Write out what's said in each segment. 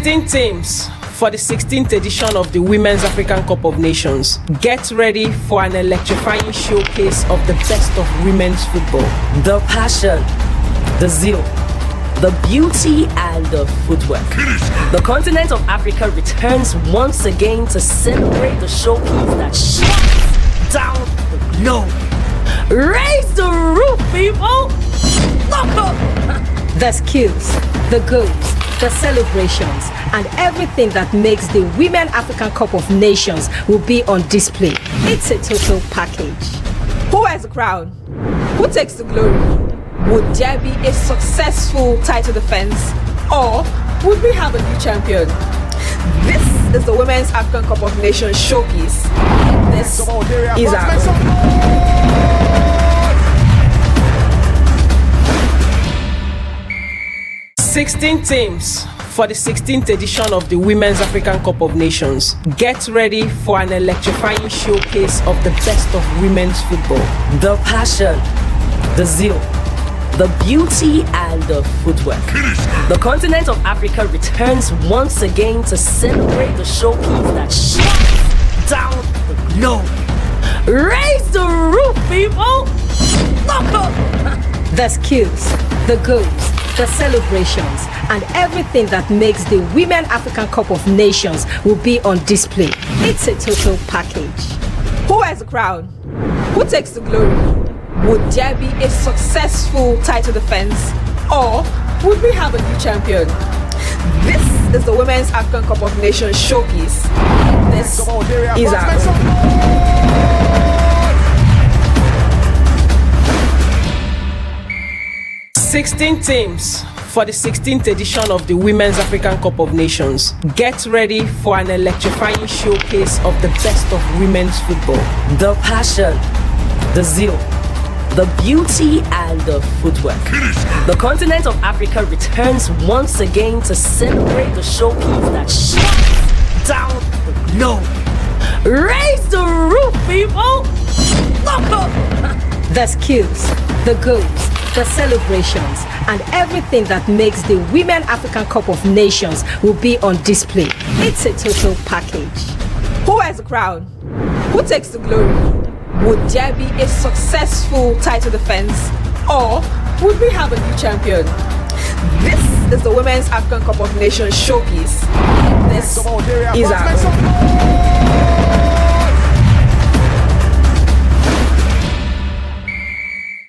16 teams for the 16th edition of the Women's African Cup of Nations. Get ready for an electrifying showcase of the best of women's football. The passion, the zeal, the beauty and the footwork. The continent of Africa returns once again to celebrate the showcase that shines down the globe. Raise the roof, people! The skills, the goals, the celebrations, and everything that makes the Women African Cup of Nations will be on display. It's a total package. Who wears the crown? Who takes the glory? Would there be a successful title defense? Or would we have a new champion? This is the Women's African Cup of Nations showcase. This is our 16 teams for the 16th edition of the Women's African Cup of Nations. Get ready for an electrifying showcase of the best of women's football. The passion, the zeal, the beauty and the footwork. The continent of Africa returns once again to celebrate the showcase that shines down the globe. Raise the roof, people! The skills, the goals, the celebrations, and everything that makes the Women African Cup of Nations will be on display. It's a total package. Who wears the crown? Who takes the glory? Would there be a successful title defense? Or would we have a new champion? This is the Women's African Cup of Nations showcase. This is our 16 teams for the 16th edition of the Women's African Cup of Nations. Get ready for an electrifying showcase of the best of women's football. The passion, the zeal, the beauty and the footwork. The continent of Africa returns once again to celebrate the showcase that shines down the globe. Raise the roof, people! The skills, the goals, the celebrations, and everything that makes the Women African Cup of Nations will be on display. It's a total package. Who wears the crown? Who takes the glory? Would there be a successful title defense? Or would we have a new champion? This is the Women's African Cup of Nations showcase. This is our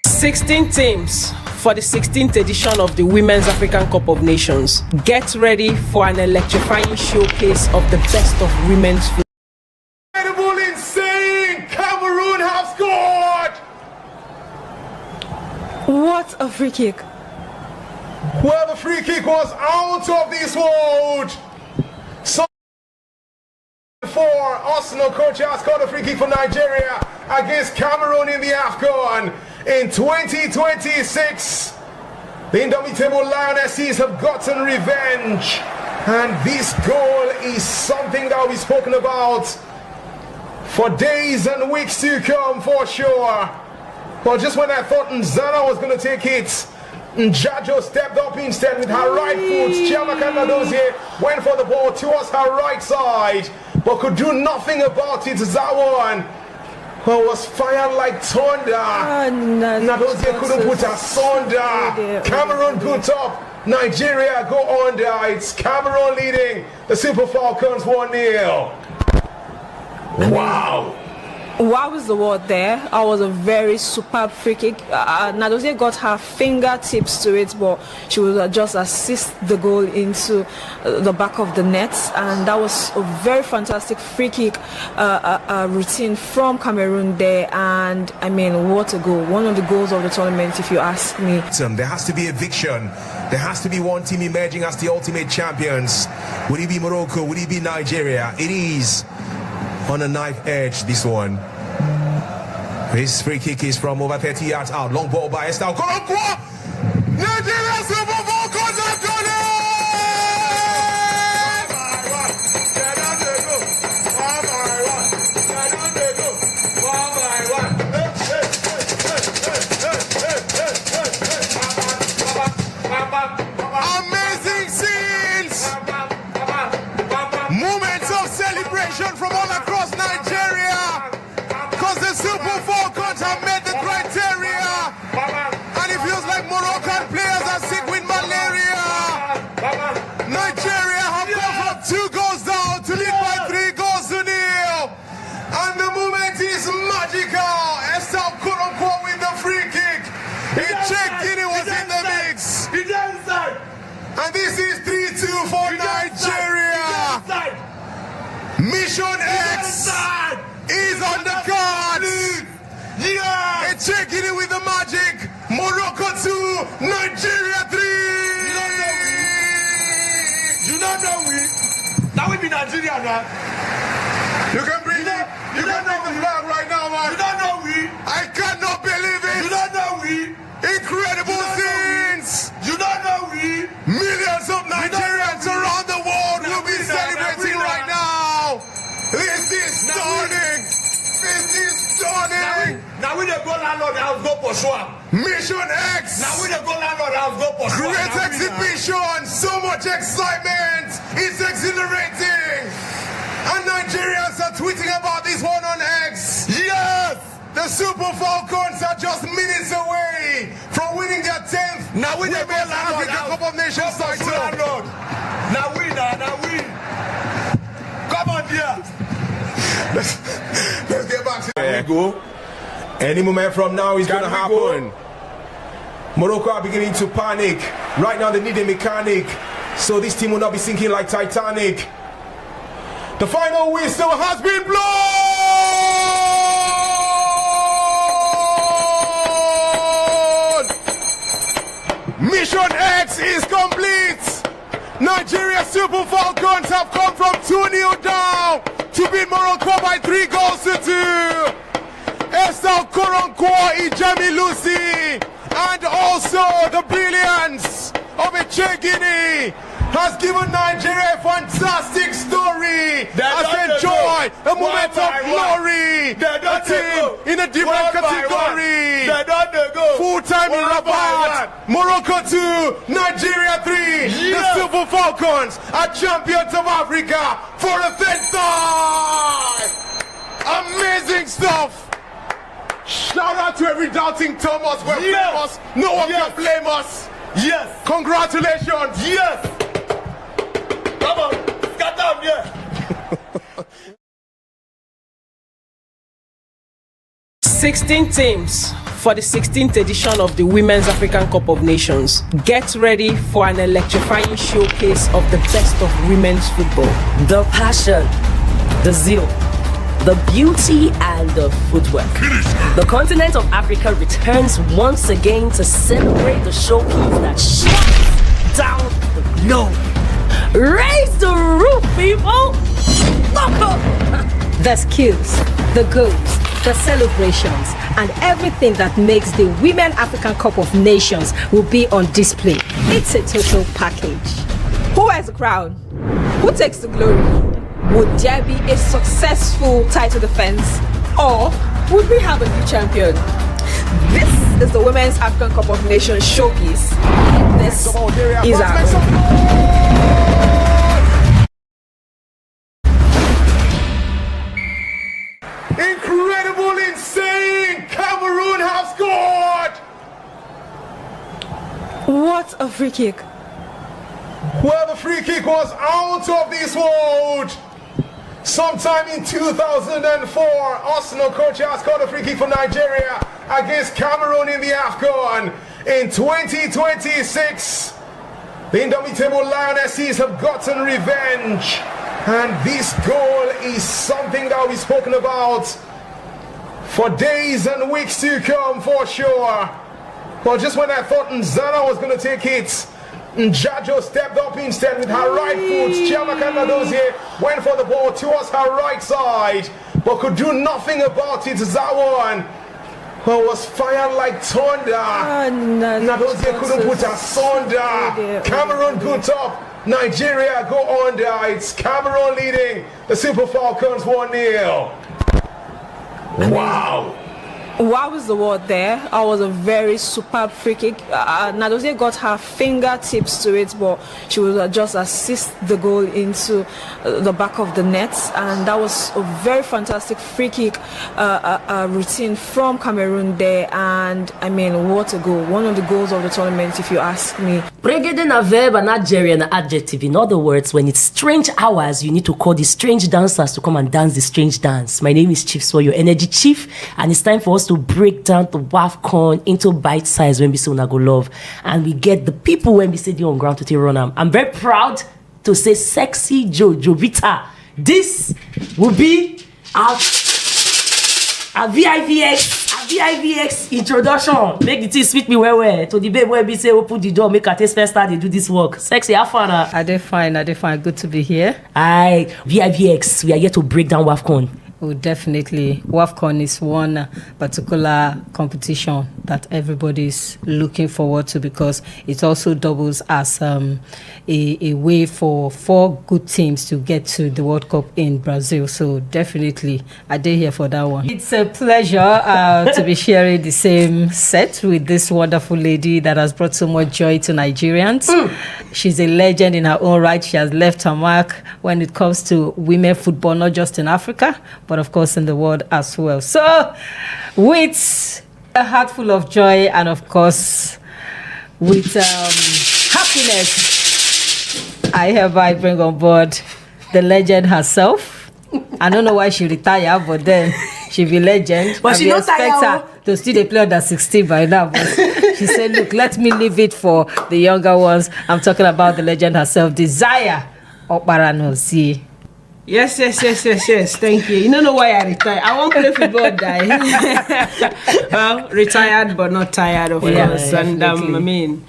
16 teams for the 16th edition of the Women's African Cup of Nations. Get ready for an electrifying showcase of the best of women's football. Incredible, insane! Cameroon have scored! What a free kick. Well, the free kick was out of this world. So for Arsenal, coach has scored a free kick for Nigeria against Cameroon in the Wafcon. In 2026, the Indomitable lionesses have gotten revenge, and this goal is something that we've spoken about for days and weeks to come, for sure. But just when I thought Nzana was going to take it, Njajo stepped up instead with her right foot. Chiamaka Nadozie went for the ball towards her right side, but could do nothing about it. That one was fired like thunder. Nadozie couldn't put asunder. Cameroon put up, Nigeria go under. It's Cameroon leading the Super Falcons 1-0. Wow. Wow is the word there. I was a very superb free kick. Nadozie got her fingertips to it, but she would just assist the goal into the back of the net, and that was a very fantastic free kick routine from Cameroon there. And I mean, what a goal! One of the goals of the tournament, if you ask me. There has to be eviction. There has to be one team emerging as the ultimate champions. Would it be Morocco? Would it be Nigeria? It is on a knife edge, this one. This free kick is from over 30 yards out. Long ball by Estelle. Nigeria Super Falcons have done it! Amazing scenes! Super Falcons have met the criteria. And it feels like Moroccan players are sick with malaria. Nigeria have come from 2 goals down to lead by 3 goals to nil. And the moment is magical. Estelle Koronko with the free kick. He checked in, it was in the mix. And this is 3-2 for Nigeria. Mission X is on the cards. Yeah, it's checking it with the magic. Morocco 2, Nigeria 3. You don't know we. Now we be Nigeria now. You can bring it. You can bring the flag right now, man. You don't know we. I cannot believe it. You don't know we. Incredible scenes. You don't know we. Millions of Nigerians around the world will be celebrating right now. This is stunning. This is stunning. Now we the go landlord house go for sure. Mission X. Now we the go landlord house go for sure. Great exhibition. So much excitement. It's exhilarating. And Nigerians are tweeting about this one on X. Yes. The Super Falcons are just minutes away from winning their 10th Now we the go Women's landlord African Cup of Nations title. Now we. Come on, dear. Let's get back to There we go. Any moment from now is going to we happen. Morocco are beginning to panic. Right now they need a mechanic, so this team will not be sinking like Titanic. The final whistle has been blown. Mission X is complete. Nigeria Super Falcons have come from 2-0 down to beat Morocco by 3 goals to 2. Estelle Koronko, Ijami Lucy, and also the brilliance of Echegini has given Nigeria a fantastic story. Has enjoyed a moment of glory. A team in a different category. Full-time in Rabat. Morocco 2, Nigeria 3. The Super Falcons are champions of Africa for a 3rd time. Amazing stuff. Shout out to every doubting Thomas. We're famous. No one can blame us. Yes. Congratulations. Yes. Come on. Get down here. 16 teams for the 16th edition of the Women's African Cup of Nations. Get ready for an electrifying showcase of the best of women's football. The passion, the zeal, the beauty and the footwork. The continent of Africa returns once again to celebrate the showcase that shines down the globe. Raise the roof, people! Look up! The skills, the goals, the celebrations, and everything that makes the Women African Cup of Nations will be on display. It's a total package. Who wears the crown? Who takes the glory? Would there be a successful title defense? Or would we have a new champion? This is the Women's African Cup of Nations showcase. This is our Incredible, insane! Cameroon have scored! What a free kick. Well, the free kick was out of this world. Sometime in 2004, Arsenal coach has scored a free kick for Nigeria against Cameroon in the Wafcon. In 2026, the Indomitable lionesses have gotten revenge. And this goal is something that we've spoken about for days and weeks to come, for sure. But just when I thought Nzana was going to take it, Njajo stepped up instead with her right foot. Chiamaka Nadozie went for the ball towards her right side, but could do nothing about it. That one was fired like thunder. Nadozie couldn't put asunder. Cameroon put up. Nigeria go under. It's Cameroon leading the Super Falcons 1-0. Wow. While I was the word there, I was a very superb free kick. Nadozie got her fingertips to it, but she would just assist the goal into the back of the net, and that was a very fantastic free kick routine from Cameroon there. And I mean, what a goal! One of the goals of the tournament, if you ask me. Pregede na verb and adjective and adjective. In other words, when it's strange hours, you need to call the strange dancers to come and dance the strange dance. My name is Chief Swo, your energy chief, and it's time for us to break down the Wafcon into bite size when we say una go love, and we get the people when we say they on ground to take run. I'm very proud to say sexy Jovita. This will be our VIVX introduction. Make the tea sweet me well to the babe where we say open the door, make her taste first start they do this work. Sexy, have fun. I did fine. Good to be here. Aye, VIVX, we are here to break down Wafcon. Oh, definitely. Wafcon is one particular competition that everybody's looking forward to because it also doubles as a way for 4 good teams to get to the World Cup in Brazil. So definitely, I did here for that one. It's a pleasure to be sharing the same set with this wonderful lady that has brought so much joy to Nigerians. She's a legend in her own right. She has left her mark when it comes to women football, not just in Africa, but of course in the world as well. So with a heart full of joy and of course with happiness, I hereby bring on board the legend herself. I don't know why she retired, but then she be legend. But she don't expect her to still play under 16 by now. But she said, look, let me leave it for the younger ones. I'm talking about the legend herself, Desire Okparanozie. Yes. Thank you. You don't know why I retired. I won't play football, die. Well, retired but not tired, of course. And I mean,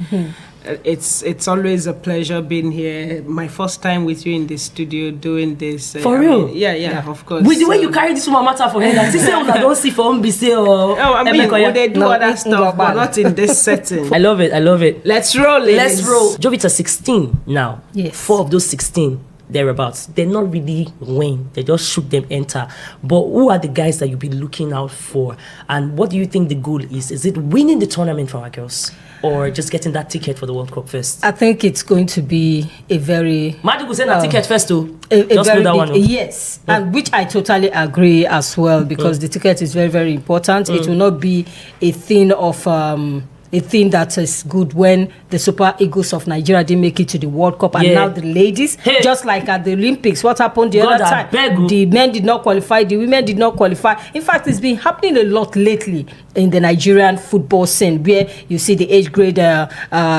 it's always a pleasure being here. My first time with you in the studio doing this. For real? Yeah, of course. With the way you carry this woman matter for her, that this one I don't see for MBC or. Oh, I mean, they do other stuff, but not in this setting. I love it. Let's roll, ladies. Let's roll. Jovita 16 now. Yes. 4 of those 16. Thereabouts. They're not really win. They just shoot them enter. But who are the guys that you'll be looking out for? And what do you think the goal is? Is it winning the tournament for our girls? Or just getting that ticket for the World Cup first? I think it's going to be a very... Magic will send that ticket first too. Just know that one. Yes. Yeah. And which I totally agree as well because the ticket is very, very important. It will not be a thing of... a thing that is good when the Super Eagles of Nigeria didn't make it to the World Cup and now the ladies, just like at the Olympics, what happened the other time? The men did not qualify, the women did not qualify. In fact, it's been happening a lot lately in the Nigerian football scene where you see the age grade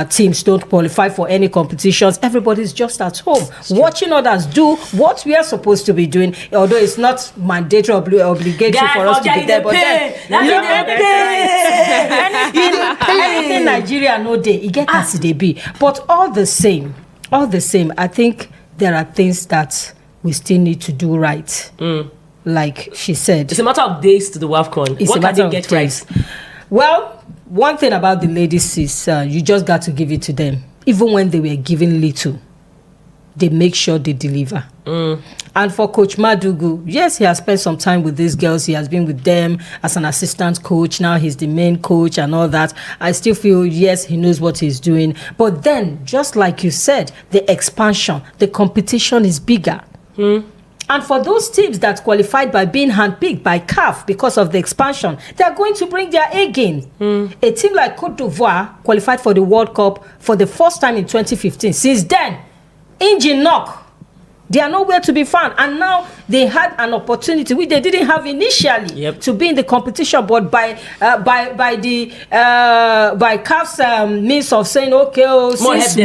teams don't qualify for any competitions. Everybody's just at home watching others do what we are supposed to be doing, although it's not mandatory obligatory for us to be there. But then anything Nigeria no day, it get as they be. But all the same, I think there are things that we still need to do right. Like she said, it's a matter of days to the Wafcon. What can they get right? Well, one thing about the ladies is you just got to give it to them. Even when they were given little, they make sure they deliver. And for Coach Madugu, yes, he has spent some time with these girls. He has been with them as an assistant coach. Now he's the main coach and all that. I still feel, yes, he knows what he's doing. But then, just like you said, the expansion, the competition is bigger. And for those teams that qualified by being handpicked by CAF because of the expansion, they are going to bring their A game. A team like Côte d'Ivoire qualified for the World Cup for the first time in 2015. Since then, engine knock. They are nowhere to be found. And now they had an opportunity which they didn't have initially to be in the competition, but by CAF's means of saying, okay, since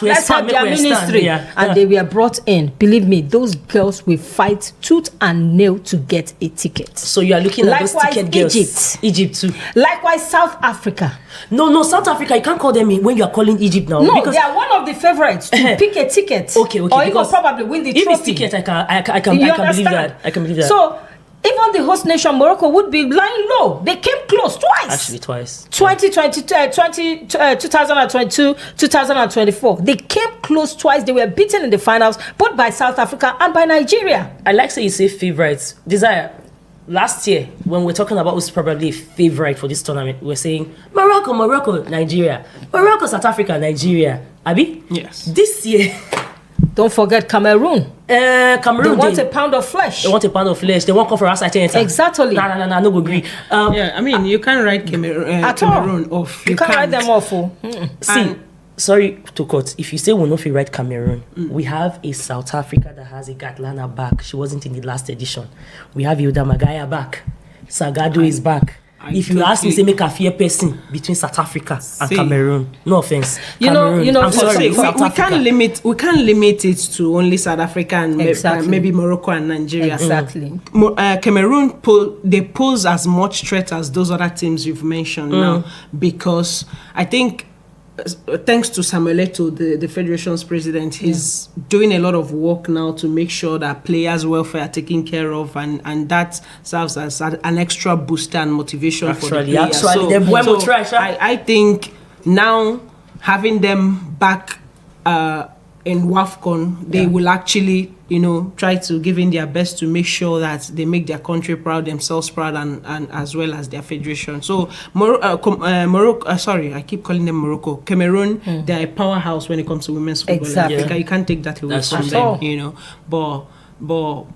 let's have their ministry. And they were brought in. Believe me, those girls will fight tooth and nail to get a ticket. So you are looking at those ticket girls. Egypt too. Likewise, South Africa. No, South Africa, you can't call them when you are calling Egypt now. No, they are one of the favorites to pick a ticket. Okay. Or even probably win the trophy. If it's ticket, I can believe that. I can believe that. So, even the host nation, Morocco, would be lying low. They came close twice. Actually, twice. 2022, 2024. They came close twice. They were beaten in the finals, both by South Africa and by Nigeria. I like say you say favorites. Desire. last year, when we're talking about who's probably a favorite for this tournament, we're saying Morocco, Nigeria. Morocco, South Africa, Nigeria. Abi? Yes. This year... Don't forget Cameroon. Cameroon. They want a pound of flesh. They want a pound of flesh. They want come for us. Exactly. Nah, no go agree. I mean, you can't write Cameroon off. You can't write them off. See, sorry to cut. If you say we're not write Cameroon, we have a South Africa that has a Gatlana back. She wasn't in the last edition. We have Hilda Magaya back. Sagado is back. If you ask me, say make a fair person between South Africa and Cameroon. No offense. Cameroon. I'm sorry. We can't limit it to only South Africa and maybe Morocco and Nigeria. Exactly. Cameroon they pose as much threat as those other teams you've mentioned now, because I think, thanks to Samuel Eto'o, the federation's president, he's doing a lot of work now to make sure that players' welfare are taken care of, and that serves as an extra booster and motivation for the players. I think now having them back in Wafcon, they will actually, try to give in their best to make sure that they make their country proud, themselves proud, and as well as their federation. So Morocco, sorry, I keep calling them Morocco. Cameroon, they're a powerhouse when it comes to women's football. Exactly. You can't take that away from them, But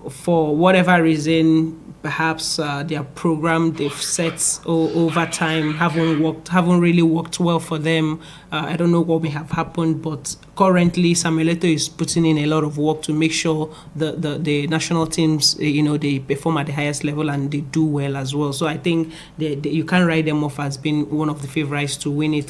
for whatever reason, perhaps their program they've set over time haven't really worked well for them. I don't know what may have happened, but currently Samuel Eto'o is putting in a lot of work to make sure the national teams, they perform at the highest level and they do well as well. So I think you can't write them off as being one of the favorites to win it,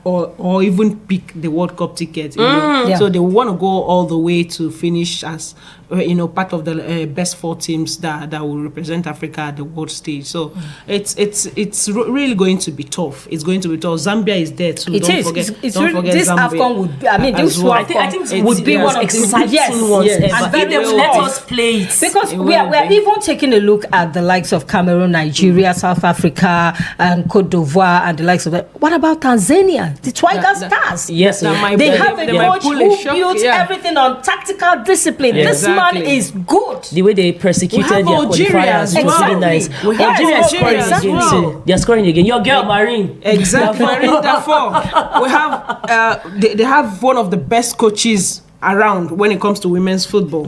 or even pick the World Cup ticket. So they want to go all the way to finish as part of the best 4 teams that will represent Africa at the world stage. So it's really going to be tough. It's going to be tough. Zambia is there too. Don't forget this Zambia. AFCON would be, this well. I think it would be one of the exciting ones ever. And if they will let us play it. Because we are even taking a look at the likes of Cameroon, Nigeria, South Africa, and Cote d'Ivoire, and the likes of that. What about Tanzania? The Tiger Stars. Yes, they have a coach who built everything on tactical discipline. This man is good. The way they persecuted their qualifiers was really nice. Algeria is scoring again too. They're scoring again. Your girl Marine. Exactly. Marine Darfur. We have they have one of the best coaches around when it comes to women's football.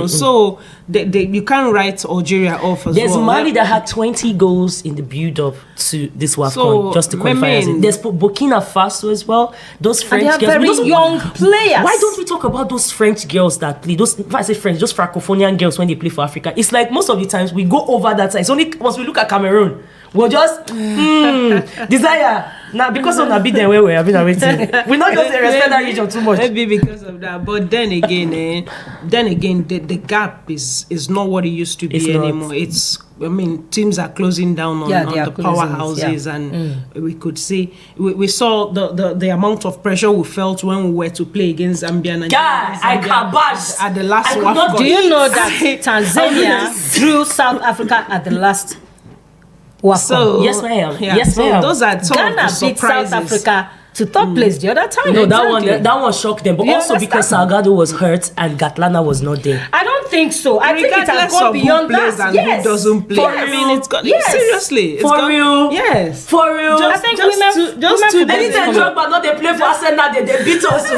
So you can't write Algeria off as well. There's Mali that had 20 goals in the build-up to this Wafcon, just to qualify. There's Burkina Faso as well. Those French girls, very young players. Why don't we talk about those French girls that play? If I say French, those Francophonian girls when they play for Africa. It's like most of the times we go over that side. It's only once we look at Cameroon, we'll just desire. Now, because of that, there where we have been waiting. We're not just respect that region too much. Maybe because of that, but then again, the gap is not what it used to be anymore. Teams are closing down on the powerhouses, and we could see we saw the amount of pressure we felt when we were to play against Zambia. I kabashed at the last Wafcon. Do you know that Tanzania drew South Africa at the last Wafcon? So, yes, ma'am. Yes, ma'am. Those are some Ghana of the surprises. beat South Africa to third place the other time. No, that one shocked them, but also because Salgado was hurt and Gatlana was not there. I don't think so. I think it has gone beyond that. And who doesn't play. For real. It's got seriously. For real. Yes. For real. I think women anytime Drogba not they play for Arsenal, they beat us.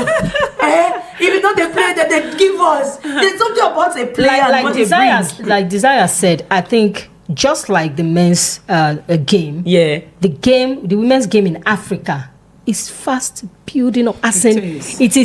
Even though they play, they give us. There's something about a player like Desire said. I think just like the men's game, the women's game in Africa is fast building up. It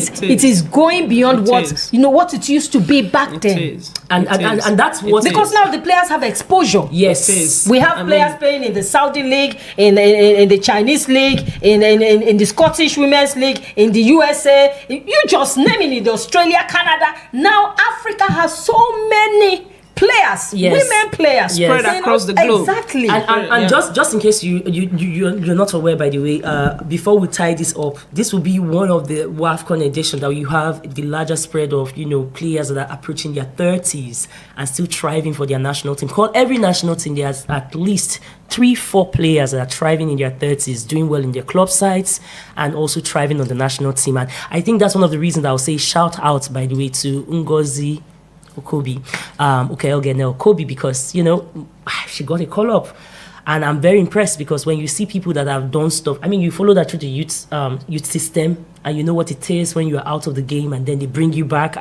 is going beyond what it used to be back then. And that's what because now the players have exposure. Yes, we have players playing in the Saudi league, in the Chinese league, in the Scottish women's league, in the USA. You just name it, Australia, Canada. Now Africa has so many players, women players spread across the globe. Exactly. And just in case you're not aware, by the way, before we tie this up, this will be one of the Wafcon edition that you have the largest spread of players that are approaching their 30s and still thriving for their national team. Call every national team, there's at least 3-4 players that are thriving in their 30s, doing well in their club sides, and also thriving on the national team. And I think that's one of the reasons I will say shout out, by the way, to Ngozi Kobe. Okay, again, now Kobe, because she got a call up. And I'm very impressed because when you see people that have done stuff, I mean, you follow that through the youth system, and you know what it is when you are out of the game, and then they bring you back.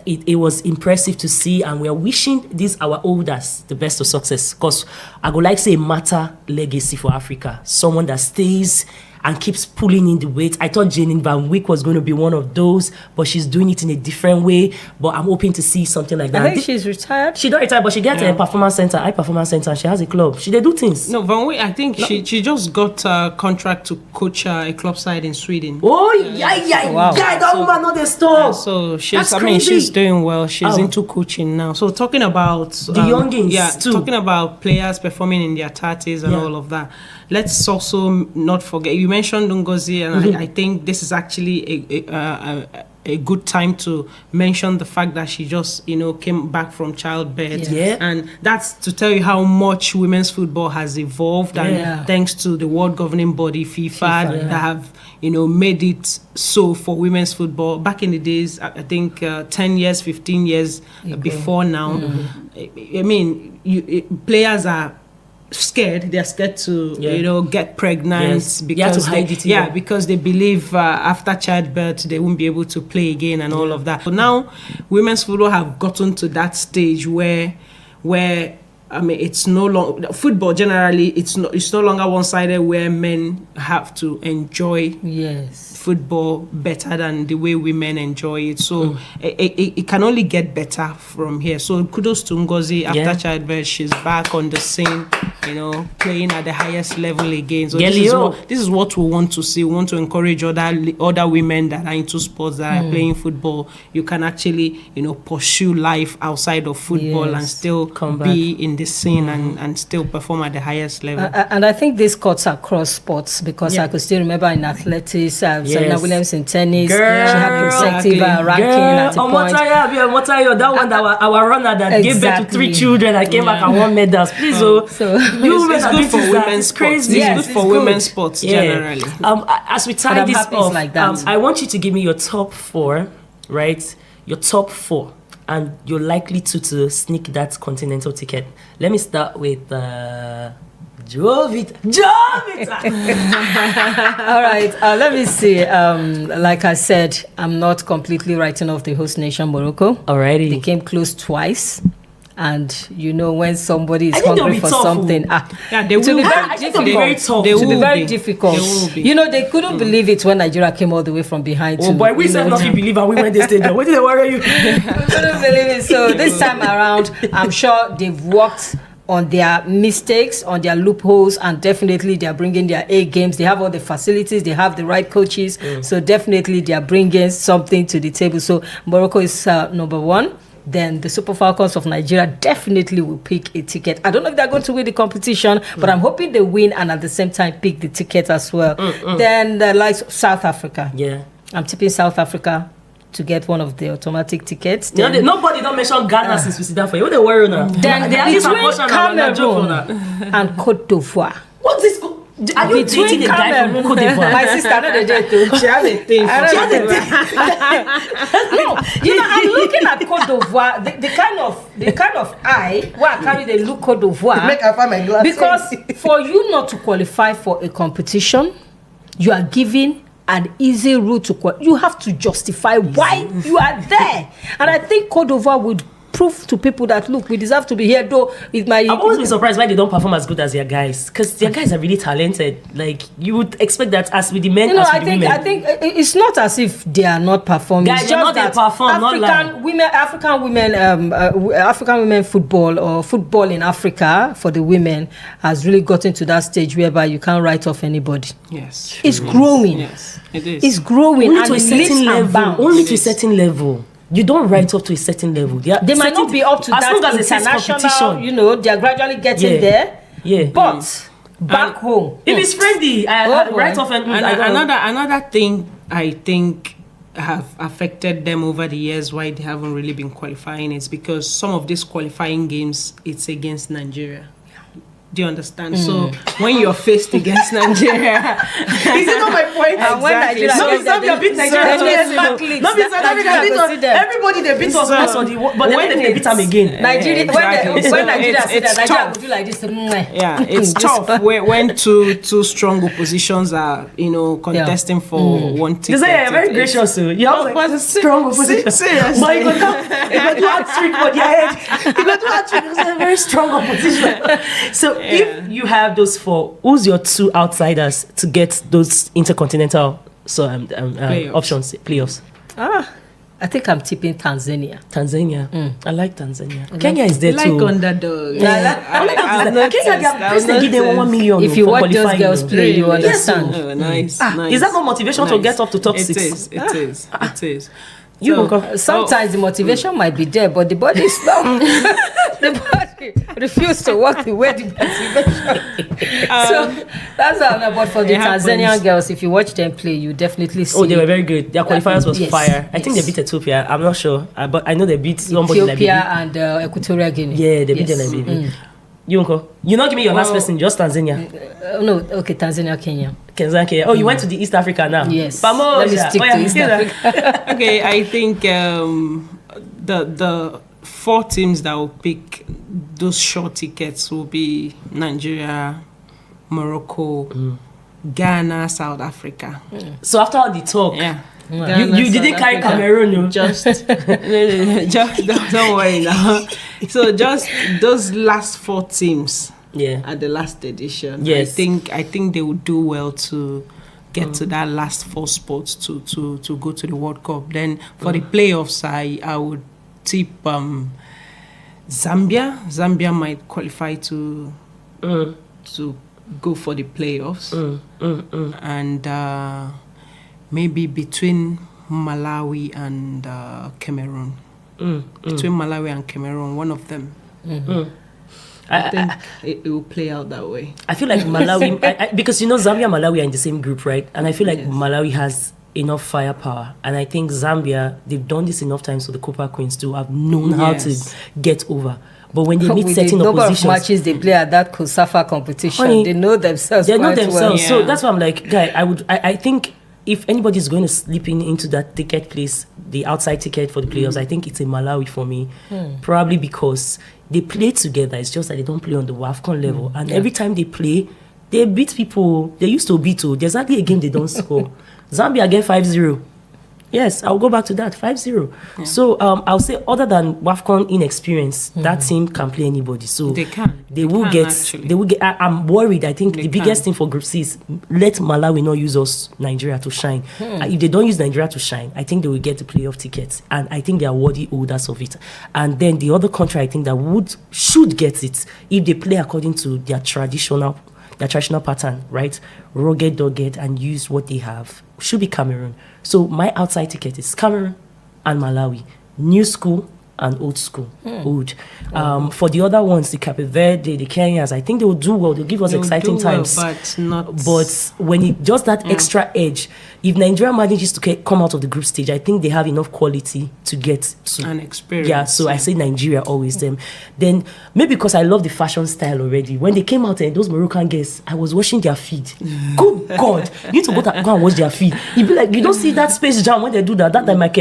It was impressive to see, and we are wishing our elders the best of success, because I would like to say matter legacy for Africa, someone that stays and keeps pulling in the weight. I thought Janine Van Wyk was going to be one of those, but she's doing it in a different way. But I'm hoping to see something like that. I think she's retired. She don't retire, but she gets a performance center, high performance center. She has a club. They do things. No, Van Wyk, I think she just got a contract to coach a club side in Sweden. Oh yeah! Wow. Yeah, that woman know the stuff. So she's doing well. She's into coaching now. So talking about the youngins too. Talking about players performing in their 30s and all of that. Let's also not forget, you mentioned Ngozi, and I think this is actually a good time to mention the fact that she just, came back from childbirth. Yeah. And that's to tell you how much women's football has evolved. And thanks to the world governing body, FIFA that have, made it so for women's football. Back in the days, I think 10 years, 15 years before now, I mean, players are scared. They're scared to get pregnant because to hide it, because they believe after childbirth they won't be able to play again and all of that. So now women's football have gotten to that stage where I mean, it's no longer football. Generally, it's no longer one-sided, where men have to enjoy football better than the way women enjoy it. So it can only get better from here. So kudos to Ngozi. After childbirth, she's back on the scene, playing at the highest level again. So this is what we want to see. We want to encourage other women that are into sports, that are playing football. You can actually pursue life outside of football and still be in the scene and still perform at the highest level. And I think this cuts across sports, because I could still remember in athletics, Serena Williams in tennis, she had consecutive ranking at a point. That one, our runner that gave birth to 3 children that came back and won medals. Please, it's good for women's sports. It's good for women's sports generally. As we tie this off, I want you to give me your top 4, right? Your top 4. And you're likely to sneak that continental ticket. Let me start with Jovita. All right, let me see. Like I said, I'm not completely writing off the host nation, Morocco. Alrighty. They came close twice. And when somebody is hungry for something, they will be very tough. They will be very difficult. They couldn't believe it when Nigeria came all the way from behind. Oh boy, we said nothing believe, and we went this stage. What did they worry you? We couldn't believe it. So this time around, I'm sure they've worked on their mistakes, on their loopholes, and definitely they are bringing their A games. They have all the facilities, they have the right coaches, so definitely they are bringing something to the table. So Morocco is number 1. Then the Super Falcons of Nigeria definitely will pick a ticket. I don't know if they're going to win the competition, but I'm hoping they win and at the same time pick the ticket as well. Then the likes of South Africa. Yeah. I'm tipping South Africa to get one of the automatic tickets. Nobody don't mention Ghana since we see that for you. What they worry now? Then between Cameroon and Côte d'Ivoire. What's this? Are you dating a guy from Côte d'Ivoire? My sister, I know the day too. She has a thing. No, I'm looking at Côte d'Ivoire. The kind of eye where I carry the look Côte d'Ivoire. Make her find my glasses. Because for you not to qualify for a competition, you are given an easy route to qualify. You have to justify why you are there, and I think Côte d'Ivoire would prove to people that look, we deserve to be here. Though I've always been surprised why they don't perform as good as their guys, because their guys are really talented. Like you would expect that as with the men, as with the women. I think it's not as if they are not performing. Guys, it's just that African women football, or football in Africa for the women, has really gotten to that stage whereby you can't write off anybody. Yes, it's growing. Yes, it is. It's growing only to a certain level. Only to a certain level. You don't write up to a certain level. They might not be up to that international. They are gradually getting there. Yeah. But back home, if it's friendly, write off. Another thing I think have affected them over the years, why they haven't really been qualifying, is because some of these qualifying games, it's against Nigeria. Do you understand? So when you're faced against Nigeria, is it not my point? And when Nigeria Zambia beat Nigeria. Not beat Nigeria. Everybody they beat us once on the, but then they beat them again. Nigeria, when Nigeria said that, Nigeria would do like this. Yeah, it's tough when two strong oppositions are contesting for one ticket. You're very gracious. You have strong opposition. Seriously, but you got to have trick for their head. You got to have trick. It's a very strong opposition. So if you have those four, who's your two outsiders to get those intercontinental options, playoffs? I think I'm tipping Tanzania. I like Tanzania. Kenya is there too. Like underdog. Kenya, they give them 1 million. If you watch those girls play, you understand. Oh, nice. Is that not motivation to get up to top 6? It is. Sometimes the motivation might be there, but the body is not. The body refuses to work the way the motivation. So that's how. But for the Tanzanian girls, if you watch them play, you definitely see. Oh, they were very good. Their qualifiers was fire. I think they beat Ethiopia. I'm not sure, but I know they beat somebody. Ethiopia and Equatorial Guinea. Yeah, they beat them. Yunko, you not give me your last person, just Tanzania. No, okay, Tanzania, Kenya. Oh, you went to the East Africa now. Yes. Pamoja. Let me stick to East Africa. Okay, I think the 4 teams that will pick those short tickets will be Nigeria, Morocco, Ghana, South Africa. So after all the talk, you didn't carry Cameroon, no? Just don't worry now. So just those last 4 teams at the last edition. Yes. I think they would do well to get to that last 4 spots to go to the World Cup. Then for the playoffs, I would tip Zambia. Zambia might qualify to go for the playoffs. And maybe between Malawi and Cameroon. Between Malawi and Cameroon, one of them. I think it will play out that way. I feel like Malawi, because Zambia and Malawi are in the same group, right? And I feel like Malawi has enough firepower. And I think Zambia, they've done this enough times for the Copper Queens to have known how to get over. But when they meet certain oppositions, number of matches they play at that COSAFA competition, they know themselves. They know themselves. Well. So that's why I'm like, guy, I think if anybody's going to slip into that ticket place, the outside ticket for the playoffs, I think it's a Malawi for me. Probably because they play together. It's just that they don't play on the Wafcon level. And every time they play, they beat people. They used to beat. There's hardly a game they don't score. Zambia get 5-0. Yes, I'll go back to that, 5-0. Yeah. So I'll say other than Wafcon inexperience, that team can play anybody. So they will get. I'm worried. I think the biggest thing for Group C is let Malawi not use us, Nigeria, to shine. If they don't use Nigeria to shine, I think they will get the playoff tickets, and I think they are worthy holders of it. And then the other country I think that should get it if they play according to their traditional pattern, right? Rugged, dogged, and use what they have, should be Cameroon. So my outside ticket is Cameroon and Malawi. New school and old school. Old. For the other ones, the Cape Verde, the Kenyans, I think they will do well. They'll give us exciting times. But when it just that extra edge, if Nigeria manages to come out of the group stage, I think they have enough quality to get to an experience. Yeah, so I say Nigeria always them. Then maybe because I love the fashion style already. When they came out and those Moroccan girls, I was watching their feed. Good God, you need to go and watch their feed. You'd be like, you don't see that Space Jam when they do that. That time like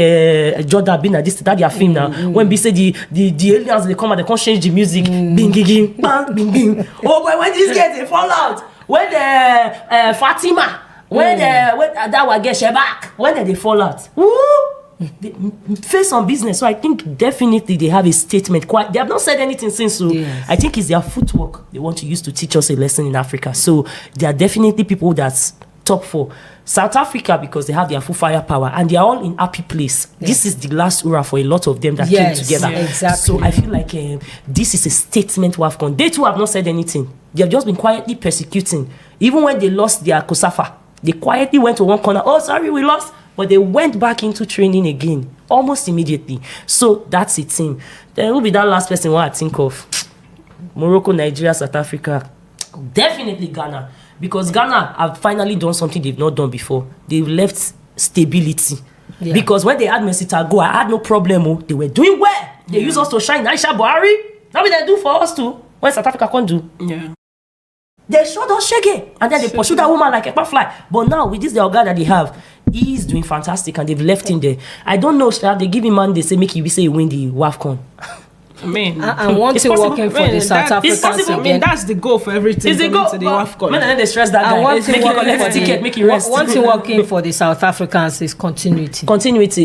Jordan Bin this that their film now. When we say the aliens they come out, they can't change the music. Bing bing bang bing bing. Oh boy, when these guys they fall out. When the Fatima. When that will get Shebak, when they fall out, they face on business. So I think definitely they have a statement. They have not said anything since. So I think it's their footwork they want to use to teach us a lesson in Africa. So there are definitely people that's top 4. South Africa, because they have their full firepower and they are all in happy place. This is the last hurrah for a lot of them that came together. Exactly. So I feel like this is a statement Wafcon. They too have not said anything. They have just been quietly persecuting. Even when they lost their COSAFA, they quietly went to one corner. Oh, sorry, we lost. But they went back into training again, almost immediately. So that's a team. Then who be that last person I think of? Morocco, Nigeria, South Africa. Definitely Ghana. Because Ghana have finally done something they've not done before. They've left stability. Yeah. Because when they had Mesita go, I had no problem. They were doing well. They use us to shine. Aisha Buhari. That's what they do for us too. When South Africa can't do. Yeah. They shot us shaggy, and then they pursue that woman like a butterfly. But now with this the guy that they have, he's doing fantastic, and they've left him there. I don't know. They give him man. They say make he say win the Wafcon. I mean, and one thing working for the South Africans I mean, that's the goal for everything. Is the goal to the Wafcon? Man, and they stress that guy. One thing make you collect ticket, make you rest. One thing working for the South Africans is continuity.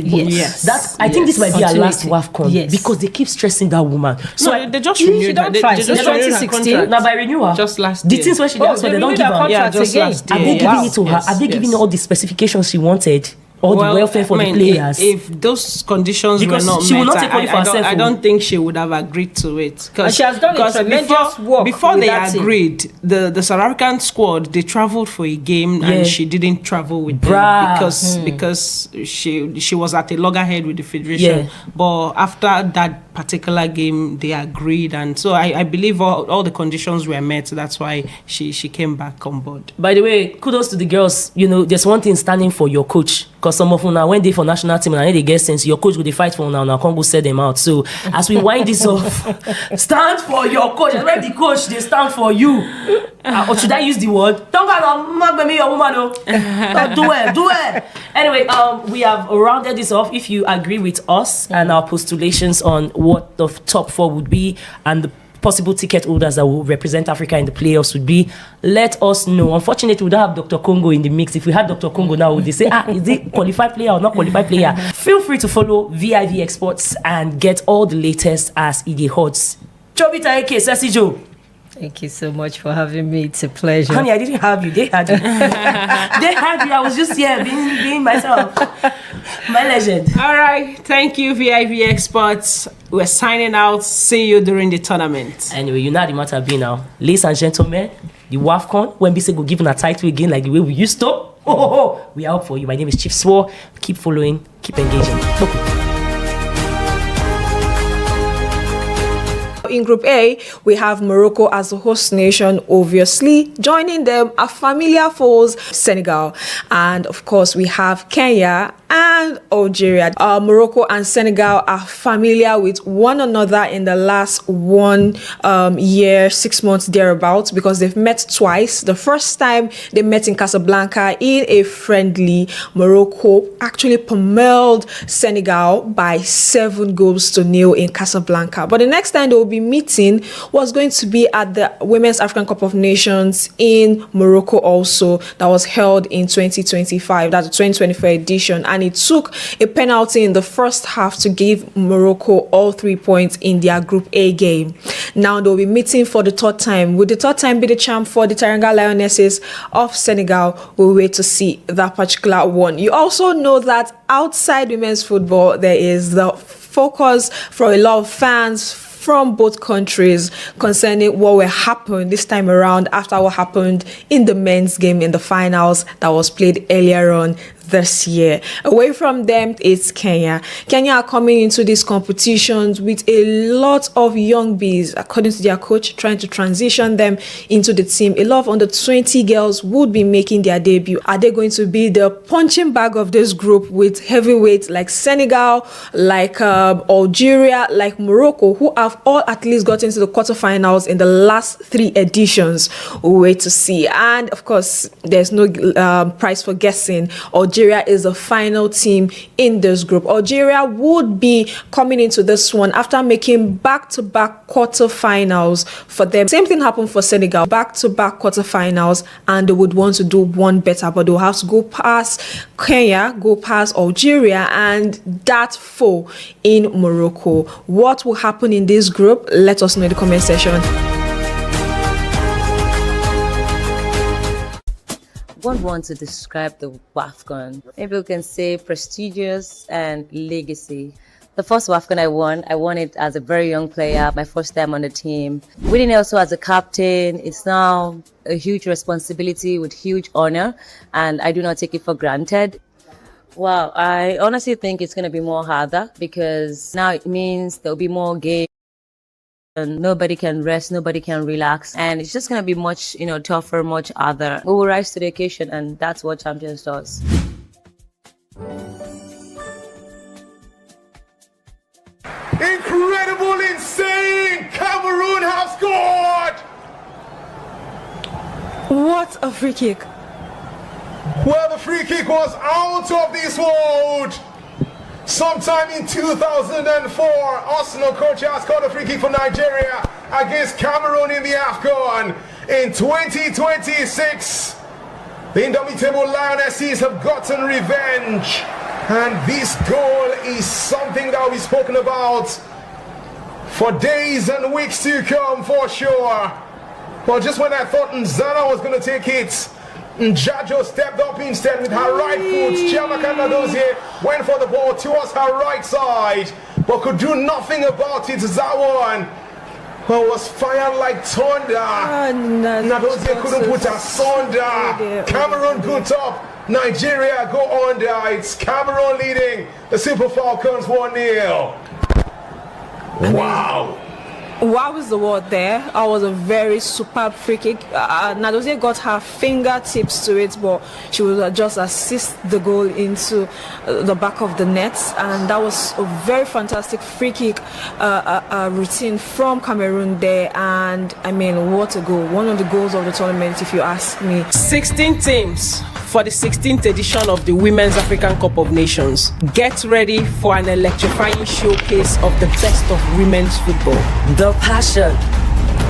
Yes. That I think this might be our last Wafcon because they keep stressing that woman. So they just renewed her. They just renewed her contract. Now by renewal, just last the year. things where she asked for, they don't give her. Yeah, just last year. Are they giving it to her? Are they giving all the specifications she wanted? All the welfare for the players. If those conditions because were not she met, will not take credit for herself. I don't think she would have agreed to it. And she has done a tremendous work. Before they agreed, the South African squad, they travelled for a game and she didn't travel with them because she was at a loggerhead with the federation. But after that particular game, they agreed, and so I believe all the conditions were met. That's why she came back on board. By the way, kudos to the girls. You know, there's one thing standing for your coach. Because some of them now, when they for national team and they get sense, your coach will they fight for now can't go set them out. So as we wind this off, stand for your coach. And when the coach, they stand for you. Or should I use the word? Don't go me your woman. Do it. Anyway, we have rounded this off. If you agree with us and our postulations on what the top 4 would be and the possible ticket holders that will represent Africa in the playoffs would be, let us know. Unfortunately, we don't have Dr. Congo in the mix. If we had Dr. Congo now, would they say, is it qualified player or not qualified player? Feel free to follow vivxsports and get all the latest as it holds. Chobita Eke, Sassy Joe. Thank you so much for having me. It's a pleasure. Honey, I didn't have you. They had you. They had you. I was just here being myself. My legend. All right. Thank you, vivxsports. We're signing out. See you during the tournament. Anyway, you know how the matter be now. Ladies and gentlemen, the Wafcon, when Bise go giving a title again like the way we used to. We are up for you. My name is Chief Swore. Keep following. Keep engaging. In Group A, we have Morocco as the host nation, obviously. Joining them are familiar foes, Senegal. And of course, we have Kenya and Algeria. Morocco and Senegal are familiar with one another in the last 1 year, 6 months thereabouts, because they've met twice. The first time they met in Casablanca in a friendly. Morocco actually pummeled Senegal by 7-0 in Casablanca. But the next time they will be meeting was going to be at the Women's African Cup of Nations in Morocco also, that was held in 2025. That's the 2024 edition, and it took a penalty in the first half to give Morocco all 3 points in their Group A game. Now they'll be meeting for the third time. Will the third time be the champ for the Teranga Lionesses of Senegal? We'll wait to see that particular one. You also know that outside women's football, there is the focus for a lot of fans from both countries concerning what will happen this time around after what happened in the men's game in the finals that was played earlier on this year. Away from them, it's Kenya. Kenya are coming into these competitions with a lot of young bees, according to their coach, trying to transition them into the team. A lot of under 20 girls would be making their debut. Are they going to be the punching bag of this group with heavyweights like Senegal, like Algeria, like Morocco, who have all at least got into the quarterfinals in the last 3 editions? We'll wait to see. And of course, there's no prize for guessing. Algeria is the final team in this group. Algeria would be coming into this one after making back-to-back quarterfinals for them. Same thing happened for Senegal, back-to-back quarterfinals, and they would want to do one better, but they'll have to go past Kenya, go past Algeria, and that foe in Morocco. What will happen in this group? Let us know in the comment section. One wants to describe the Wafcon. Maybe we can say prestigious and legacy. The first Wafcon I won it as a very young player, my first time on the team. Winning it also as a captain, it's now a huge responsibility with huge honor, and I do not take it for granted. Wow, I honestly think it's going to be more harder because now it means there'll be more games. And nobody can rest, nobody can relax, and it's just going to be much, tougher, much harder. We will rise to the occasion, and that's what Champions does. Incredible, insane! Cameroon have scored! What a free kick. Well, the free kick was out of this world. Sometime in 2004, Arsenal coach has scored a free kick for Nigeria against Cameroon in the Wafcon. In 2026, the Indomitable lionesses have gotten revenge. And this goal is something that will be spoken about for days and weeks to come, for sure. But just when I thought Nzana was going to take it, Njajo stepped up instead with her right foot. Chiamaka Nadozie went for the ball towards her right side, but could do nothing about it. That one was fired like thunder. Nadozie couldn't put asunder. Cameroon good top. Nigeria go under. It's Cameroon leading the Super Falcons 1-0. Wow. Wow is the word there. That was a very superb free kick. Nadozie got her fingertips to it, but she would just assist the goal into the back of the net. And that was a very fantastic free kick routine from Cameroon there. And I mean, what a goal. One of the goals of the tournament, if you ask me. 16 teams for the 16th edition of the Women's African Cup of Nations. Get ready for an electrifying showcase of the best of women's football. The passion,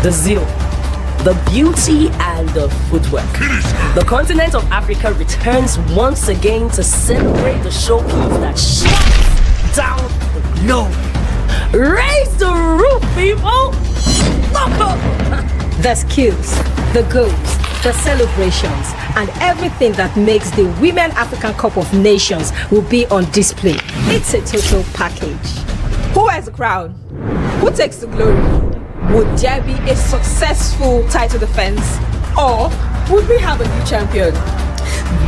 the zeal, the beauty and the footwork. The continent of Africa returns once again to celebrate the showcase that shuts down the globe. Raise the roof, people! The skills, the goals, the celebrations, and everything that makes the Women African Cup of Nations will be on display. It's a total package. Who has the crown? Who takes the glory? Would there be a successful title defense? Or would we have a new champion?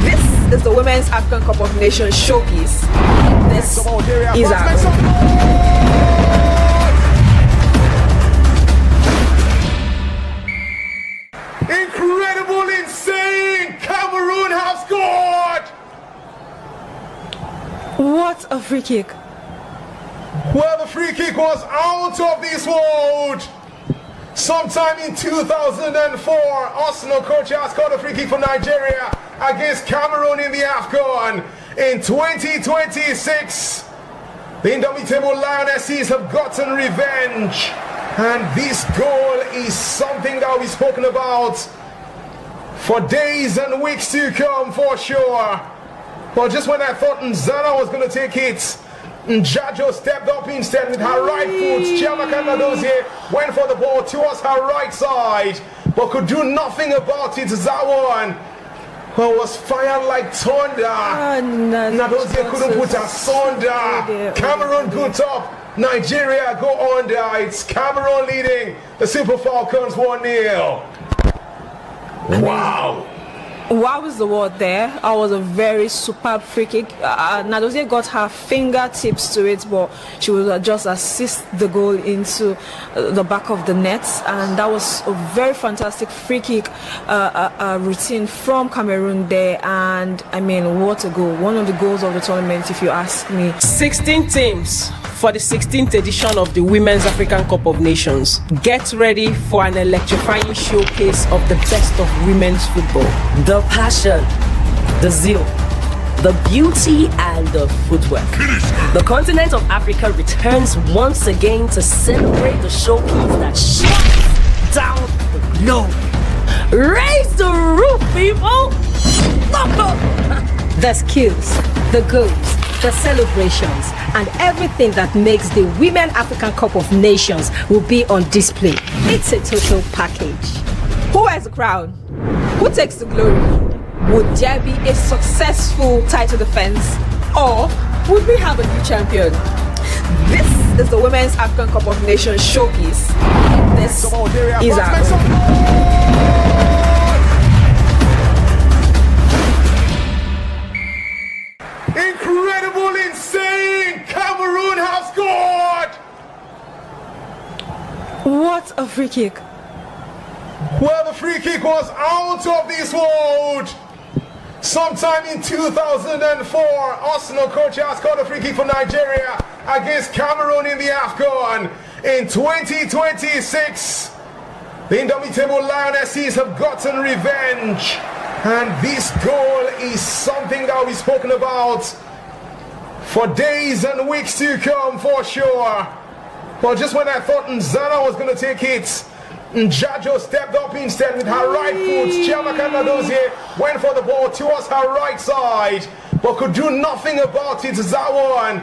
This is the Women's African Cup of Nations showcase. This is our Incredible, insane! Cameroon have scored! What a free kick. Well, the free kick was out of this world. Sometime in 2004, Arsenal coach has scored a free kick for Nigeria against Cameroon in the Wafcon. In 2026, the Indomitable lionesses have gotten revenge. And this goal is something that will be spoken about for days and weeks to come, for sure. But just when I thought Nzana was going to take it, Njajo stepped up instead with her right foot. Chiamaka Nadozie went for the ball towards her right side, but could do nothing about it. That one was fired like thunder. Nadozie couldn't put asunder. Cameroon good top. Nigeria go under. It's Cameroon leading the Super Falcons 1-0. Wow. Wow is the word there. That was a very superb free kick. Nadozie got her fingertips to it, but she would just assist the goal into the back of the net. And that was a very fantastic free kick routine from Cameroon there. And I mean, what a goal. One of the goals of the tournament, if you ask me. 16 teams for the 16th edition of the Women's African Cup of Nations. Get ready for an electrifying showcase of the best of women's football. The passion, the zeal, the beauty and the footwork. The continent of Africa returns once again to celebrate the showcase that shuts down the globe. Raise the roof, people! The skills, the goals, the celebrations, and everything that makes the Women African Cup of Nations will be on display. It's a total package. Who has the crown? Who takes the glory? Would there be a successful title defense? Or would we have a new champion? This is the Women's African Cup of Nations showcase. This is our Incredible, insane! Cameroon have scored! What a free kick. Well, the free kick was out of this world. Sometime in 2004, Arsenal coach has scored a free kick for Nigeria against Cameroon in the Wafcon. In 2026, the The Indomitable lionesses have gotten revenge. And this goal is something that we've spoken about for days and weeks to come, for sure. But just when I thought Nzana was going to take it, Njajo stepped up instead with her right foot. Chiamaka Nadozie went for the ball towards her right side, but could do nothing about it. That one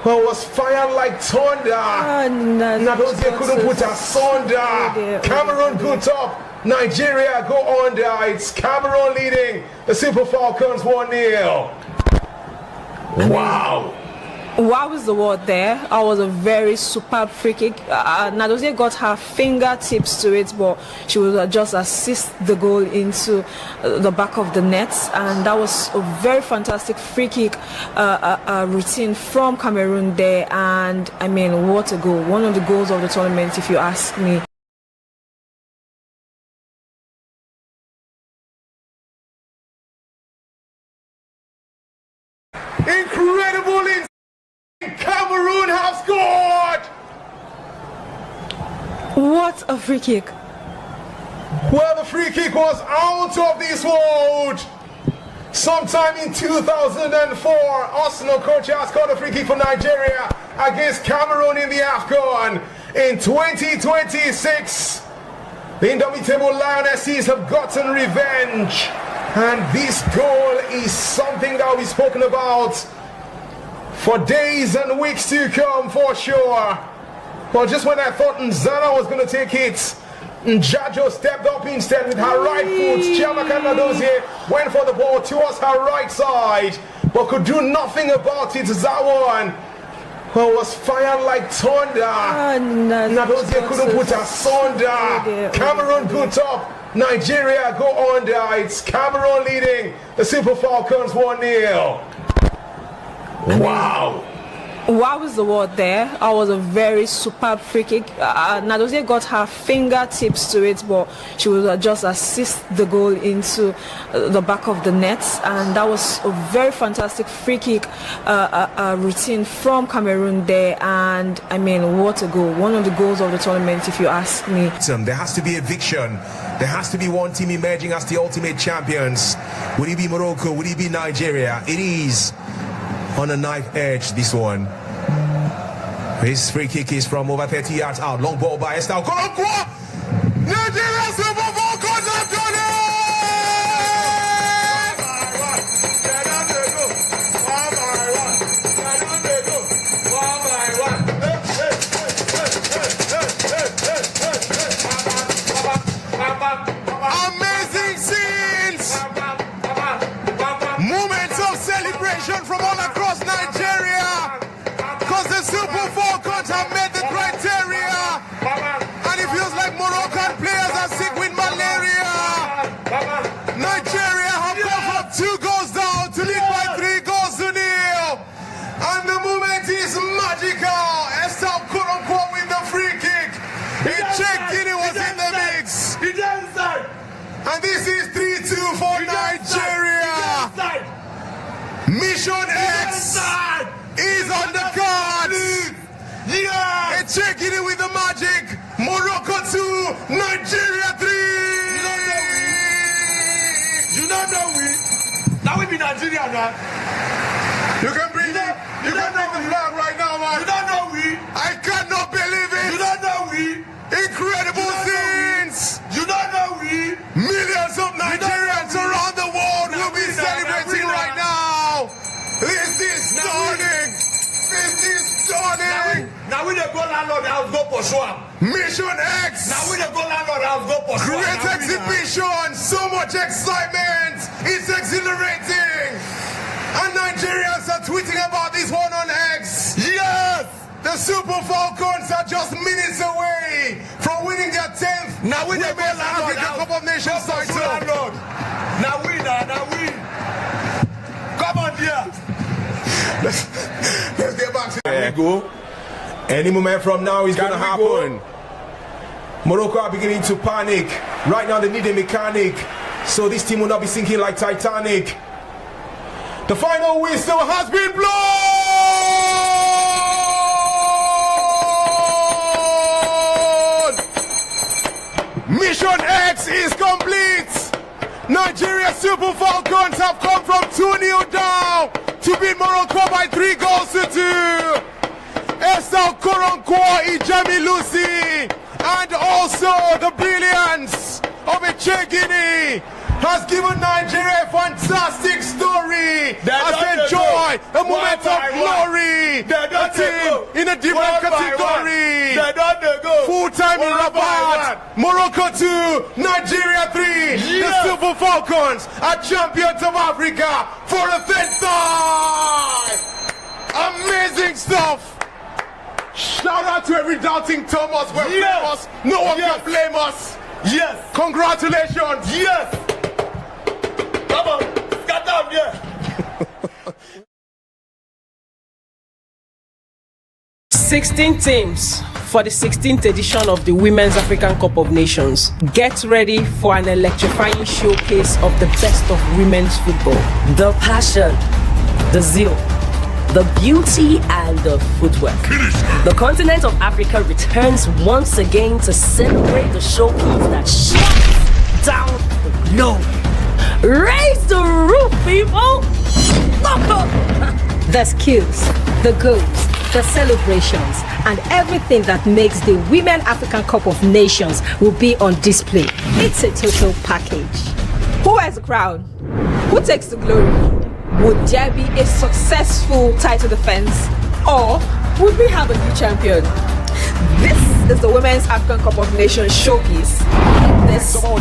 was fired like thunder. Nadozie couldn't put asunder. Cameroon go top, Nigeria go under. It's Cameroon leading the Super Falcons 1-0. Wow. What was the word there? I was a very superb free kick. Nadozie got her fingertips to it, but she would just assist the goal into the back of the net, and that was a very fantastic free kick routine from Cameroon there. And I mean, what a goal! One of the goals of the tournament, if you ask me. Incredible! Cameroon have scored! What a free kick! Well, the free kick was out of this world. Sometime in 2004, Arsenal coach has scored a free kick for Nigeria against Cameroon in the Wafcon. In 2026, the Indomitable lionesses have gotten revenge. And this goal is something that we've spoken about for days and weeks to come, for sure. But just when I thought Nzana was going to take it, Njajo stepped up instead with her right foot. Chiamaka Nadozie went for the ball towards her right side, but could do nothing about it. That one was fired like thunder. Nadozie couldn't put asunder. Cameroon go top, Nigeria go under. It's Cameroon leading the Super Falcons 1-0. Wow. What was the word there? I was a very superb free kick. Nadozie got her fingertips to it, but she would just assist the goal into the back of the net, and that was a very fantastic free kick routine from Cameroon there. And I mean, what a goal! One of the goals of the tournament, if you ask me. There has to be eviction. There has to be one team emerging as the ultimate champions. Would it be Morocco? Would it be Nigeria? It is on a knife edge, this one. This free kick is from over 30 yards out. Long ball by Estelle. Nigeria Super Falcons have done it! Amazing scenes! Moments of celebration from all across Nigeria, because the Super Falcons have met the criteria, and it feels like Moroccan players are sick with malaria. Nigeria have gone from 2 goals down to lead by 3 goals to 0, and the moment is magical. Estelle quote-unquote with the free kick. He checked in, it was in the mix. And this is 3-2 for Nigeria. Mission X is on the cards. Yeah, and checking it with the magic. Morocco 2, Nigeria 3. You don't know we. Now we be Nigeria now. You can bring it. You can bring the flag right now, man. You don't know we. I cannot believe it. You don't know we. Incredible scenes. You don't know we. Millions of Nigerians around the world will be celebrating right now. This is stunning. This is stunning. Now we the go landlord house go for sure. Mission X. Now we the go landlord house go for sure. Great exhibition. So much excitement. It's exhilarating. And Nigerians are tweeting about this one on X. Yes. The Super Falcons are just minutes away from winning their 10th Now we the go Women's landlord Africa Cup of Nations title. Now we. Come on, dear. Let's get back to There we go. Any moment from now is going to happen. Morocco are beginning to panic. Right now they need a mechanic, so this team will not be sinking like Titanic. The final whistle has been blown! Mission X is complete. Nigeria Super Falcons have come from 2-0 down to beat Morocco by 3 goals to 2. Estelle Koronkwo Ijami Lucy and also the brilliance of Echegini has given Nigeria a fantastic story. Has enjoyed a moment of glory. A team in a different category. Full-time in Rabat. Morocco 2, Nigeria 3. The Super Falcons are champions of Africa for a 3rd time. Amazing stuff. Shout out to every doubting Thomas. We're famous. No one can blame us. Yes. Congratulations. Yes. Come on. Get down here. 16 teams for the 16th edition of the Women's African Cup of Nations. Get ready for an electrifying showcase of the best of women's football. The passion, the zeal, the beauty and the footwork. The continent of Africa returns once again to celebrate the showcase that shuts down the globe. Raise the roof, people! The skills, the goals, the celebrations, and everything that makes the Women African Cup of Nations will be on display. It's a total package. Who wears the crown? Who takes the glory? Would there be a successful title defense? Or would we have a new champion? This is the Women's African Cup of Nations showcase. This is our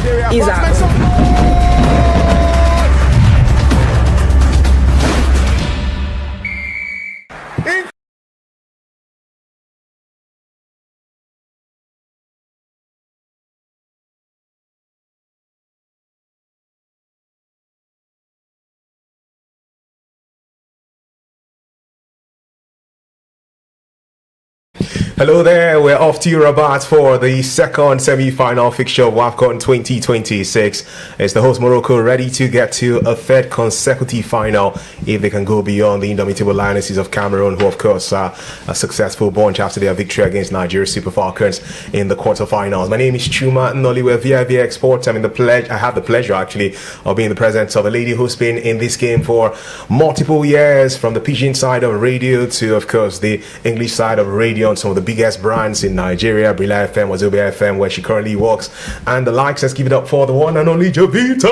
Hello there, we're off to Rabat for the second semi-final fixture of Wafcon 2026. It's the host Morocco ready to get to a 3rd consecutive final if they can go beyond the Indomitable Lionesses of Cameroon, who of course are a successful bunch after their victory against Nigeria Super Falcons in the quarterfinals. My name is Chuma Noliwe via vivxsports. I have the pleasure actually of being in the presence of a lady who's been in this game for multiple years, from the Pidgin side of radio to of course the English side of radio on some of the biggest brands in Nigeria, Brila FM, Wazobia FM, where she currently works, and the likes. Let's give it up for the one and only Jovita.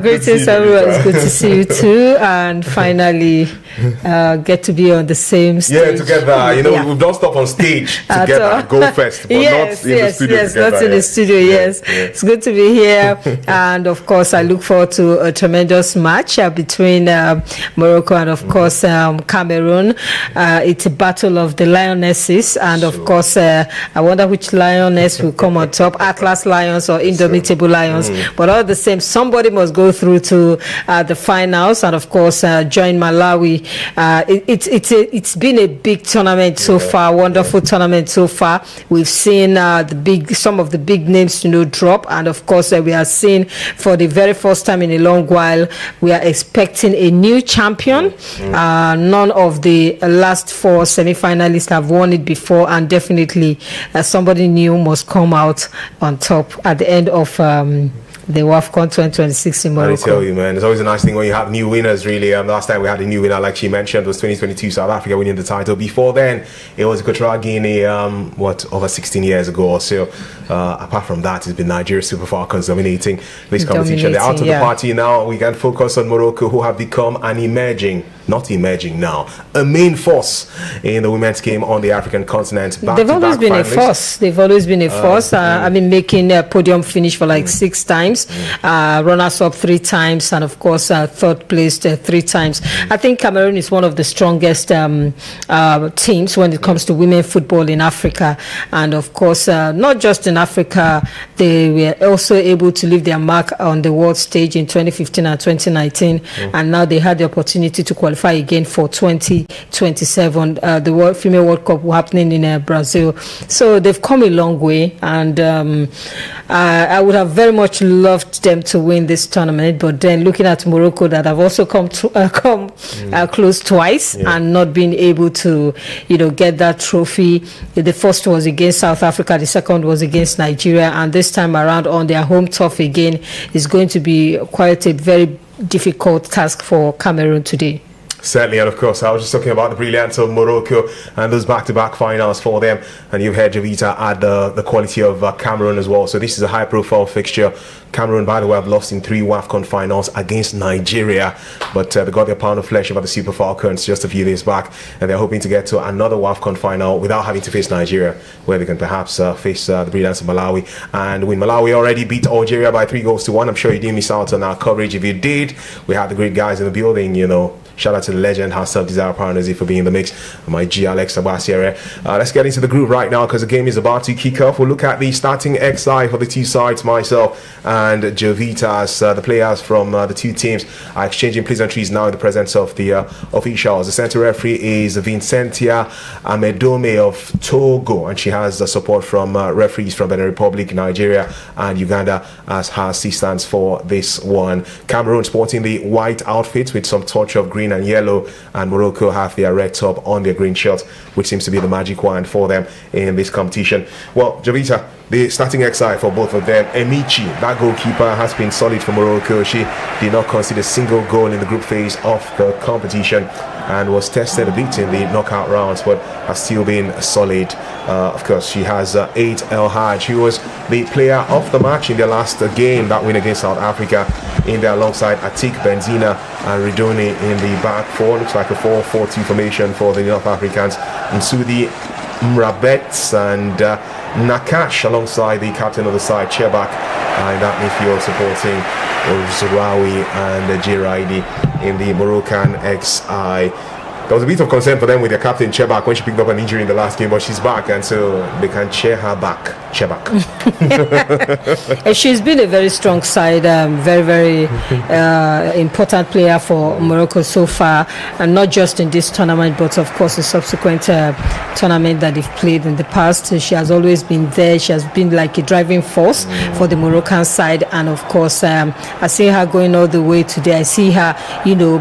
Greetings, everyone. It's good to see you too, and finally get to be on the same stage. Yeah, together. You know, we've don't stop on stage together. Go first, but not in the studio together. Not in the studio. Yes, it's good to be here, and of course, I look forward to a tremendous match between Morocco and of course Cameroon. It's a battle of the lionesses, and of course, I wonder which lioness will come on top: Atlas Lions or Indomitable Lions. But all the same, somebody must go through to the finals, and of course, join Malawi. It's been a big tournament so far, wonderful tournament so far. We've seen some of the big names drop, and of course, we are seeing for the very first time in a long while, we are expecting a new champion. None of the last 4 semi-finalists have won it before, and definitely somebody new must come out on top at the end of the Wafcon 2026 in Morocco. I tell you, man, it's always a nice thing when you have new winners, really. Last time we had a new winner, like she mentioned, was 2022 South Africa winning the title. Before then, it was Equatorial Guinea, over 16 years ago or so. Apart from that, it's been Nigeria Super Falcons dominating this competition. They're out of the party now. We can focus on Morocco, who have become an a main force in the women's game on the African continent. They've always been a force. They've always been a force. I mean, making a podium finish for like 6 times, runners up 3 times, and of course, 3rd place 3 times. I think Cameroon is one of the strongest teams when it comes to women football in Africa. And of course, not just in Africa, they were also able to leave their mark on the world stage in 2015 and 2019. And now they had the opportunity to qualify qualify again for 2027. The Female World Cup happening in Brazil. So they've come a long way, and I would have very much loved them to win this tournament. But then looking at Morocco, that have also come close twice and not been able to, get that trophy. The first was against South Africa, the second was against Nigeria, and this time around on their home turf again is going to be quite a very difficult task for Cameroon today. Certainly, and of course, I was just talking about the brilliance of Morocco and those back-to-back finals for them. And you've heard Jovita add the quality of Cameroon as well. So this is a high-profile fixture. Cameroon, by the way, have lost in 3 Wafcon finals against Nigeria, but they got their pound of flesh over the Super Falcons just a few days back, and they're hoping to get to another Wafcon final without having to face Nigeria, where they can perhaps face the brilliance of Malawi. And when Malawi already beat Algeria by 3-1, I'm sure you didn't miss out on our coverage. If you did, we had the great guys in the building, Shout out to the legend herself, Desire Parnazi, for being in the mix. My G Alex Abasiere. Let's get into the group right now, because the game is about to kick off. We'll look at the starting XI for the two sides. Myself and Jovita, as the players from the two teams are exchanging pleasantries now in the presence of the officials. The center referee is Vincentia Amedome of Togo, and she has the support from referees from Benin Republic, Nigeria, and Uganda as her assistants for this one. Cameroon sporting the white outfits with some touch of green and yellow, and Morocco have their red top on their green shirt, which seems to be the magic wand for them in this competition. Well, Jovita, the starting XI for both of them, Emichi, that goalkeeper, has been solid for Morocco. She did not concede a single goal in the group phase of the competition and was tested a bit in the knockout rounds, but has still been solid. Of course, she has 8 El Haj, who was the player of the match in their last game, that win against South Africa, in there alongside Atik Benzina and Ridoni in the back four. Looks like a 4-4-2 formation for the North Africans. Nsudi Mrabets and Nakash alongside the captain of the side, Chebak, in that midfield supporting Zurawi and Jiraidi in the Moroccan XI. There was a bit of concern for them with their captain Chebak when she picked up an injury in the last game, but she's back, and so they can cheer her back. Chebak. She's been a very strong side, very, very important player for Morocco so far, and not just in this tournament, but of course the subsequent tournament that they've played in the past. She has always been there. She has been like a driving force for the Moroccan side, and of course I see her going all the way today. I see her,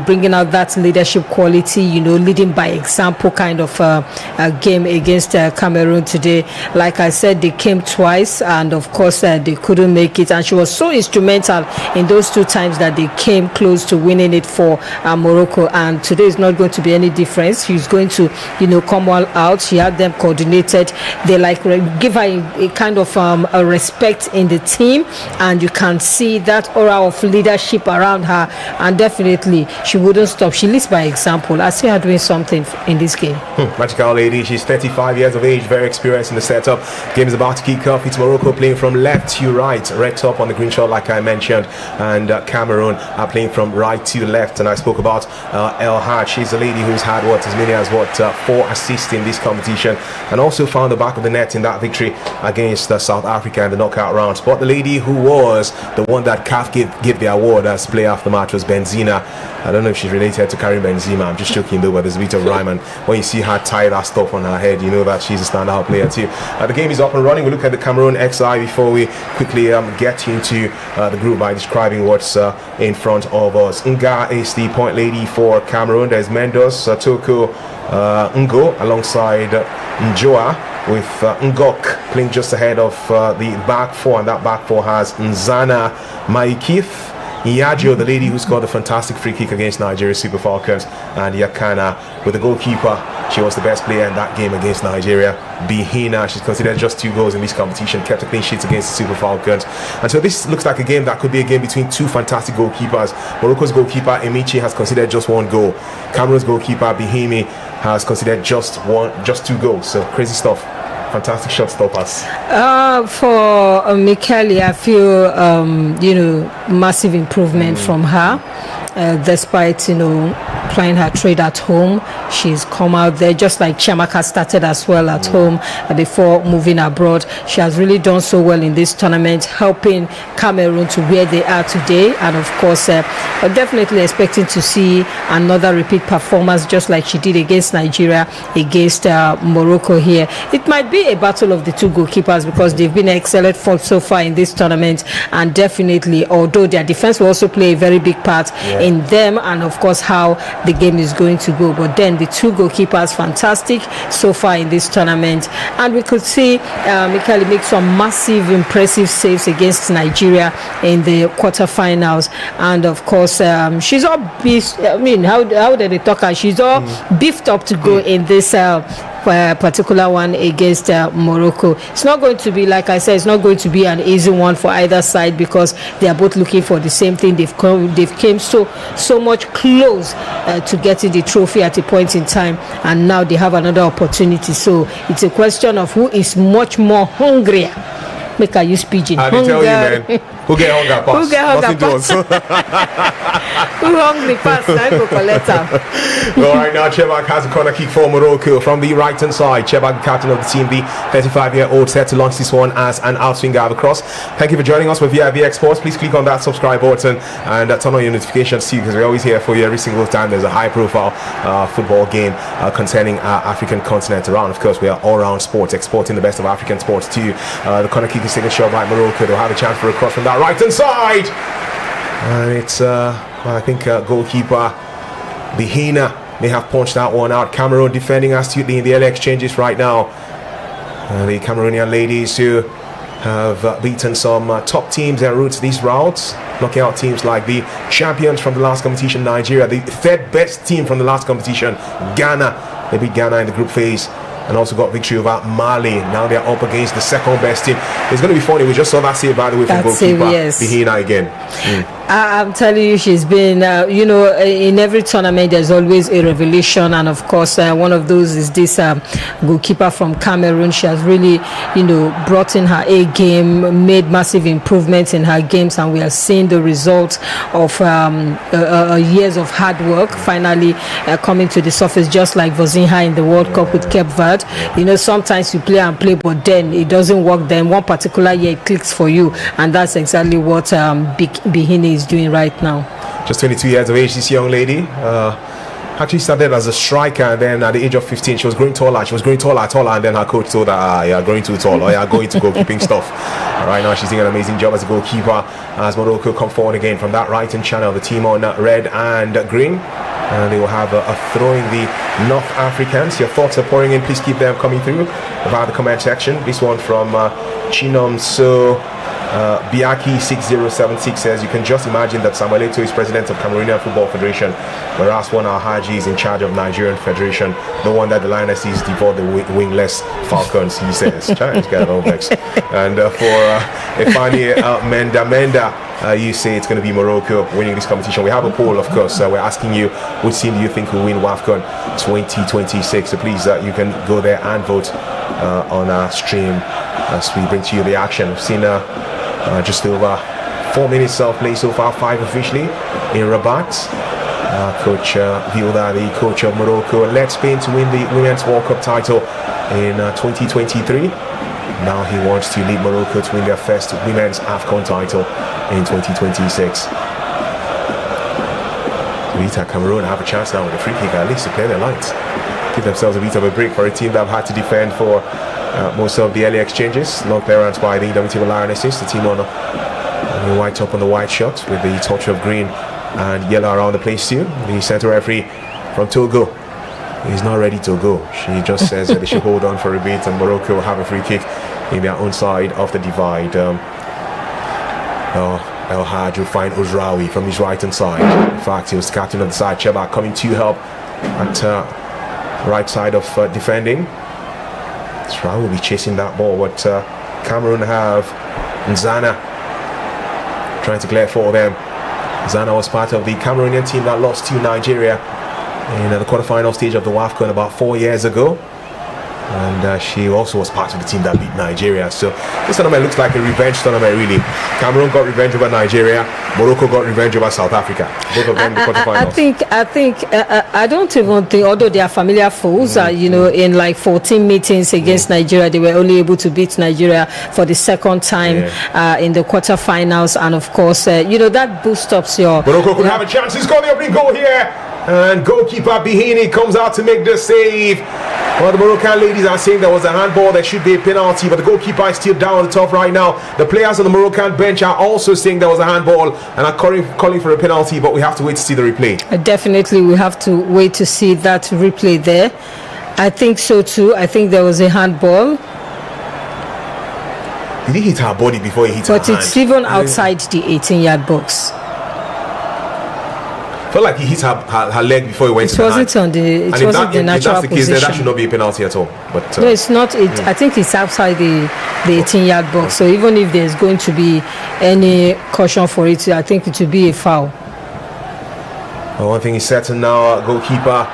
bringing out that leadership quality, leading by example kind of a game against Cameroon today. Like I said, they came twice, and of course they couldn't make it, and she was so instrumental in those 2 times that they came close to winning it for Morocco. And today is not going to be any difference. She's going to come all out. She had them coordinated. They give her a kind of a respect in the team, and you can see that aura of leadership around her, and definitely she wouldn't stop. She leads by example. I see her doing something in this game. Magical lady. She's 35 years of age, very experienced in the setup. Game is about to kick off. It's Morocco playing from left to right, red top on the green shirt like I mentioned, and Cameroon are playing from right to left. And I spoke about El Haj. She's a lady who's had as many as 4 assists in this competition, and also found the back of the net in that victory against South Africa in the knockout rounds. But the lady who was the one that CAF gave the award as player of the match was Benzina. I don't know if she's related to Karim Benzema. I'm just joking though, but there's a bit of rhyme, and when you see her tie that stuff on her head, you know that she's a standout player too. The game is up and running. We look at the Cameroon XI before we quickly get into the group by describing what's in front of us. Nga is the point lady for Cameroon. There's Mendos, Toko, Ngo alongside Njoa, with Ngok playing just ahead of the back four, and that back four has Nzana Maikith, Iyajo, the lady who scored a fantastic free kick against Nigeria Super Falcons, and Yakana with the goalkeeper. She was the best player in that game against Nigeria. Bihina, she's considered just 2 goals in this competition, kept a clean sheet against the Super Falcons. And so this looks like a game that could be a game between 2 fantastic goalkeepers. Morocco's goalkeeper Emichi has considered just 1 goal. Cameroon's goalkeeper Bihimi has considered just 2 goals. So crazy stuff. Fantastic shot stoppers. For Michele, I feel massive improvement from her, despite plying her trade at home. She's come out there just like Chiamaka started as well at home before moving abroad. She has really done so well in this tournament, helping Cameroon to where they are today. And of course, we're definitely expecting to see another repeat performance just like she did against Nigeria, against Morocco here. It might be a battle of the two goalkeepers because they've been excellent so far in this tournament, and definitely, although their defense will also play a very big part in them and of course how the game is going to go, but then the two goalkeepers fantastic so far in this tournament. And we could see Mikali make some massive impressive saves against Nigeria in the quarterfinals, and of course she's all beefed. I mean, how did they talk her? She's all beefed up to go in this particular one against Morocco. It's not going to be, like I said, it's not going to be an easy one for either side because they are both looking for the same thing. They've came so much close to getting the trophy at a point in time, and now they have another opportunity. So it's a question of who is much more hungrier. Make I use pidgin. I tell you, man. Who get hunger pass? Who get hunger pass? Who hungry pass? I go collect them. All right, now Chebak has a corner kick for Morocco from the right hand side. Chebak, captain of the team, the 35-year-old, set to launch this one as an outswinger across. Thank you for joining us with vivxsports. Please click on that subscribe button and turn on your notifications too, because we're always here for you every single time there's a high-profile football game concerning our African continent around. Of course, we are all-round sports, exporting the best of African sports to you. The corner kick is taken shot by Morocco. They'll have a chance for a cross from that right hand side, and it's I think goalkeeper Bihina may have punched that one out. Cameroon defending astutely in the early exchanges right now. The Cameroonian ladies who have beaten some top teams en route to these routes, knocking out teams like the champions from the last competition, Nigeria, the third best team from the last competition, Ghana. They beat Ghana in the group phase and also got victory over Mali. Now they're up against the second best team. It's going to be funny. We just saw that save, by the way, from goalkeeper Bihina again. I'm telling you, she's been, in every tournament there's always a revelation, and of course one of those is this goalkeeper from Cameroon. She has really, brought in her A game, made massive improvements in her games, and we are seeing the results of years of hard work finally coming to the surface, just like Vozinha in the World Cup with Cape Verde. Sometimes you play, but then it doesn't work. Then one particular year it clicks for you, and that's exactly what Bihini is doing right now. Just 22 years of age, this young lady actually started as a striker, and then at the age of 15 she was growing taller, and then her coach told her, you're growing too tall, or you're going to goalkeeping stuff. Right now she's doing an amazing job as a goalkeeper as Morocco come forward again from that right hand channel. The team on red and green, and they will have a throw in the North Africans. Your thoughts are pouring in, please keep them coming through via the comment section. This one from Chinom So Biaki 6076 says, you can just imagine that Samuel Eto'o is president of Cameroonian Football Federation, whereas one Alhaji is in charge of Nigerian Federation. No wonder the lionesses devour the wingless falcons, he says. Chinese guy vex. And for Ifani Menda, you say it's going to be Morocco winning this competition. We have a poll, of course. We're asking you, which team do you think will win Wafcon 2026? So please, you can go there and vote on our stream as we bring to you the action. We've seen just over 4 minutes of play so far, 5 officially in Rabat. Coach Vilda, the coach of Morocco, led Spain to win the Women's World Cup title in 2023. Now he wants to lead Morocco to win their first Women's AFCON title in 2026. Rita Cameroon have a chance now with a free kick at least to play their lines. Give themselves a bit of a break for a team that have had to defend for most of the early exchanges. Long clearance by the Indomitable lionesses, the team on the white top on the white shirt with the touch of green and yellow around the place too. The centre referee from Togo is not ready to go. She just says that they should hold on for a bit, and Morocco will have a free kick in their own side of the divide. El Haj will find Ozraoui from his right hand side. In fact, he was captain of the side. Chebak coming to help at right side of defending. Ozraoui will be chasing that ball, but Cameroon have Nzana trying to clear for them. Nzana was part of the Cameroonian team that lost to Nigeria in the quarterfinal stage of the Wafcon about 4 years ago, and she also was part of the team that beat Nigeria. So this tournament looks like a revenge tournament, really. Cameroon got revenge over Nigeria, Morocco got revenge over South Africa. Both of them in the quarterfinals. I don't even think, although they are familiar foes, in like 14 meetings against Nigeria, they were only able to beat Nigeria for the second time in the quarterfinals. And of course, that boosts up your... Morocco could have a chance. He's got the opening goal here. And goalkeeper Bihini comes out to make the save. Well, the Moroccan ladies are saying there was a handball, there should be a penalty, but the goalkeeper is still down on the top right now. The players on the Moroccan bench are also saying there was a handball and are calling for a penalty, but we have to wait to see the replay. Definitely, we have to wait to see that replay there. I think so too. I think there was a handball. Did he hit her body before he hit her hand? But it's even outside the 18-yard box. Felt like he hit her leg before he went to the hand. It wasn't the natural if that's the case, position. then that should not be a penalty at all. But no, it's not. I think it's outside the 18-yard box. So even if there's going to be any caution for it, I think it will be a foul. Well, one thing is certain now, goalkeeper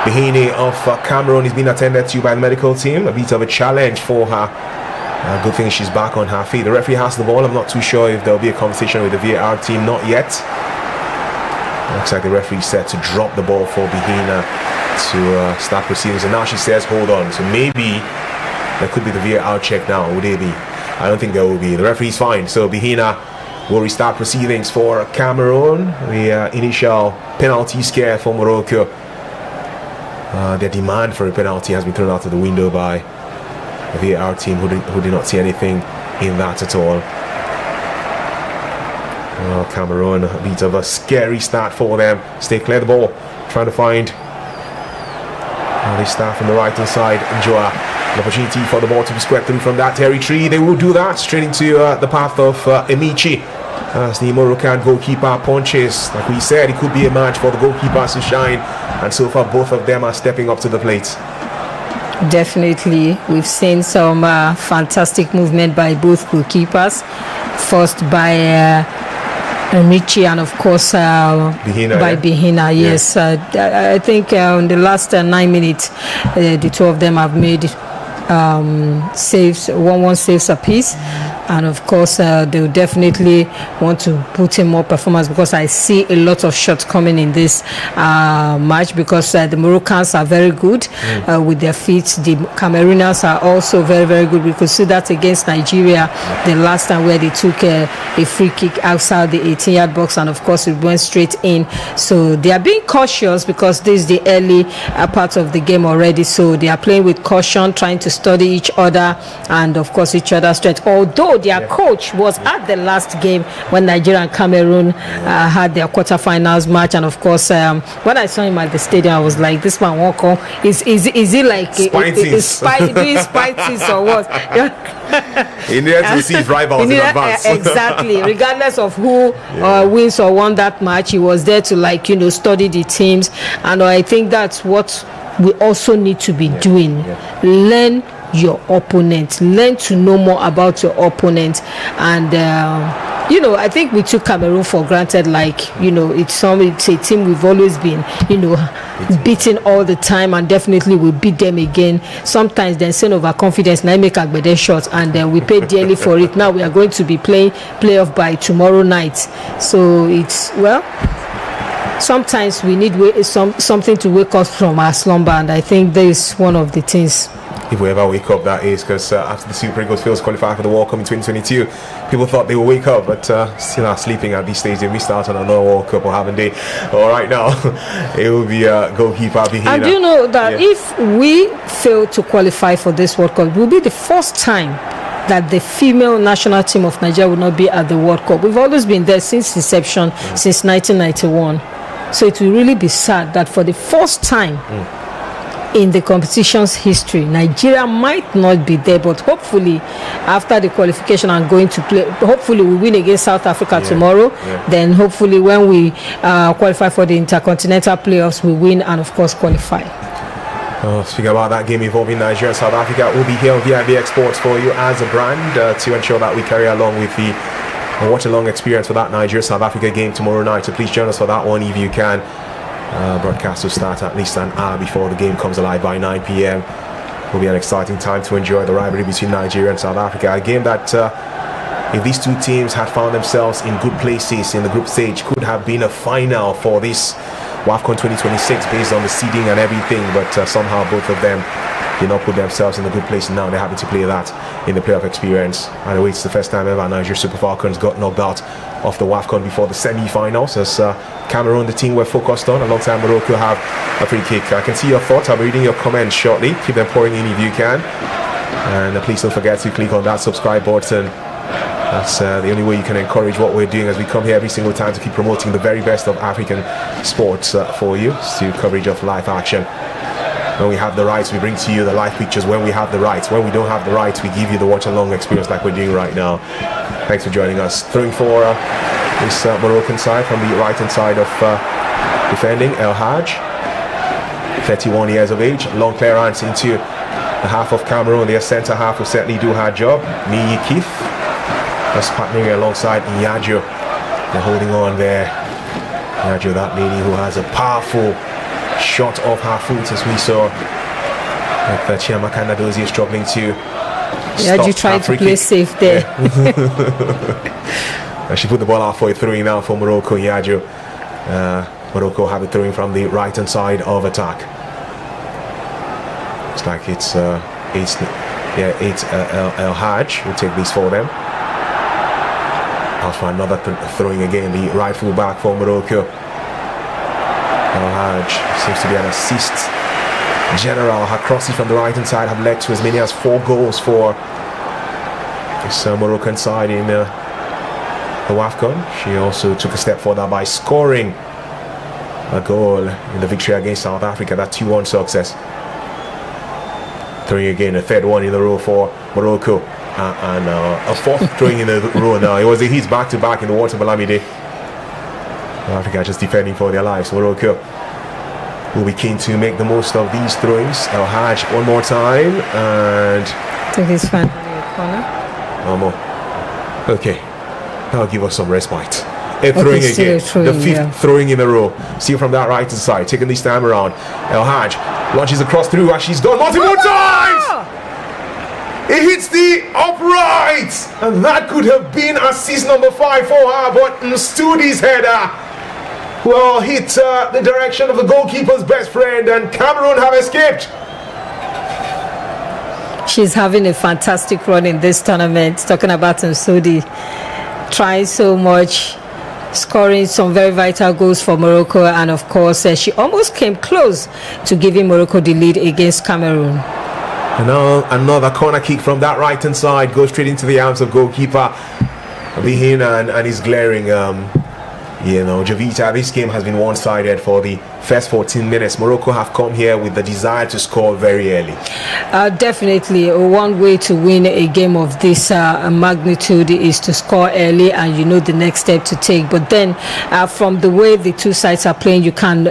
Bihini of Cameroon is being attended to by the medical team. A bit of a challenge for her. Good thing she's back on her feet. The referee has the ball. I'm not too sure if there'll be a conversation with the VAR team. Not yet. Looks like the referee said to drop the ball for Bihina to start proceedings, and now she says hold on. So maybe there could be the VAR check now. Would there be? I don't think there will be. The referee's fine, so Bihina will restart proceedings for Cameroon. The initial penalty scare for Morocco. Their demand for a penalty has been thrown out of the window by the VAR team, who did not see anything in that at all. Well, Cameroon, a bit of a scary start for them. Stay clear of the ball, trying to find. They start from the right hand side. Joa, an opportunity for the ball to be swept through from that territory. They will do that straight into the path of Emichi. As the Moroccan goalkeeper punches, like we said, it could be a match for the goalkeepers to shine, and so far both of them are stepping up to the plate. Definitely, we've seen some fantastic movement by both goalkeepers. First by Michi and of course Bihina. Yes, I think in the last 9 minutes the two of them have made saves, 1-1 saves apiece, and of course they'll definitely want to put in more performance, because I see a lot of shots coming in this match, because the Moroccans are very good with their feet. The Cameroonians are also very, very good. We could see that against Nigeria the last time, where they took a free kick outside the 18-yard box, and of course it went straight in. So they are being cautious, because this is the early part of the game already, so they are playing with caution, trying to study each other and of course each other's strength. Although their coach was at the last game when Nigeria and Cameroon had their quarterfinals match, and of course when I saw him at the stadium, I was like, this man won't come. Is he like doing spices or what? He needed to receive rivals in advance. Exactly. Regardless of who wins or won that match, he was there to study the teams, and I think that's what we also need to be doing. Learn your opponent, learn to know more about your opponent, and I think we took Cameroon for granted, it's a team we've always been beating all the time, and definitely we beat them again. Sometimes then send overconfidence, now make Agbede shots, and then we pay dearly for it. Now we are going to be playing playoff by tomorrow night, so it's sometimes we need something to wake us from our slumber, and I think this is one of the things. If we ever wake up, that is, because after the Super Eagles fails qualify for the World Cup in 2022, people thought they would wake up, but still are sleeping at this stage. They missed out on another World Cup, or haven't they? All right, now it will be goalkeeper Bihina. And you know that if we fail to qualify for this World Cup, it will be the first time that the female national team of Nigeria will not be at the World Cup. We've always been there since inception, since 1991. So it will really be sad that for the first time in the competition's history, Nigeria might not be there, but hopefully after the qualification and going to play, hopefully we win against South Africa tomorrow. Then hopefully when we qualify for the intercontinental playoffs, we win and of course qualify. Speaking about that game involving Nigeria and South Africa, we'll be here on vivxsports for you as a brand to ensure that we carry along with the watch-along experience for that Nigeria-South Africa game tomorrow night. So please join us for that one if you can. Broadcast will start at least an hour before the game comes alive by 9 p.m. It will be an exciting time to enjoy the rivalry between Nigeria and South Africa. A game that if these two teams had found themselves in good places in the group stage, could have been a final for this Wafcon 2026 based on the seeding and everything, but somehow both of them did not put themselves in a good place. Now they're happy to play that in the playoff experience. And it's the first time ever Nigeria Super Falcons got knocked out of the Wafcon before the semi-finals, as Cameroon, the team we're focused on, alongside Morocco, have a free kick. I can see your thoughts. I'll be reading your comments shortly. Keep them pouring in if you can. And please don't forget to click on that subscribe button. That's the only way you can encourage what we're doing as we come here every single time to keep promoting the very best of African sports for you. To coverage of live action. When we have the rights, we bring to you the live pictures. When we have the rights, when we don't have the rights, we give you the watch-along experience like we're doing right now. Thanks for joining us. Throwing for this Moroccan side from the right-hand side of defending, El Haj, 31 years of age. Long clearance into the half of Cameroon. Their centre half will certainly do her job. Niyi Keith, that's partnering alongside Iyajo. They're holding on there. Iyajo, that lady who has a powerful shot off her foot, as we saw with Chiamaka Nnadozie struggling to you tried to play safe there. And she put the ball out for a throwing now for Morocco. Iyajo, Morocco have it throwing from the right hand side of attack. Looks like it's El Haj will take these for them. Out for another throwing again, the right full back for Morocco. El Haj seems to be an assist general. Her crosses from the right hand side have led to as many as 4 goals for this Moroccan side in the Wafcon. She also took a step further by scoring a goal in the victory against South Africa, that 2-1 success. Throwing again, a third one in a row for Morocco, and a fourth throwing in a row now. It was a hit back to back in the Walter Balamide. Africa just defending for their lives. Morocco will be keen to make the most of these throw-ins. El Haj one more time, and I think he's fine. Corner. No more. Okay, that'll give us some respite. Throwing again, the fifth throwing in a row. See from that right side, taking this time around. El Haj launches across through, and she's gone multiple times. It hits the upright, and that could have been assist number 5 for her, but Nstudi's header well hit the direction of the goalkeeper's best friend, and Cameroon have escaped. She's having a fantastic run in this tournament. Talking about Nstudi, trying so much, scoring some very vital goals for Morocco, and of course she almost came close to giving Morocco the lead against Cameroon. And now another corner kick from that right hand side goes straight into the arms of goalkeeper Bihina, and he's glaring. Javita, this game has been one-sided for the first 14 minutes. Morocco have come here with the desire to score very early. Definitely, one way to win a game of this magnitude is to score early, and you know the next step to take. But then, from the way the two sides are playing, you can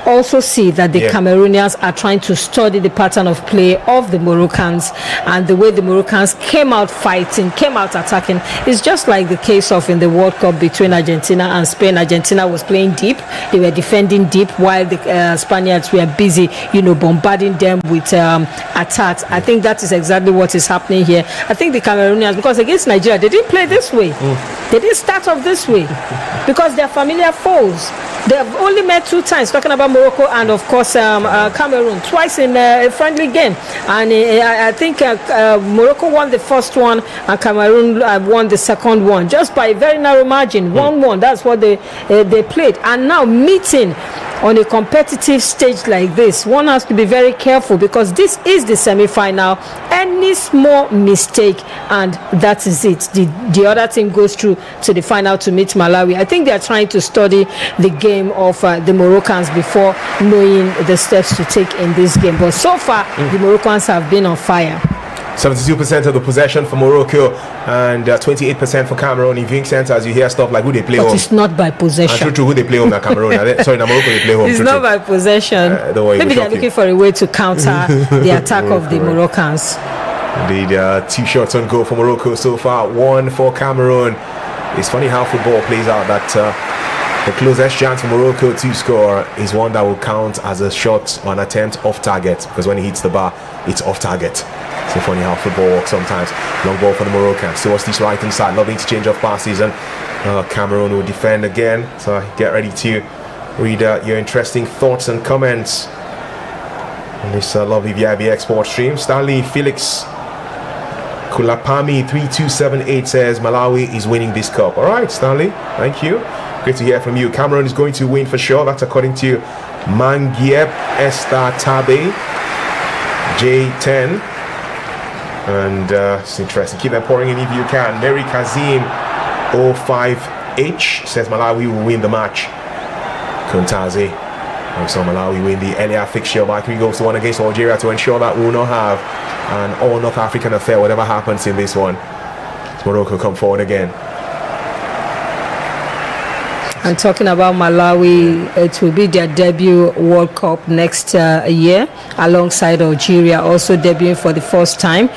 also see that the Cameroonians are trying to study the pattern of play of the Moroccans, and the way the Moroccans came out fighting, came out attacking. It's just like the case of in the World Cup between Argentina and Spain. Argentina was playing deep, they were defending deep, while the Spaniards were busy, bombarding them with attacks. I think that is exactly what is happening here. I think the Cameroonians, because against Nigeria, they didn't play this way. They didn't start off this way because they're familiar foes. They have only met 2 times, talking about Morocco and of course Cameroon, twice in a friendly game, and I think Morocco won the first one and Cameroon won the second one just by a very narrow margin, 1-1. That's what they played, and now meeting on a competitive stage like this, one has to be very careful because this is the semi-final. Any small mistake and that is it. The other team goes through to the final to meet Malawi. I think they are trying to study the game of the Moroccans before knowing the steps to take in this game. But so far, the Moroccans have been on fire. 72% of the possession for Morocco and 28% for Cameroon. In viewing centers, you hear stuff like who they play home. But it's not by possession. True, who they play home at Cameroon. Sorry, Morocco they play home. It's not by possession. Maybe they're looking for a way to counter the attack of the Moroccans. Indeed, 2 shots on goal for Morocco so far, 1 for Cameroon. It's funny how football plays out, that the closest chance for Morocco to score is one that will count as a shot or an attempt off target, because when he hits the bar, it's off target. It's funny how football works sometimes. Long ball for the Moroccans towards this right hand side. Lovely exchange of passes, and Cameroon will defend again. So get ready to read your interesting thoughts and comments on this lovely vivxsports stream. Stanley Felix Kulapami 3278 says Malawi is winning this cup. All right, Stanley, thank you. Great to hear from you. Cameroon is going to win for sure. That's according to Mangiep Esther Tabe J10. And it's interesting. Keep them pouring in if you can. Mary Kazim 05H says Malawi will win the match. Kuntazi, I saw Malawi win the earlier fixture by 3-1 against Algeria to ensure that we will not have an all North African affair, whatever happens in this one. Morocco come forward again. And talking about Malawi, it will be their debut World Cup next year, alongside Algeria also debuting for the first time.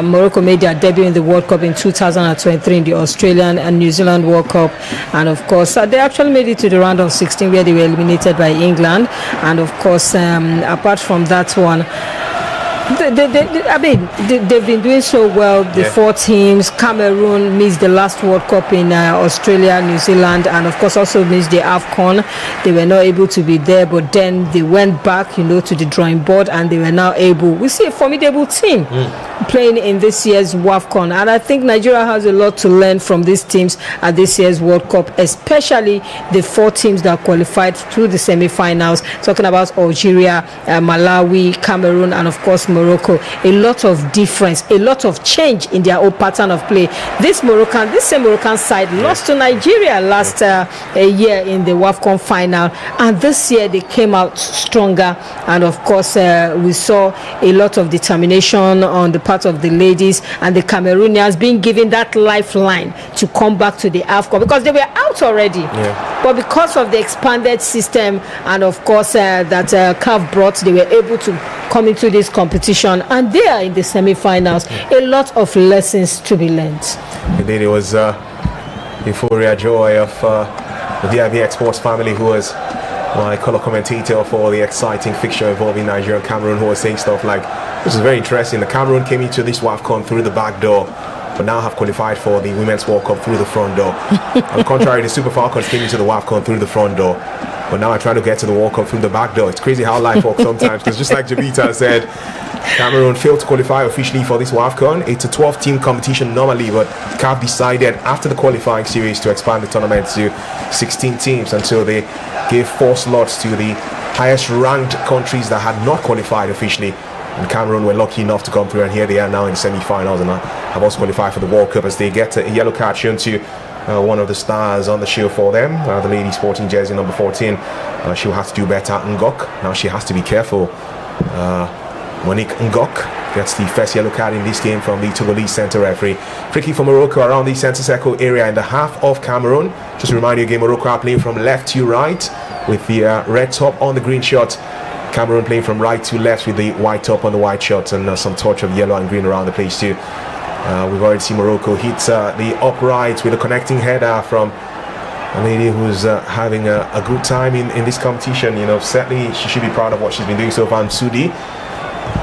Morocco made their debut in the World Cup in 2023 in the Australian and New Zealand World Cup. And of course, they actually made it to the round of 16 where they were eliminated by England. And of course, apart from that one, they've been doing so well. The four teams. Cameroon missed the last World Cup in Australia, New Zealand, and of course also missed the Wafcon. They were not able to be there, but then they went back, to the drawing board, and they were now able. We see a formidable team playing in this year's Wafcon, and I think Nigeria has a lot to learn from these teams at this year's World Cup, especially the four teams that qualified through the semi-finals. Talking about Algeria, Malawi, Cameroon, and of course Morocco. A lot of difference, a lot of change in their own pattern of play. This same Moroccan side lost to Nigeria last year in the Wafcon final, and this year they came out stronger. And of course, we saw a lot of determination on the part of the ladies, and the Cameroonians being given that lifeline to come back to the Wafcon because they were out already. But because of the expanded system, and of course that CAF brought, they were able to come into this competition, and they are in the semi-finals. A lot of lessons to be learned. Indeed, it was euphoria joy of the vivxsports family, who was my color commentator for the exciting fixture involving Nigeria and Cameroon, who was saying stuff like, this is very interesting, the Cameroon came into this Wafcon through the back door, but now have qualified for the Women's World Cup through the front door. On the contrary, the Super Falcons came into the Wafcon through the front door, but now I try to get to the World Cup through the back door. It's crazy how life works sometimes, because just like Javita said, Cameroon failed to qualify officially for this Wafcon. It's a 12-team competition normally, but CAF decided after the qualifying series to expand the tournament to 16 teams until they gave 4 slots to the highest ranked countries that had not qualified officially. And Cameroon were lucky enough to come through, and here they are now in the semi-finals and have also qualified for the World Cup as they get a yellow card shown to one of the stars on the shield for them, the lady sporting jersey number 14. She'll have to do better. Ngok, now she has to be careful. Monique Ngok gets the first yellow card in this game from the Togolese centre referee. Free kick for Morocco around the centre circle area in the half of Cameroon. Just to remind you again, Morocco are playing from left to right with the red top on the green shirt. Cameroon playing from right to left with the white top on the white shirt, and some touch of yellow and green around the place too. We've already seen Morocco hit the upright with a connecting header from a lady who's having a good time in this competition. Certainly she should be proud of what she's been doing so far, Sudi.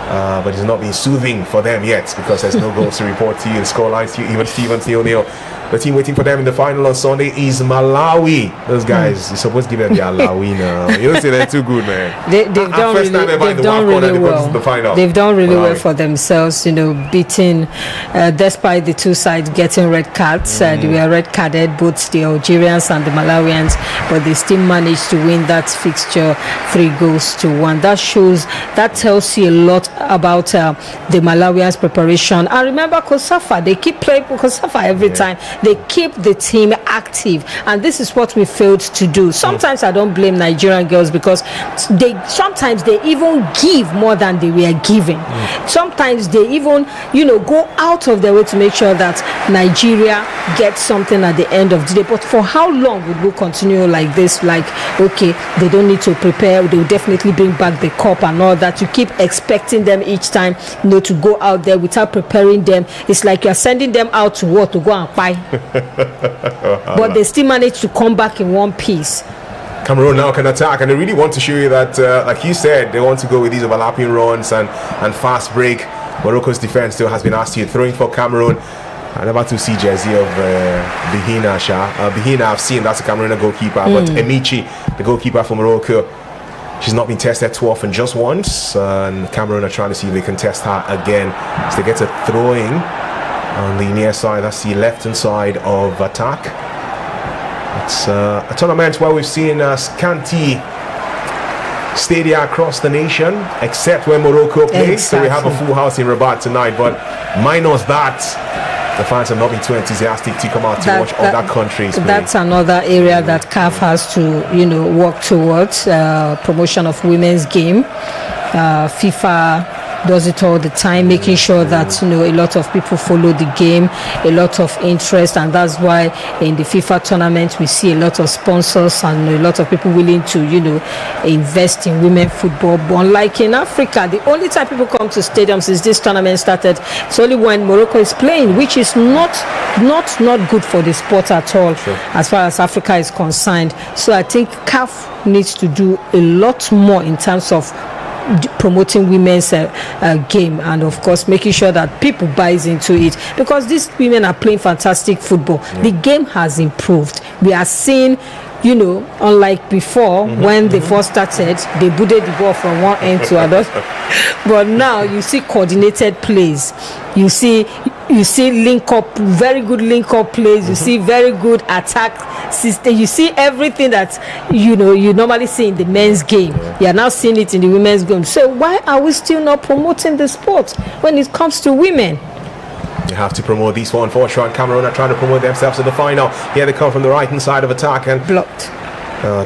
But it's not been soothing for them yet, because there's no goals to report to you. The scoreline to you, even Stevens 0-0. The team waiting for them in the final on Sunday is Malawi. Those guys, you're supposed to give them the Alawi now. You don't say they're too good, man. They've done really well. They've done really well for themselves, beating, despite the two sides getting red cards. They were red carded, both the Algerians and the Malawians, but they still managed to win that fixture 3-1. That tells you a lot about the Malawians' preparation. And remember Kosafa, they keep playing Kosafa every time. They keep the team active, and this is what we failed to do. Sometimes I don't blame Nigerian girls, because sometimes they even give more than they were giving. Sometimes they even go out of their way to make sure that Nigeria gets something at the end of the day. But for how long would we continue like this? Okay, they don't need to prepare, they will definitely bring back the cup and all that. You keep expecting them each time to go out there without preparing them. It's like you're sending them out to war to go and fight. But they still manage to come back in one piece. Cameroon now can attack, and they really want to show you that, like you said, they want to go with these overlapping runs and fast break. Morocco's defense still has been asked to throwing for Cameroon. I never to see jersey of Bihina Shah. Bihina, I've seen, that's a Cameroon goalkeeper, but Emichi, the goalkeeper for Morocco, she's not been tested too often, just once. And Cameroon are trying to see if they can test her again. So they get a throwing on the near side. That's the left-hand side of attack. It's a tournament where we've seen scanty stadia across the nation, except when Morocco plays. Exactly. So we have a full house in Rabat tonight. But minus that, the fans have not been too enthusiastic to come out to watch other countries play. That's another area that CAF has to, work towards, promotion of women's game. FIFA does it all the time, making sure that a lot of people follow the game, a lot of interest, and that's why in the FIFA tournament we see a lot of sponsors and a lot of people willing to invest in women football. But unlike in Africa, the only time people come to stadiums since this tournament started, it's only when Morocco is playing, which is not good for the sport at all. Sure. As far as Africa is concerned. So I think CAF needs to do a lot more in terms of promoting women's game, and of course making sure that people buys into it, because these women are playing fantastic football. The game has improved. We are seeing, unlike before, when they first started, they booted the ball from one end to another. But now you see coordinated plays. You see link up, very good link up plays. You see very good attack system. You see everything that you normally see in the men's game. You are now seeing it in the women's game. So why are we still not promoting the sport when it comes to women? You have to promote these one for sure. And Cameroon are trying to promote themselves to the final. Here they come from the right hand side of attack and blocked.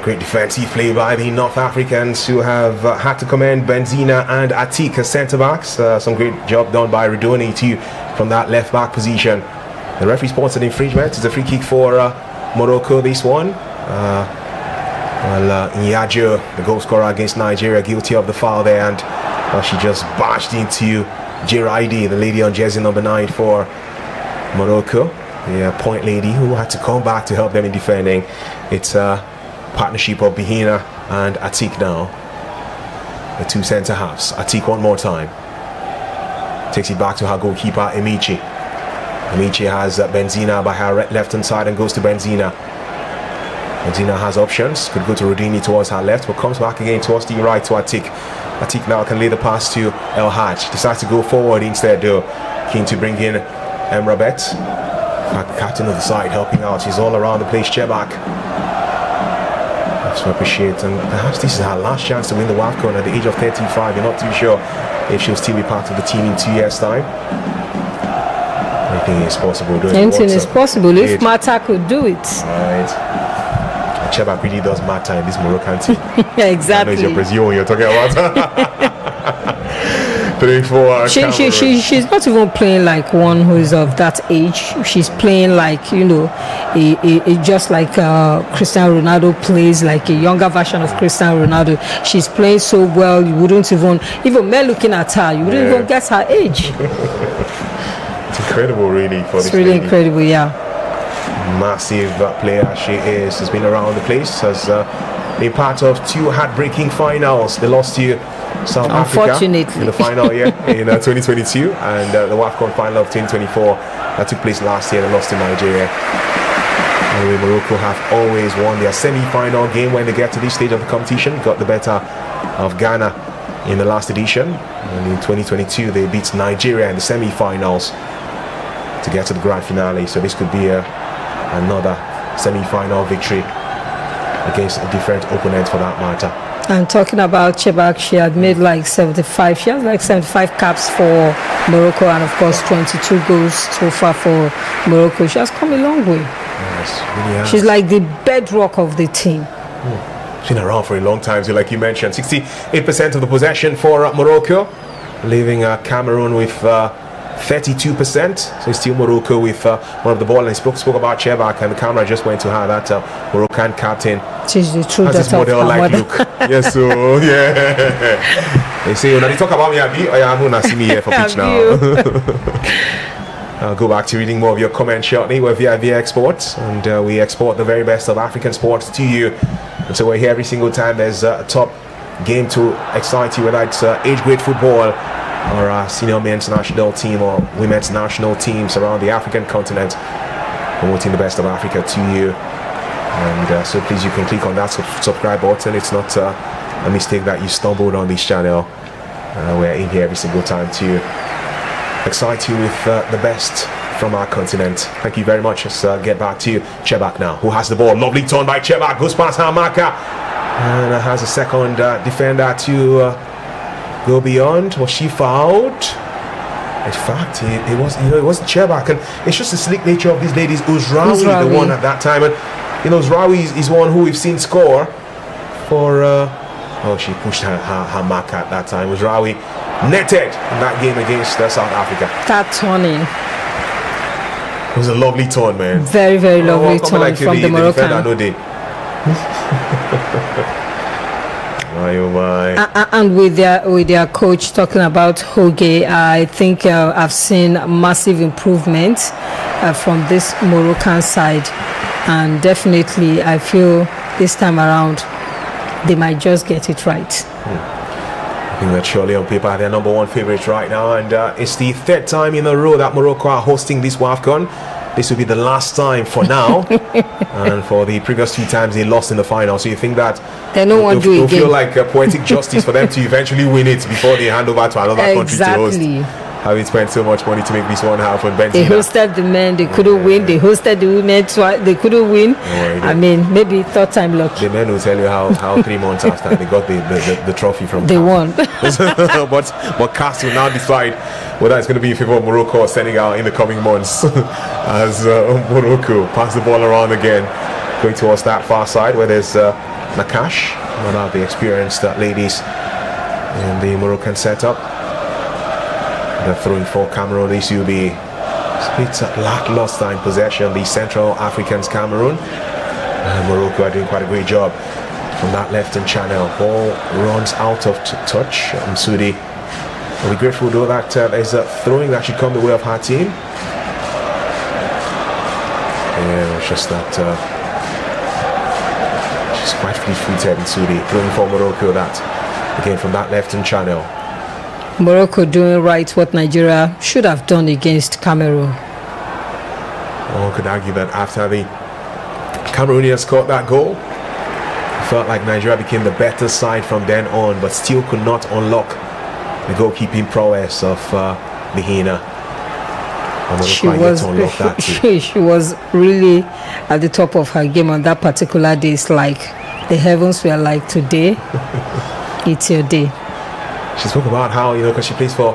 Great defensive play by the North Africans, who have had to commend Benzina and Atik as centre-backs. Some great job done by Redoni too from that left-back position. The referee spots an infringement. It's a free kick for Morocco, this one. Nyajo, the goal scorer against Nigeria, guilty of the foul there, and she just bashed into Jiraidi, the lady on jersey number 9 for Morocco. The point lady who had to come back to help them in defending. It's partnership of Bihina and Atik now, the two centre halves. Atik one more time, takes it back to her goalkeeper Emichi. Emichi has Benzina by her left hand side and goes to Benzina. Benzina has options, could go to Rodini towards her left, but comes back again towards the right to Atik. Atik now can lay the pass to El Haj, decides to go forward instead though, keen to bring in Emrabet, captain of the side, helping out. She's all around the place. Chebak, to appreciate, and perhaps this is her last chance to win the Wafcon at the age of 35. You're not too sure if she'll still be part of the team in 2 years' time. Anything is possible. Anything is possible if Mata could do it. Right. Chebak really does matter in this Moroccan team. Exactly. I know it's your Brazil you're talking about. She's not even playing like one who is of that age. She's playing like just like Cristiano Ronaldo plays, like a younger version of Cristiano Ronaldo. She's playing so well, you wouldn't even men looking at her, you wouldn't even guess her age. It's incredible, really. It's really incredible, yeah. Massive player she is. Has been around the place. Has been part of 2 heartbreaking finals. They lost to South Africa in the final in 2022, and the Wafcon final of 2024 that took place last year. They lost to Nigeria. Anyway, Morocco have always won their semi-final game when they get to this stage of the competition. Got the better of Ghana in the last edition, and in 2022 they beat Nigeria in the semi-finals to get to the grand finale. So this could be another semi-final victory against a different opponent for that matter. And talking about Chebak, she had made like 75. She has like 75 caps for Morocco, and of course 22 goals so far for Morocco. She has come a long way. Yes, really has. She's like the bedrock of the team. She's been around for a long time, so like you mentioned, 68% of the possession for Morocco, leaving Cameroon with 32%. So it's still Morocco with one of the ball. And spoke about Chebak, and the camera just went to her. That Moroccan captain. She's the true has this model-like look. Yes, so yeah. They say, when they talk about me, I'm gonna see me here for pitch now. I'll go back to reading more of your comments shortly. We're via vivxsports, and we export the very best of African sports to you. And so we're here every single time there's a top game to excite you, whether it's age grade football, our senior men's national team or women's national teams around the African continent, promoting the best of Africa to you. And so please, you can click on that subscribe button. It's not a mistake that you stumbled on this channel. We're in here every single time to excite you with the best from our continent. Thank you very much. Let's get back to Chebak now, who has the ball. Lovely turn by Chebak, goes past Hamaka, and has a second defender to go beyond. Was she fouled? In fact, it wasn't Chebak, and it's just the slick nature of these ladies. Uzraoui, the one at that time, and Uzraoui is one who we've seen score for. She pushed her mark at that time. Uzraoui netted in that game against South Africa. That turning. It was a lovely turn, man. Very, very lovely turn from the Moroccan. Oh my. And with their coach talking about Hoge, I think I've seen massive improvement from this Moroccan side, and definitely I feel this time around they might just get it right. I think that surely on paper they're number one favourites right now, and it's the third time in a row that Morocco are hosting this Wafcon. This will be the last time for now, and for the previous 2 times they lost in the final. So you think that it'll feel like poetic justice for them to eventually win it before they hand over to another country to host? Having spent so much money to make this one happen. They hosted the men, they couldn't win. They hosted the women, they couldn't win. I mean, maybe third time lucky. The men will tell you how 3 months after they got the trophy from they won. but CAS will now decide whether it's going to be in favour of Morocco or Senegal in the coming months. As Morocco pass the ball around again, going towards that far side where there's Nakash, one of the experienced ladies in the Moroccan setup. They're throwing for Cameroon. This will be split lackluster in possession. The Central Africans, Cameroon. Morocco are doing quite a great job from that left-hand channel. Ball runs out of touch. Msudi will be grateful though that there's a throwing that should come the way of her team. Yeah, it's just that she's quite fleet-footed. Msudi throwing for Morocco. That again from that left-hand channel. Morocco doing right what Nigeria should have done against Cameroon. One could argue that after the Cameroonians scored that goal, it felt like Nigeria became the better side from then on, but still could not unlock the goalkeeping prowess of Mihina. She was really at the top of her game on that particular day. It's like the heavens were like, today, it's your day. She spoke about how, because she plays for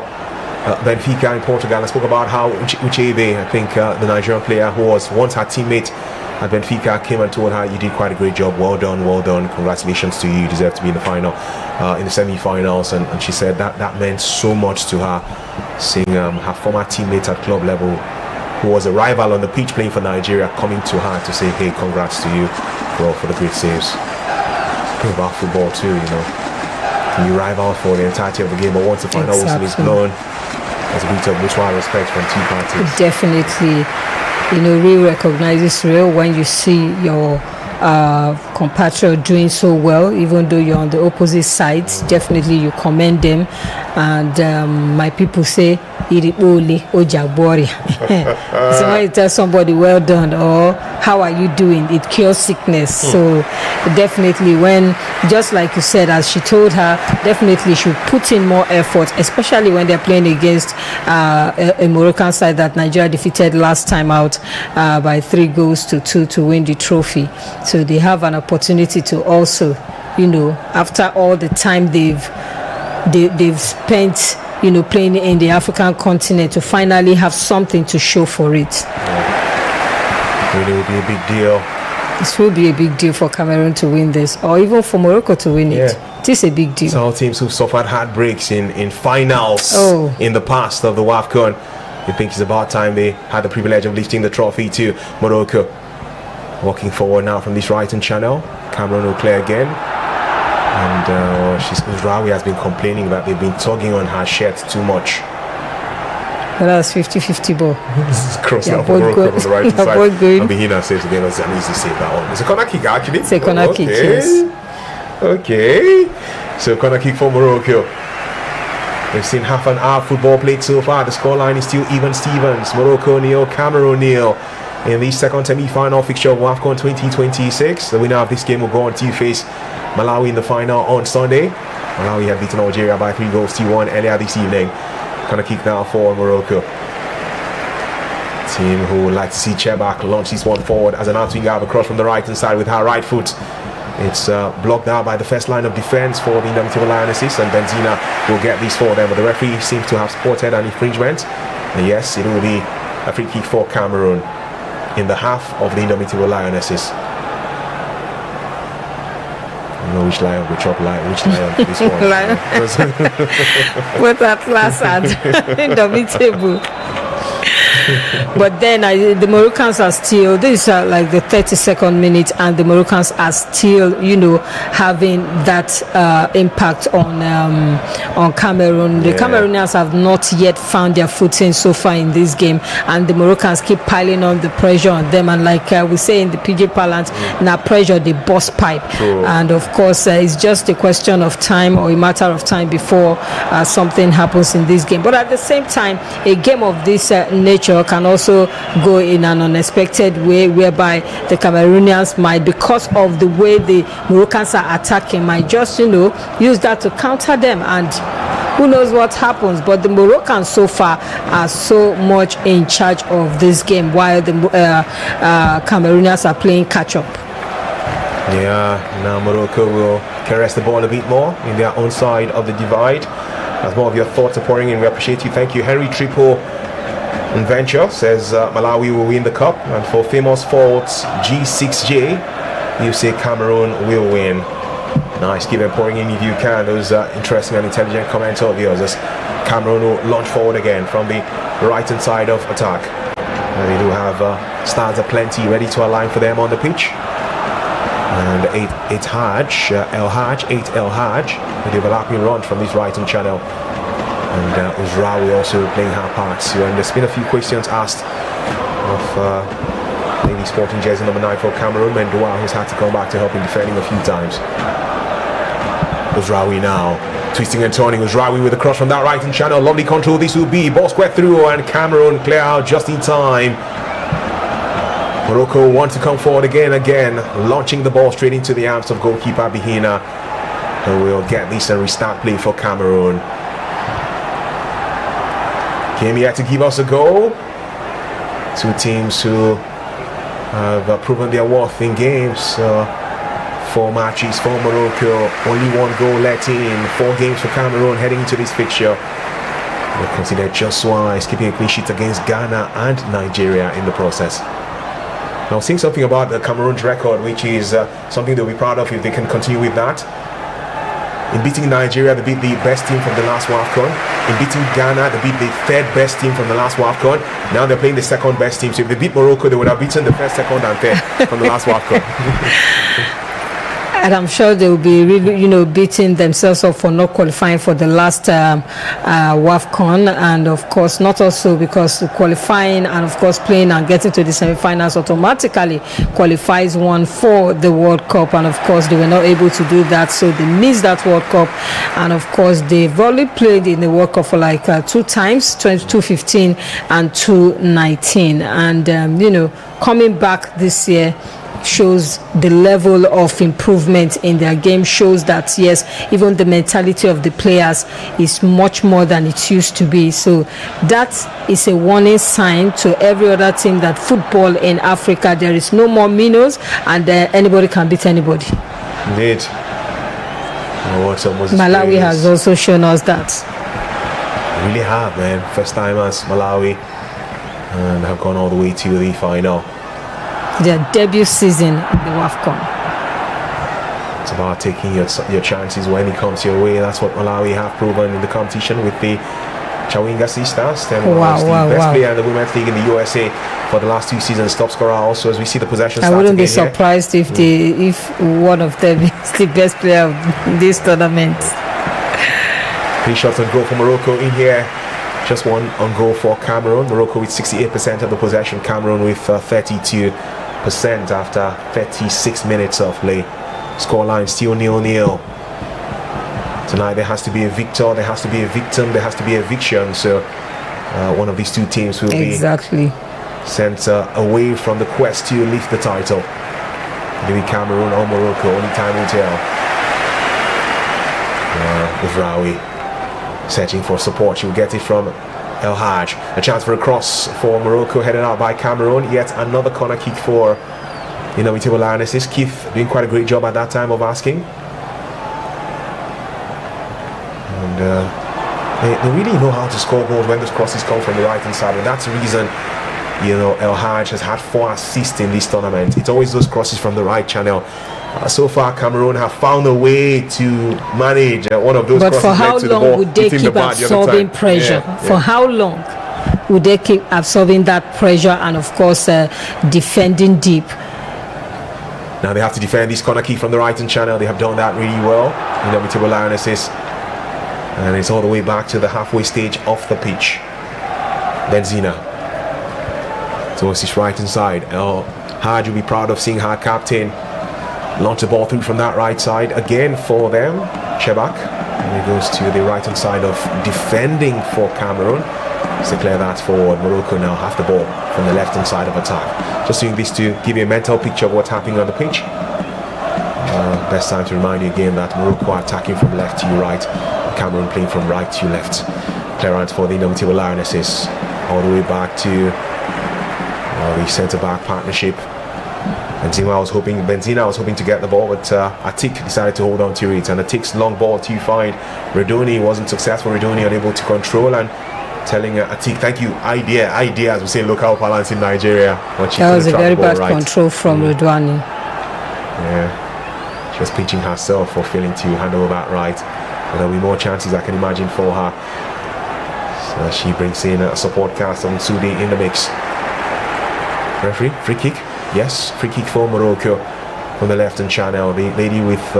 Benfica in Portugal, and spoke about how Uchebe, I think the Nigerian player who was once her teammate at Benfica, came and told her, you did quite a great job, well done, congratulations to you, you deserve to be in the final, in the semi-finals. And she said that meant so much to her, seeing her former teammate at club level, who was a rival on the pitch playing for Nigeria, coming to her to say, hey, congrats to you for the great saves. Think about football too, You rival for the entirety of the game, but once the final whistle is blown, there's a bit of mutual respect from 2 parties. Definitely, real recognizes real when you see your compatriot doing so well, even though you're on the opposite side. Definitely, you commend them, and my people say, "Irioli ojabori." So when you tell somebody, "Well done," or "How are you doing?" it cures sickness. So definitely, when, just like you said, as she told her, definitely should put in more effort, especially when they're playing against a Moroccan side that Nigeria defeated last time out by 3-2 to win the trophy. So they have an opportunity to also, after all the time they've spent, playing in the African continent, to finally have something to show for it. Really will be a big deal. This will be a big deal for Cameroon to win this, or even for Morocco to win it. It is a big deal. So all teams who've suffered heartbreaks in finals in the past of the Wafcon, I think it's about time they had the privilege of lifting the trophy to Morocco. Walking forward now from this right-hand channel. Cameroon will clear again. And Uzraoui has been complaining that they've been tugging on her shirt too much. Well, that's 50-50 ball. This is crossing out for Morocco from the right side. And Mihina saves again, it's an easy save that one. It's a corner kick actually. It's a corner kick, yes. Okay. So corner kick for Morocco. We've seen half an hour football played so far. The scoreline is still even Stevens. Morocco nil, Cameroon nil. In the second semi-final fixture of Wafcon 2026, the winner of this game will go on to face Malawi in the final on Sunday. Malawi have beaten Algeria by 3-1 earlier this evening. Kind of kick now for Morocco. Team who would like to see Chebak launch this one forward as an out-wing across from the right-hand side with her right foot. It's blocked out by the first line of defense for the Indomitable Lionesses, and Benzina will get this for them. But the referee seems to have spotted an infringement. And yes, it will be a free kick for Cameroon in the half of the Indomitable Lionesses. I don't know which lion will chop lion, which lion this one. Lion. With that last ad, Indomitable. But then the Moroccans are still, this is like the 32nd minute, and the Moroccans are still, you know, having that impact on Cameroon. The Cameroonians have not yet found their footing so far in this game, and the Moroccans keep piling on the pressure on them. And like we say in the PG parlance, now pressure the boss pipe. True. And of course, it's just a question of time, or a matter of time, before something happens in this game. But at the same time, a game of this nature can also go in an unexpected way, whereby the Cameroonians might, because of the way the Moroccans are attacking, might just, you know, use that to counter them, and who knows what happens. But the Moroccans so far are so much in charge of this game, while the Cameroonians are playing catch up. Yeah, now Morocco will caress the ball a bit more in their own side of the divide. As more of your thoughts are pouring in, we appreciate you. Thank you. Henry Triple Venture says Malawi will win the cup, and for famous forwards G6J, you say Cameroon will win. Nice, keep them pouring in if you can. Those interesting and intelligent comments of yours. As Cameroon will launch forward again from the right hand side of attack. And they do have stars aplenty ready to align for them on the pitch. And 8 Hajj, El Hajj, the developing run from this right hand channel. And Uzraoui also playing her part. So, and there's been a few questions asked of lady sporting jersey number 9 for Cameroon, Mendoa, who's had to come back to help in defending a few times. Uzraoui now twisting and turning. Uzraoui with a cross from that right hand channel. Lovely control this will be. Ball square through, and Cameroon clear out just in time. Morocco want to come forward again, launching the ball straight into the arms of goalkeeper Bihina, who will get this and restart play for Cameroon. Came here to give us a goal. Two teams who have proven their worth in games. 4 matches for Morocco, only 1 goal let in. 4 games for Cameroon heading into this fixture. They're considered just wise, keeping a clean sheet against Ghana and Nigeria in the process. Now, seeing something about the Cameroon's record, which is something they'll be proud of if they can continue with that. In beating Nigeria, they beat the best team from the last Wafcon. In beating Ghana, they beat the 3rd best team from the last Wafcon. Now they're playing the 2nd best team. So if they beat Morocco, they would have beaten the 1st, 2nd, and 3rd from the last Wafcon. And I'm sure they will be really, you know, beating themselves up for not qualifying for the last Wafcon, and of course not also because qualifying and of course playing and getting to the semi-finals automatically qualifies one for the World Cup, and of course they were not able to do that, so they missed that World Cup. And of course they've only played in the World Cup for like 2 times, 2015 and 2019, and you know, coming back this year shows the level of improvement in their game, shows that yes, even the mentality of the players is much more than it used to be. So that is a warning sign to every other team that football in Africa, there is no more minnows, and anybody can beat anybody. Indeed. Malawi has also shown us that. They really have, man. First time as Malawi, and have gone all the way to the final. Their debut season in the Wafcon. It's about taking your chances when it comes your way. That's what Malawi have proven in the competition with the Chawinga Sisters. Then was the best player in the Women's League in the USA for the last 2 seasons, top scorer also, as we see the possession start. I wouldn't be surprised if one of them is the best player of this tournament. 3 shots on goal for Morocco in here. Just 1 on goal for Cameroon. Morocco with 68% of the possession. Cameroon with 32% after 36 minutes of play. Scoreline still 0-0. Tonight there has to be a victor, there has to be a victim, there has to be eviction. So one of these two teams will be sent away from the quest to lift the title. Maybe Cameroon or Morocco, only time will tell. With Rawi searching for support, she will get it from El Haj. A chance for a cross for Morocco, headed out by Cameroon. Yet another corner kick for Indomitable Lionesses. Keith doing quite a great job at that time of asking. And they really know how to score goals when those crosses come from the right hand side, and that's the reason El Haj has had 4 assists in this tournament. It's always those crosses from the right channel. So far, Cameroon have found a way to manage one of those crosses. But for how long would they keep absorbing pressure? For how long would they keep absorbing that pressure and, of course, defending deep? Now they have to defend this corner kick from the right hand channel. They have done that really well. Indomitable Lionesses. And it's all the way back to the halfway stage of the pitch. Benzina towards his right hand side. El Haj will be proud of seeing her captain launch the ball through from that right side again for them. Chebak, and he goes to the right hand side of defending for Cameroon. Let's declare that forward. Morocco now have the ball from the left hand side of attack. Just doing this to give you a mental picture of what's happening on the pitch. Best time to remind you again that Morocco are attacking from left to right, Cameroon playing from right to left. Clearance for the Indomitable Lionesses all the way back to the centre back partnership. Benzina was hoping to get the ball, but Atik decided to hold on to it, and Atik's long ball to find Redoni wasn't successful. Redoni unable to control, and telling Atik, thank you, idea, as we say in local parlance in Nigeria. That was a very bad control from Redoni. Yeah, she was pinching herself for failing to handle that right. But there'll be more chances, I can imagine, for her. So she brings in a support cast on Sudi in the mix. Referee, free kick. Yes, free kick for Morocco from the left hand channel. The lady with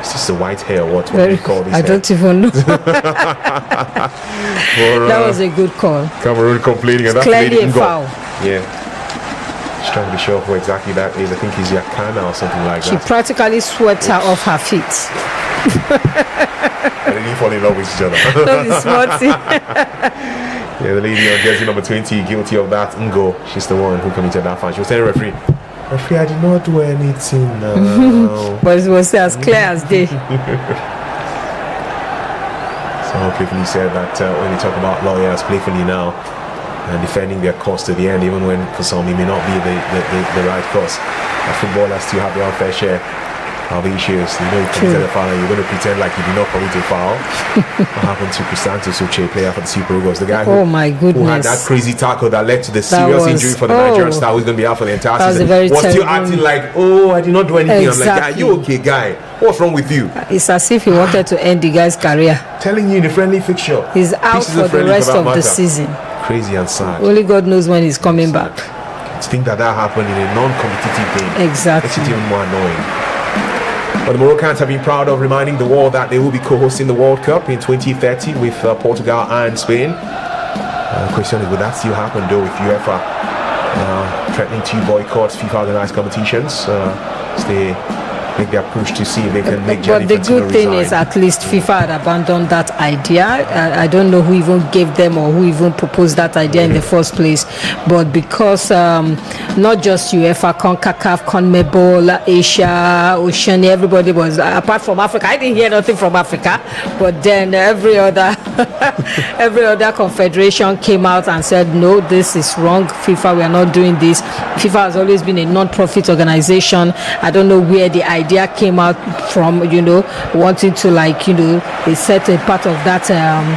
is this the white hair? What do you call this? I don't even know. That was a good call. Cameroon complaining, and that's clearly a foul. Yeah, she's trying to be sure who exactly that is. I think it's Yakana or something like that. She practically swept her off her feet. And they didn't fall in love with each other. Yeah, the lady on jersey number 20 guilty of that. Ngo, she's the one who committed that foul. She was telling the referee, I did not do anything now. But it was as clear as day. Someone playfully said that when they talk about lawyers playfully now and defending their cause to the end, even when for some it may not be the right cause, footballers still have their unfair share of issues. You know, you committed a foul and you're going to pretend like you did not commit a foul. What happened to Crisanto Suche, player for the Super Eagles, the guy who had that crazy tackle that led to the serious injury for the Nigerian star who's going to be out for the entire season, was still acting like, I did not do anything. Exactly. I'm like, are you okay, guy? What's wrong with you? It's as if he wanted to end the guy's career. Telling you in a friendly fixture, he's out for the rest of the season. Crazy and sad. Only God knows when he's coming back. To think that happened in a non-competitive game, exactly, makes it even more annoying. But the Moroccans have been proud of reminding the world that they will be co-hosting the World Cup in 2030 with Portugal and Spain. The question is, will that still happen though, with UEFA threatening to boycott FIFA organized competitions? They make their push to see if they can make Gianni Infantino But the good thing is at least FIFA had abandoned that idea. I don't know who even gave them or who even proposed that idea in the first place. But because not just UEFA, CONCACAF, CONMEBOL, Asia, Oceania, everybody was, apart from Africa, I didn't hear nothing from Africa, but then every other confederation came out and said, no, this is wrong. FIFA, we are not doing this. FIFA has always been a non-profit organization. I don't know where the idea came out from, wanting to they set a part of that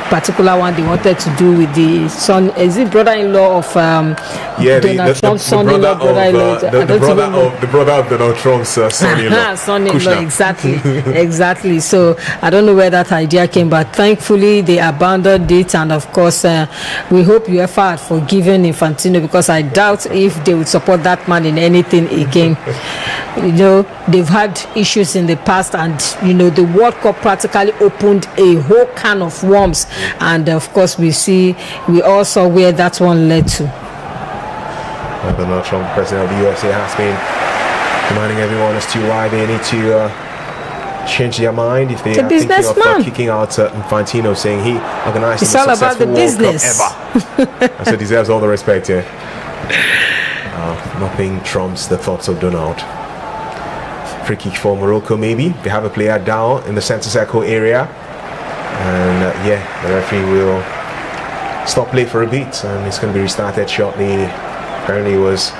particular one they wanted to do with the son, is it brother-in-law of Donald Trump's son-in-law, brother-in-law, the brother of Donald Trump's son-in-law. Son-in-law, exactly. So I don't know where that idea came, but thankfully they abandoned it, and of course we hope UEFA had forgiven Infantino, because I doubt if they would support that man in anything again. They've had issues in the past, and the World Cup practically opened a whole can of worms, and of course we all saw where that one led to. Donald Trump, president of the USA, has been reminding everyone as to why they need to change their mind if they It's a are thinking of businessman. kicking out Infantino, saying he organized It's the all about successful the World business. Cup ever. And so deserves all the respect here. Nothing trumps the thoughts of Donald. Free kick for Morocco, maybe. They have a player down in the center circle area. And the referee will stop play for a bit, and it's going to be restarted shortly. Apparently it was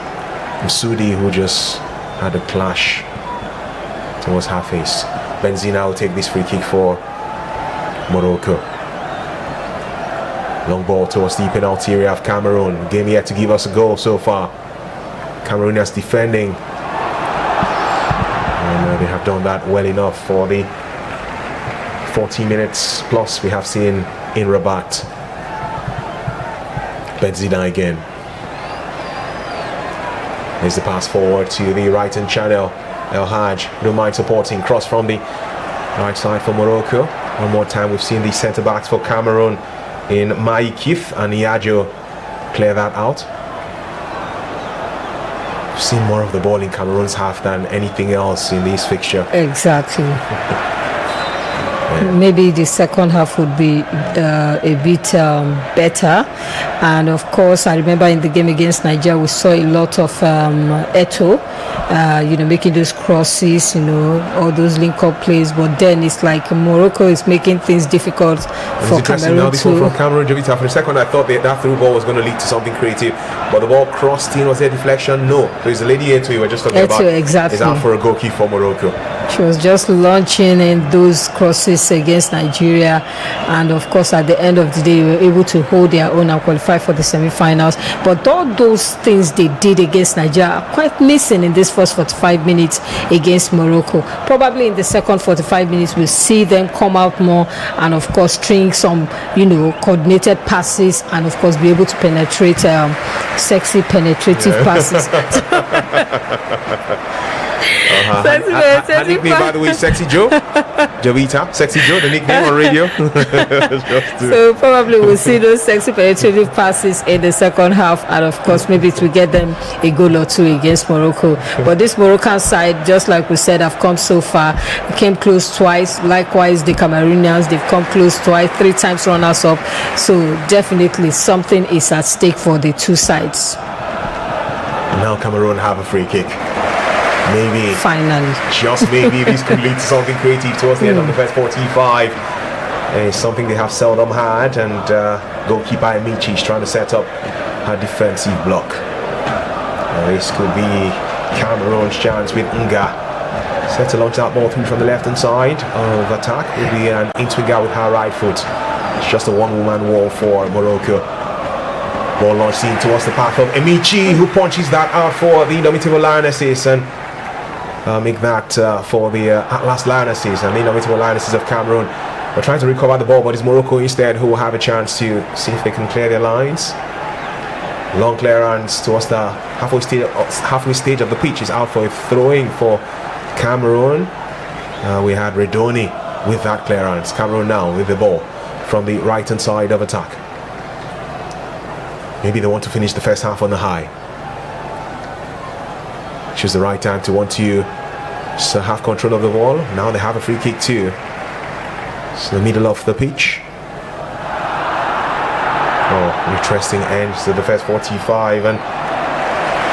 Msudi who just had a clash towards Hafiz. Benzina will take this free kick for Morocco. Long ball towards the penalty area of Cameroon. Game yet to give us a goal so far. Cameroonians defending. And they have done that well enough for the 40 minutes plus we have seen in Rabat. Benzina again. There's the pass forward to the right hand channel. El Haj, don't mind supporting. Cross from the right side for Morocco. One more time, we've seen the centre backs for Cameroon in Maikif and Iajo clear that out. We've seen more of the ball in Cameroon's half than anything else in this fixture. Exactly. Maybe the second half would be a bit better. And of course, I remember in the game against Nigeria, we saw a lot of Eto, making those crosses, all those link-up plays. But then it's like Morocco is making things difficult for Cameroon now, this one from Cameroon, Jovita. For a second, I thought that through ball was going to lead to something creative, but the ball crossed in. Was there deflection? No. There's a lady Eto you were just talking about. Exactly. Is out for a goal kick for Morocco. She was just launching in those crosses against Nigeria, and of course at the end of the day they were able to hold their own and qualify for the semi-finals. But all those things they did against Nigeria are quite missing in this first 45 minutes against Morocco. Probably in the second 45 minutes we'll see them come out more and of course string some coordinated passes and of course be able to penetrate sexy penetrative passes. Her nickname, by the way, Sexy Joe. Jovita, Sexy Joe, the nickname on radio. So probably we'll see those sexy penetrative passes in the second half, and of course maybe it will get them a goal or two against Morocco. But this Moroccan side, just like we said, have come so far. Came close twice. Likewise, the Cameroonians, they've come close twice, 3 times runners up. So definitely something is at stake for the two sides. Now Cameroon have a free kick. Maybe, finally, just maybe, this could lead to something creative towards the end of the first 45. It's something they have seldom had, and goalkeeper Amici is trying to set up a defensive block. This could be Cameroon's chance with Nga. Set to launch that ball through from the left hand side of attack. Will be an in-swinger with her right foot. It's just a one-woman wall for Morocco. Ball launched in towards the path of Amici, who punches that out for the Indomitable Lionesses, and make that for the Atlas Lionesses and the Indomitable Lionesses of Cameroon. We're trying to recover the ball, but it's Morocco instead who will have a chance to see if they can clear their lines. Long clearance towards the halfway stage of the pitch is out for a throwing for Cameroon. We had Redoni with that clearance. Cameroon now with the ball from the right hand side of attack. Maybe they want to finish the first half on the high. Choose the right time to want to have control of the ball. Now they have a free kick too. It's the middle of the pitch. Interesting end to the first 45. And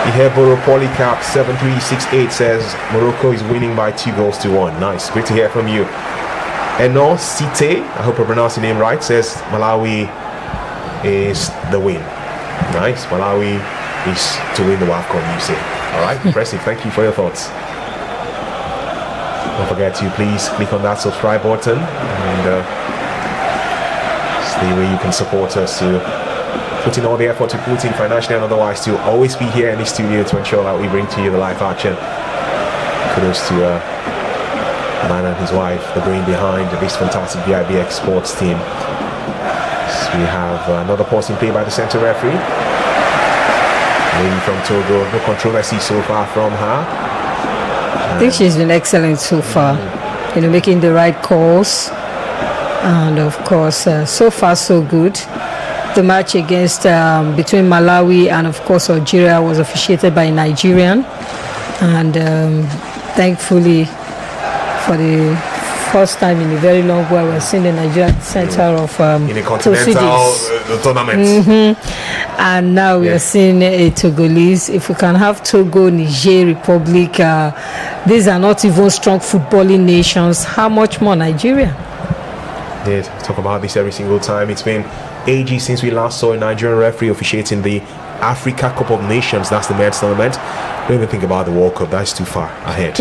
Iheboro Polycap 7368 says Morocco is winning by 2-1. Nice, great to hear from you. Eno Site, I hope I pronounced your name right, says Malawi is the win. Nice, Malawi is to win the Wafcon, you say. Alright, impressive. Thank you for your thoughts. Don't forget to please click on that subscribe button, and it's the way you can support us to put in all the effort to put in financially and otherwise to always be here in the studio to ensure that we bring to you the live action. Kudos to a man and his wife, the brain behind this fantastic vivxsports team. So we have another pause in play by the center referee. Lady from Togo, no controversy so far from her. I think she's been excellent so far, making the right calls, and of course so far so good. The match against between Malawi and of course Algeria was officiated by a Nigerian, and thankfully for the first time in a very long while we're seeing the Nigeria center of in a continental tournament. And now we are seeing a Togolese. If we can have Togo, Niger, Republic, these are not even strong footballing nations. How much more Nigeria? Did talk about this every single time. It's been ages since we last saw a Nigerian referee officiating the Africa Cup of Nations. That's the men's tournament. Don't even think about the World Cup. That's too far ahead.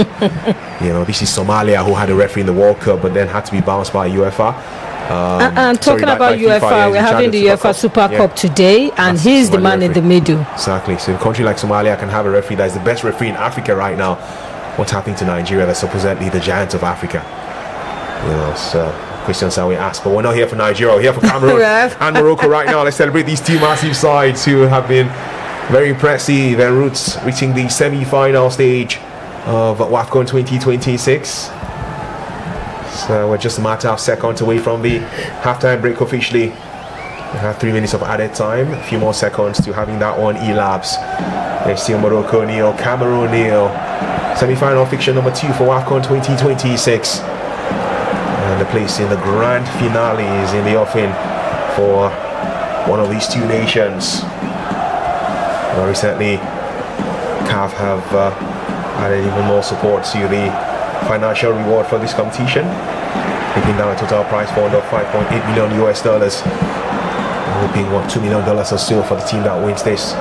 This is Somalia, who had a referee in the World Cup but then had to be bounced by UEFA. And talking about UEFA, we're having the UEFA Super Cup today, and he's the man in the middle. Exactly. So a country like Somalia can have a referee that is the best referee in Africa right now. What's happening to Nigeria? That's supposedly the giant of Africa. So questions that we ask, but we're not here for Nigeria. We're here for Cameroon and Morocco right now. Let's celebrate these two massive sides who have been very impressive en route reaching the semi-final stage of Wafcon 2026. So we're just a matter of seconds away from the halftime break officially. We have 3 minutes of added time, a few more seconds to having that one elapse. There's still Morocco nil, Cameroon nil. Semi-final fixture number 2 for Wafcon 2026. And the place in the grand finale is in the offing for one of these two nations. Recently, CAF have added even more support to the financial reward for this competition, taking down a total prize fund of $5.8 million US. Hoping $2 million or so for the team that wins this.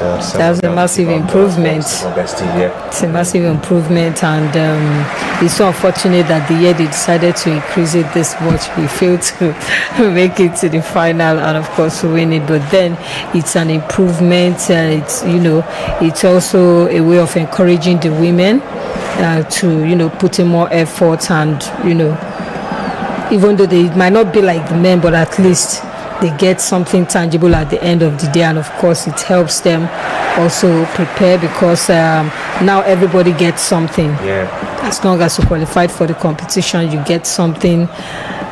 That's a massive improvement. It's a massive improvement, and it's so unfortunate that the year they decided to increase it this much, we failed to make it to the final and of course win it. But then it's an improvement. It's also a way of encouraging the women to put in more effort, and even though they might not be like the men, but at least they get something tangible at the end of the day. And of course it helps them also prepare, because now everybody gets something. As long as you qualified for the competition, you get something.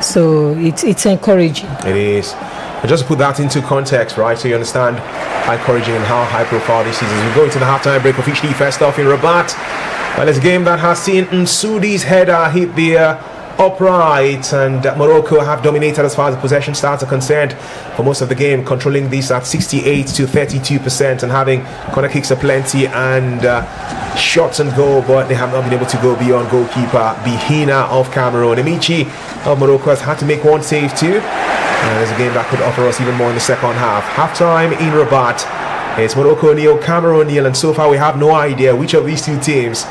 So it's encouraging. It is. And just to put that into context, right, so you understand how encouraging and how high profile this is. As we go into the halftime break officially, first off in Rabat, well, it's a game that has seen Nsoudi's header hit the upright, and Morocco have dominated as far as the possession stats are concerned for most of the game, controlling this at 68 to 32% and having corner kicks aplenty and shots on goal, but they have not been able to go beyond goalkeeper Bihina of Cameroon. Amici of Morocco has had to make one save too, and there's a game that could offer us even more in the second half. Halftime in Rabat, it's Morocco nil, Cameroon nil, and so far we have no idea which of these two teams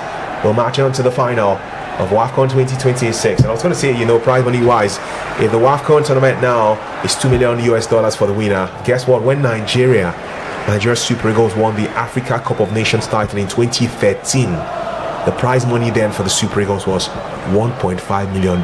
will march on to the final of Wafcon 2026. And I was going to say, prize money wise, if the Wafcon tournament now is $2 million US for the winner, guess what? When Nigeria Super Eagles won the Africa Cup of Nations title in 2013, the prize money then for the Super Eagles was $1.5 million.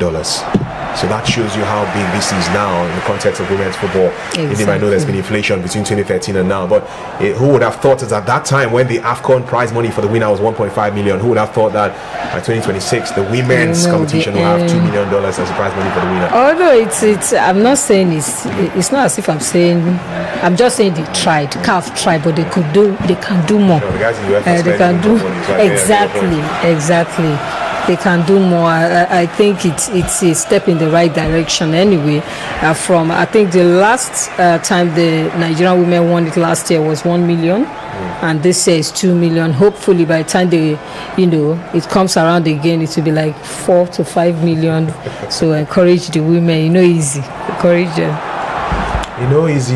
So that shows you how big this is now in the context of women's football. Exactly. You might know there's been inflation between 2013 and now, but who would have thought that at that time, when the AFCON prize money for the winner was $1.5 million, who would have thought that by 2026 the women's competition will have $2 million as the prize money for the winner? Although I'm not saying it's not as if I'm saying, I'm just saying they tried, CAF tried, but they can do more. The guys in the UEFA they can do exactly. They can do more. I think it's a step in the right direction anyway. From I think the last time the Nigerian women won it last year was 1 million, and this year is 2 million. Hopefully by the time it comes around again, it will be like 4 to 5 million. So encourage the women. Easy. Encourage them. Easy.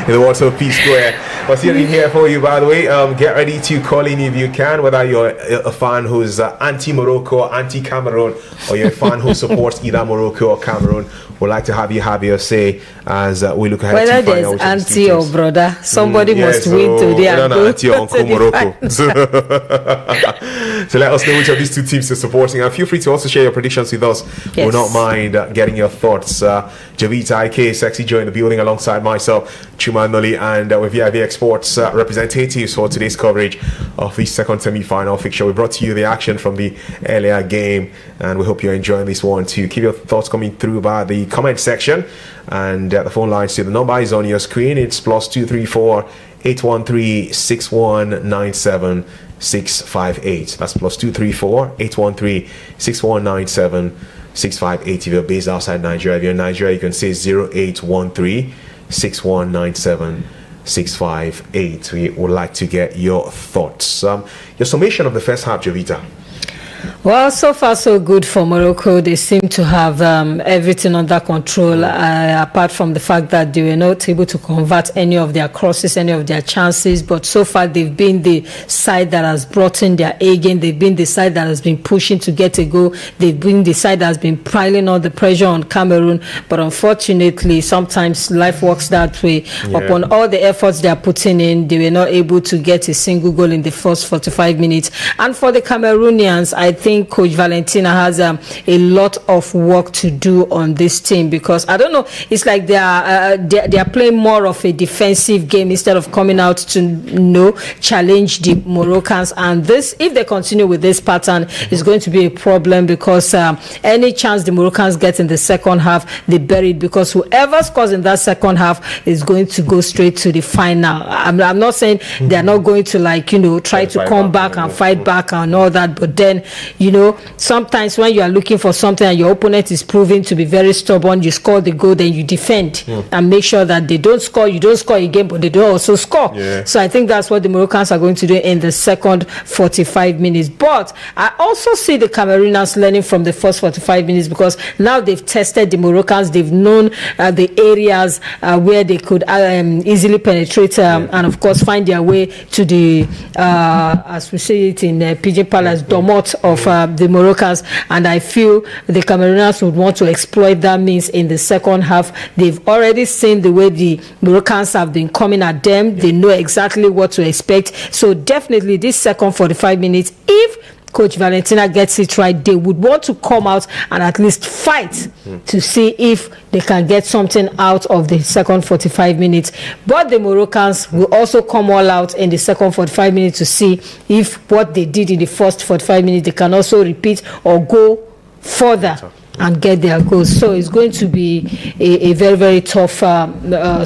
In the words of P-Square. What's here for you, by the way? Get ready to call in if you can, whether you're a fan who's anti-Morocco, anti-Cameroon, or you're a fan who supports either Morocco or Cameroon. We'd like to have your say as we look ahead whether to find out which there's anti or brother, somebody must win today and go anti or Uncle Morocco. So let us know which of these two teams you're supporting, and feel free to also share your predictions with us. Yes. We'll not mind getting your thoughts. Javita IK, Sexy Joe in the building alongside myself, Chuma Noli, and with vivxsports Sports representatives for today's coverage of the second semi-final fixture. We brought to you the action from the earlier game, and we hope you're enjoying this one too. Keep your thoughts coming through by the comment section, and the phone line. So the number is on your screen. It's +234 813 6197 658. That's +234 813 6197 658. If you're based outside Nigeria, if you're in Nigeria, you can say 0813 6197 658. We would like to get your thoughts. Your summation of the first half, Jovita. Well, so far so good for Morocco. They seem to have everything under control, apart from the fact that they were not able to convert any of their crosses, any of their chances. But so far they've been the side that has brought in their A game. They've been the side that has been pushing to get a goal. They've been the side that has been piling all the pressure on Cameroon. But unfortunately, sometimes life works that way. Yeah. Upon all the efforts they are putting in, they were not able to get a single goal in the first 45 minutes. And for the Cameroonians, I think Coach Valentina has a lot of work to do on this team, because I don't know, it's like they are playing more of a defensive game instead of coming out to challenge the Moroccans. And this, if they continue with this pattern, is going to be a problem, because any chance the Moroccans get in the second half, they bury it, because whoever scores in that second half is going to go straight to the final. I'm not saying they're not going to try to come back and fight back and all that, but then sometimes when you are looking for something and your opponent is proving to be very stubborn, you score the goal, then you defend and make sure that they don't score. You don't score again, but they don't also score. Yeah. So I think that's what the Moroccans are going to do in the second 45 minutes. But I also see the Cameroonians learning from the first 45 minutes, because now they've tested the Moroccans. They've known the areas where they could easily penetrate and of course find their way to the as we say it in Pidgin Palace, domot of the Moroccans. And I feel the Cameroonians would want to exploit that means in the second half. They've already seen the way the Moroccans have been coming at them. They know exactly what to expect. So definitely this second 45 minutes, if Coach Valentina gets it right, they would want to come out and at least fight to see if they can get something out of the second 45 minutes. But the Moroccans will also come all out in the second 45 minutes to see if what they did in the first 45 minutes, they can also repeat or go further and get their goals. So it's going to be a very, very tough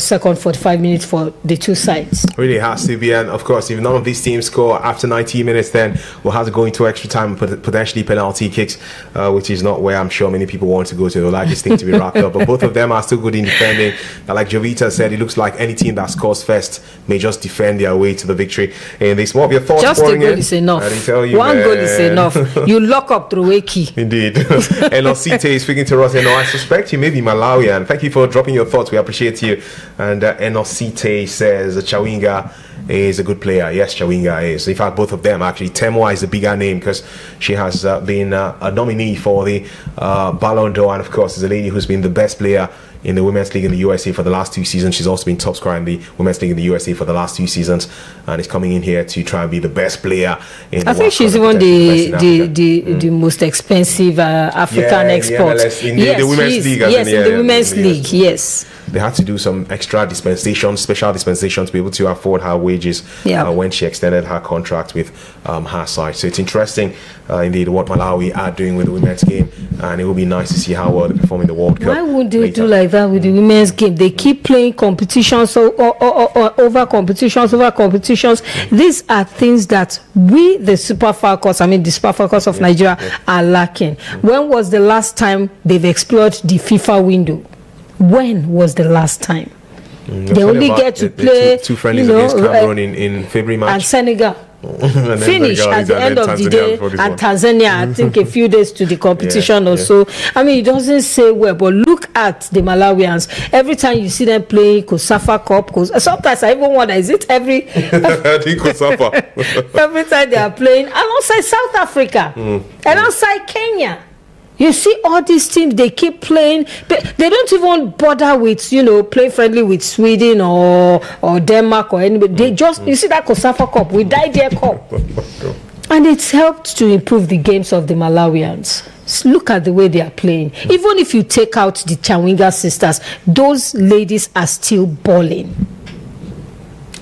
second 45 minutes for the two sides. Really has to be. And of course, if none of these teams score after 90 minutes, then we'll have to go into extra time and potentially penalty kicks, which is not where I'm sure many people want to go to. They'd like this thing to be wrapped up. But both of them are still good in defending. And like Jovita said, it looks like any team that scores first may just defend their way to the victory. And this more of your thoughts. Just a goal is enough. One goal is enough. You lock up through a key. Indeed. And Osite is speaking to us. I suspect you may be Malawian. Thank you for dropping your thoughts. We appreciate you. And Enosite says Chawinga is a good player. Yes, Chawinga is. In fact, both of them actually. Temwa is the bigger name because she has been a nominee for the Ballon d'Or, and of course is a lady who's been the best player in the Women's League in the USA for the last 2 seasons. She's also been top scorer in the Women's League in the USA for the last 2 seasons, and is coming in here to try and be the best player in I think she's even the most expensive African export. In the Women's League. Yes, in the Women's League, yes. They had to do some extra special dispensation to be able to afford her wages when she extended her contract with her side. So it's interesting indeed what Malawi are doing with the women's game, and it will be nice to see how well they perform in the World Cup. Why would they do like that with the women's game? They keep playing competitions over competitions. These are things that we, the Super Falcons of Nigeria, are lacking. When was the last time they've explored the FIFA window? When was the last time? They only get to play two friendlies against Cameroon in February, March. And Senegal. Finish at the end of the day, and Tanzania, I think a few days to the competition or so. I mean, it doesn't say where, but look at the Malawians. Every time you see them playing Kosafa Cup, sometimes I even wonder, is it every every time they are playing alongside South Africa and outside Kenya? You see all these teams, they keep playing. They don't even bother with, play friendly with Sweden or Denmark or anybody. They just, you see that Kosafa Cup, we died there cup. And it's helped to improve the games of the Malawians. Look at the way they are playing. Even if you take out the Chawinga sisters, those ladies are still balling.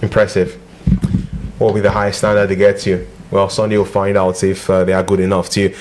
Impressive. What will be the highest standard they get to? Well, Sunday will find out if they are good enough to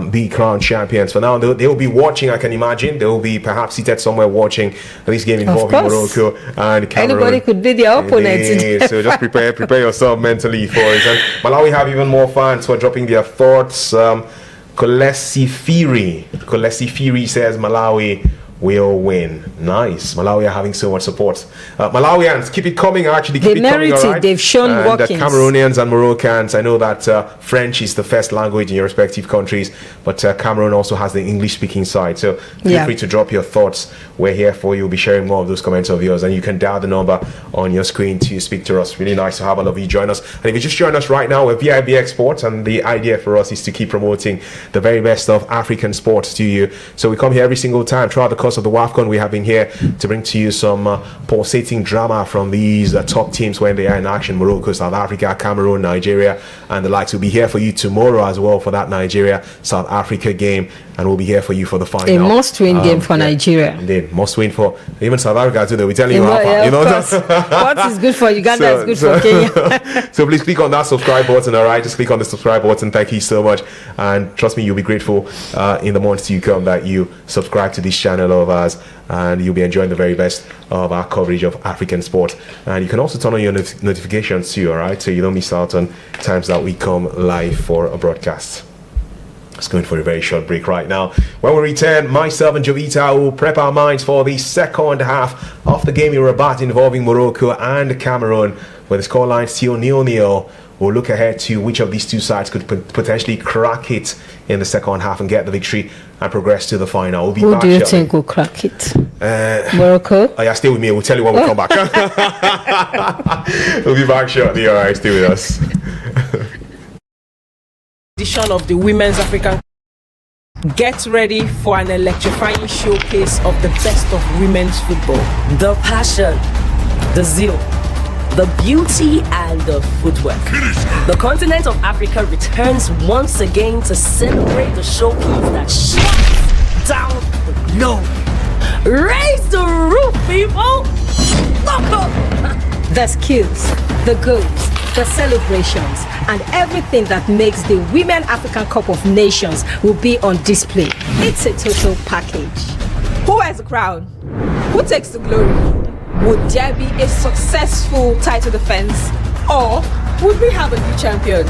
be crowned champions. For now, they will be watching, I can imagine. They will be perhaps seated somewhere watching this game involving Morocco and Cameroon. Anybody could be their opponent. So just prepare yourself mentally for it. And Malawi have even more fans who are dropping their thoughts. Kolesi Firi says Malawi will win. Nice. Malawi are having so much support. Malawians, keep it coming. Actually, keep it coming. All right? They've shown workings. The Cameroonians and Moroccans, I know that French is the first language in your respective countries, but Cameroon also has the English-speaking side. So feel free to drop your thoughts. We're here for you. We'll be sharing more of those comments of yours, and you can dial the number on your screen to speak to us. Really nice to have all of you join us. And if you just join us right now, we're vivxsports, and the idea for us is to keep promoting the very best of African sports to you. So we come here every single time throughout the course of the Wafcon. We have been here to bring to you some pulsating drama from these top teams when they are in action: Morocco, South Africa, Cameroon, Nigeria, and the likes. We'll be here for you tomorrow as well for that Nigeria South Africa game, and we'll be here for you for the final. A must-win game for Nigeria. Indeed, must-win for even South Africa too. They'll be telling you how far. You know, what is good for Uganda is good for Kenya. So please click on that subscribe button. All right, just click on the subscribe button. Thank you so much, and trust me, you'll be grateful in the months to come that you subscribe to this channel of ours, and you'll be enjoying the very best of our coverage of African sport. And you can also turn on your notifications too. All right, so you don't miss out on times that we come live for a broadcast. Let's go in for a very short break right now. When we return, myself and Jovita will prep our minds for the second half of the game in Rabat involving Morocco and Cameroon, with the scoreline still 0-0. We'll look ahead to which of these two sides could potentially crack it in the second half and get the victory and progress to the final. We'll be Who back do you shortly. think will crack it? Morocco? Oh yeah, stay with me. We'll tell you when we come back. We'll be back shortly. All right, stay with us. Edition of the Women's African. Get ready for an electrifying showcase of the best of women's football. The passion, the zeal, the beauty, and the footwork. The continent of Africa returns once again to celebrate the showcase that shuts down the globe. Raise the roof, people! Look up! The skills, the goals, the celebrations, and everything that makes the Women African Cup of Nations will be on display. It's a total package. Who wears the crown? Who takes the glory? Would there be a successful title defense? Or would we have a new champion?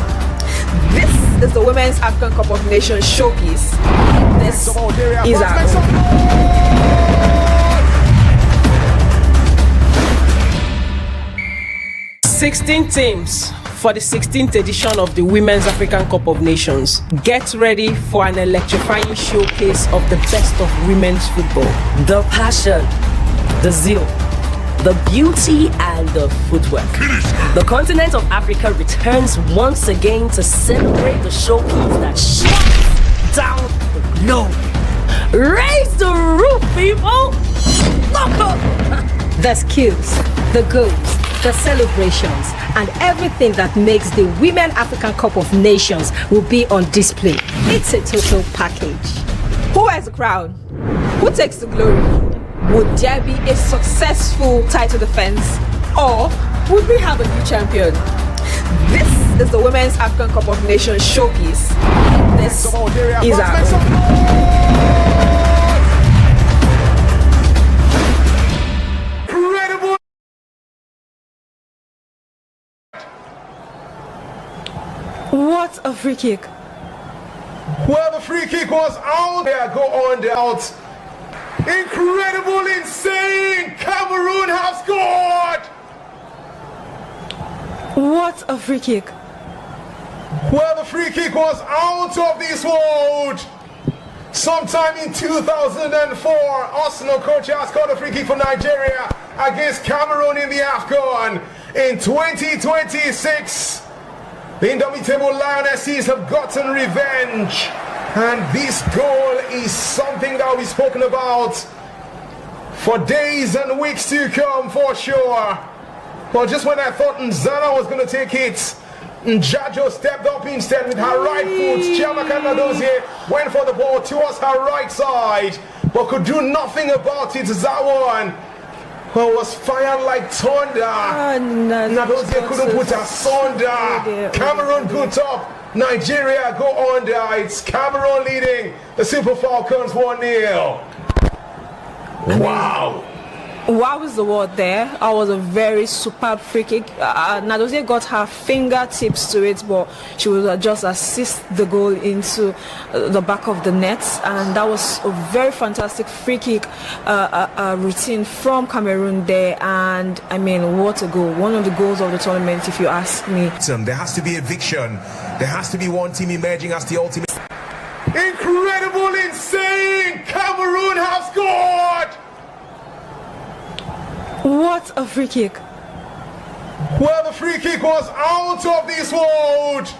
This is the Women's African Cup of Nations showcase. This is our 16 teams for the 16th edition of the Women's African Cup of Nations. Get ready for an electrifying showcase of the best of women's football. The passion, the zeal, the beauty, and the footwork. The continent of Africa returns once again to celebrate the showcase that shuts down the globe. Raise the roof, people! Look up! The skills, the goals, the celebrations, and everything that makes the Women African Cup of Nations will be on display. It's a total package. Who wears the crown? Who takes the glory? Would there be a successful title defense? Or would we have a new champion? This is the Women's African Cup of Nations showcase. This is our What a free kick. Well, the free kick was out. There, go on the out. Incredible, insane. Cameroon have scored. What a free kick. Well, the free kick was out of this world. Sometime in 2004, Arsenal coach has scored a free kick for Nigeria against Cameroon in the Wafcon. In 2026, the Indomitable lionesses have gotten revenge, and this goal is something that we've spoken about for days and weeks to come, for sure. But just when I thought Nzana was going to take it, Njajo stepped up instead with her right foot. Chiamaka Nadozie went for the ball towards her right side, but could do nothing about it. That one Well, was fired like thunder. Nadozie couldn't put asunder. Cameroon put up. Nigeria go under. It's Cameroon leading the Super Falcons 1-0. Wow. Wow is the word there. I was a very superb free kick. Nadozie got her fingertips to it, but she would just assist the goal into the back of the net, and that was a very fantastic free kick routine from Cameroon there. And I mean, what a goal! One of the goals of the tournament, if you ask me. There has to be eviction. There has to be one team emerging as the ultimate. Incredible, insane! Cameroon have scored! What a free kick! Well, the free kick was out of this world.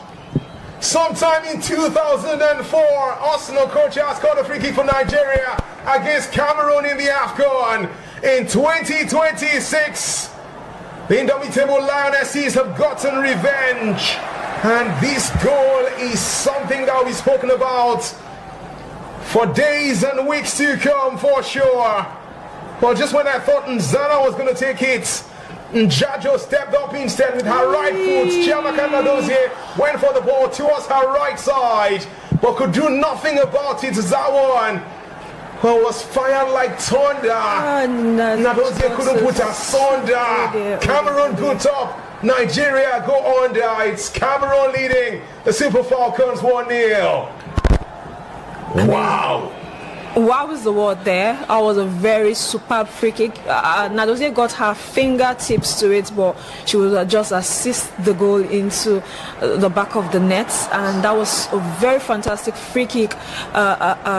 Sometime in 2004, Arsenal coach has scored a free kick for Nigeria against Cameroon in the Wafcon. In 2026, the Indomitable lionesses have gotten revenge. And this goal is something that we've spoken about for days and weeks to come, for sure. But just when I thought Nzana was going to take it, Njajo stepped up instead with her right foot. Chiamaka Nadozie went for the ball towards her right side, but could do nothing about it. That one was fired like thunder. Nadozie couldn't put asunder. Cameroon put up. Nigeria go under. It's Cameroon leading the Super Falcons 1-0. Wow. Wow is the word there. I was a very superb free kick. Nadozie got her fingertips to it, but she would just assist the goal into the back of the net, and that was a very fantastic free kick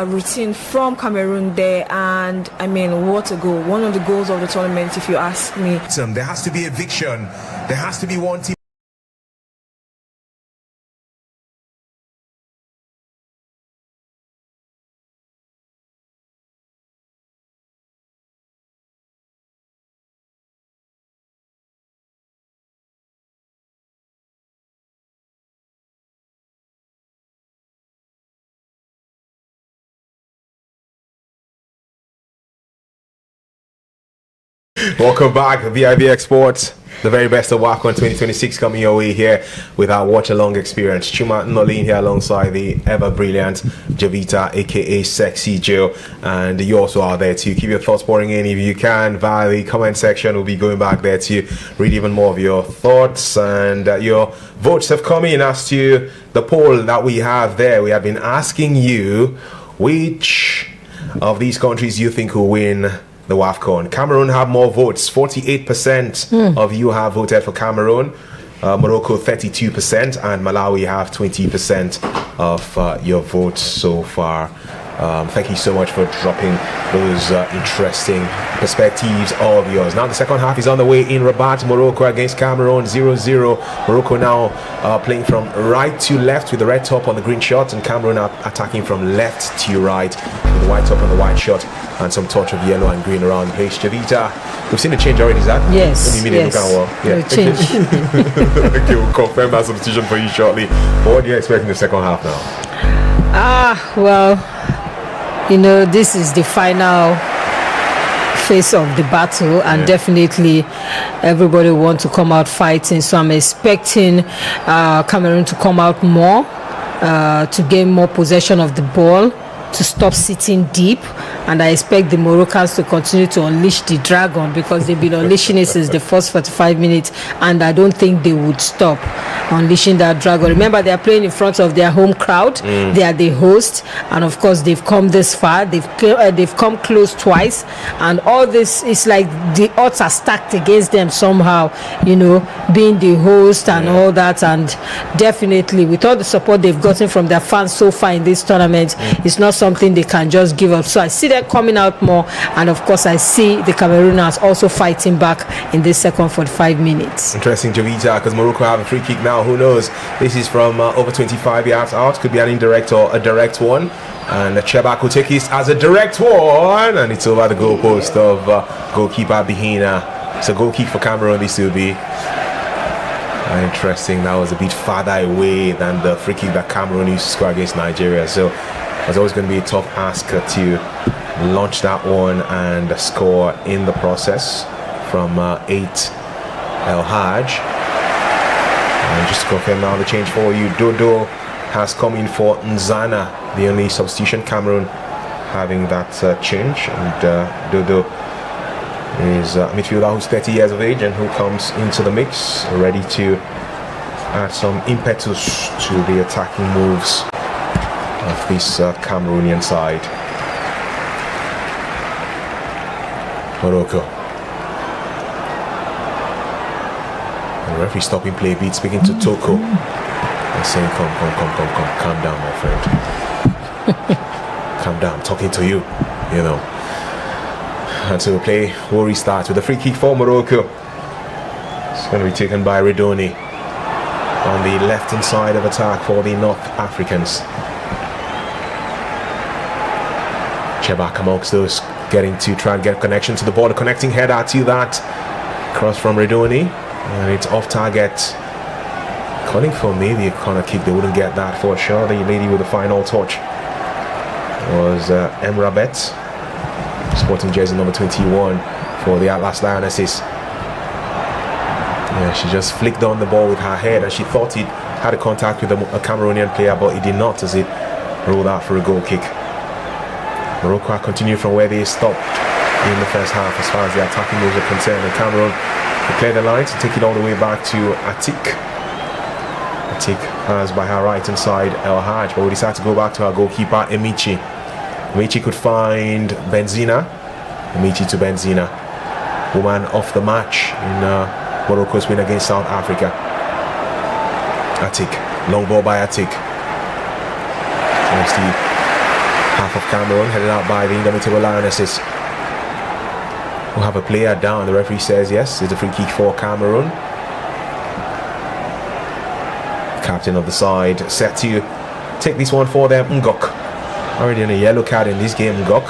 routine from Cameroon there. And I mean, what a goal! One of the goals of the tournament, if you ask me. There has to be eviction. There has to be one team. Welcome back, vivxsports. The very best of Wafcon 2026 coming your way here with our Watchalong experience. Chuma Nolin here alongside the ever brilliant Javita, aka Sexy Jill, and you also are there too. Keep your thoughts pouring in if you can via the comment section. We'll be going back there to read even more of your thoughts, and your votes have come in as to the poll that we have there. We have been asking you which of these countries you think will win the Wafcon. Cameroon have more votes. 48% of you have voted for Cameroon. Morocco 32%, and Malawi have 20% of your votes so far. Thank you so much for dropping those interesting perspectives of yours. Now the second half is on the way in Rabat. Morocco against Cameroon 0-0. Morocco now playing from right to left with the red top on the green shot, and Cameroon are attacking from left to right with the white top on the white shot and some touch of yellow and green around the place. Javita, we've seen the change already, is that? Yes, yeah. Change. Okay, we'll confirm that substitution for you shortly. But what do you expect in the second half now? Well, you know, this is the final phase of the battle, and definitely everybody wants to come out fighting. So I'm expecting Cameroon to come out more, to gain more possession of the ball, to stop sitting deep, and I expect the Moroccans to continue to unleash the dragon, because they've been unleashing it since the first 45 minutes, and I don't think they would stop unleashing that dragon. Remember, they are playing in front of their home crowd. They are the host, and of course they've come this far. They've come close twice, and all this is like the odds are stacked against them somehow, you know, being the host and all that. And definitely with all the support they've gotten from their fans so far in this tournament, it's not something they can just give up. So I see them coming out more, and of course I see the Camerooners also fighting back in this second 45 minutes. Interesting, Javita, because Morocco have a free kick now. Who knows? This is from over 25 yards out. Could be an indirect or a direct one. And Chebak will take this as a direct one, and it's over the goalpost of goalkeeper Bihina. It's a goal kick for Cameroon. This will be interesting. That was a bit farther away than the free kick that Cameroon used to score against Nigeria. So it's always going to be a tough ask to launch that one and score in the process. from 8 El Haj. And just to confirm now the change for you, Dodo has come in for Nzana, the only substitution. Cameroon having that change, and Dodo is a midfielder who's 30 years of age and who comes into the mix ready to add some impetus to the attacking moves of this Cameroonian side. Morocco. The referee stopping play beat, speaking to Toko and saying, come, calm down, my friend. Calm down, I'm talking to you, you know. And so play will restart with a free kick for Morocco. It's going to be taken by Redoni on the left-hand side of attack for the North Africans. Chebak amongst those getting to try and get connection to the ball. The connecting header to that. Cross from Redoni. And it's off target. Calling for maybe a corner kick. They wouldn't get that for sure. The lady with the final touch was Emrabet, sporting jersey number 21 for the Atlas Lionesses. Yeah, she just flicked on the ball with her head and she thought it had a contact with a Cameroonian player, but it did not as it rolled out for a goal kick. Morocco continue from where they stopped in the first half as far as the attacking moves are concerned, and Cameroon will clear the lines and take it all the way back to Atik. Atik has by her right hand side El Haj, but we decide to go back to our goalkeeper Emichi. Emichi could find Benzina. Emichi to Benzina, woman of the match in Morocco's win against South Africa. Atik, long ball by Atik. Half of Cameroon headed out by the Indomitable Lionesses. We'll have a player down. The referee says yes, it's a free kick for Cameroon. Captain of the side set to take this one for them. Ngok, already in a yellow card in this game. Ngok,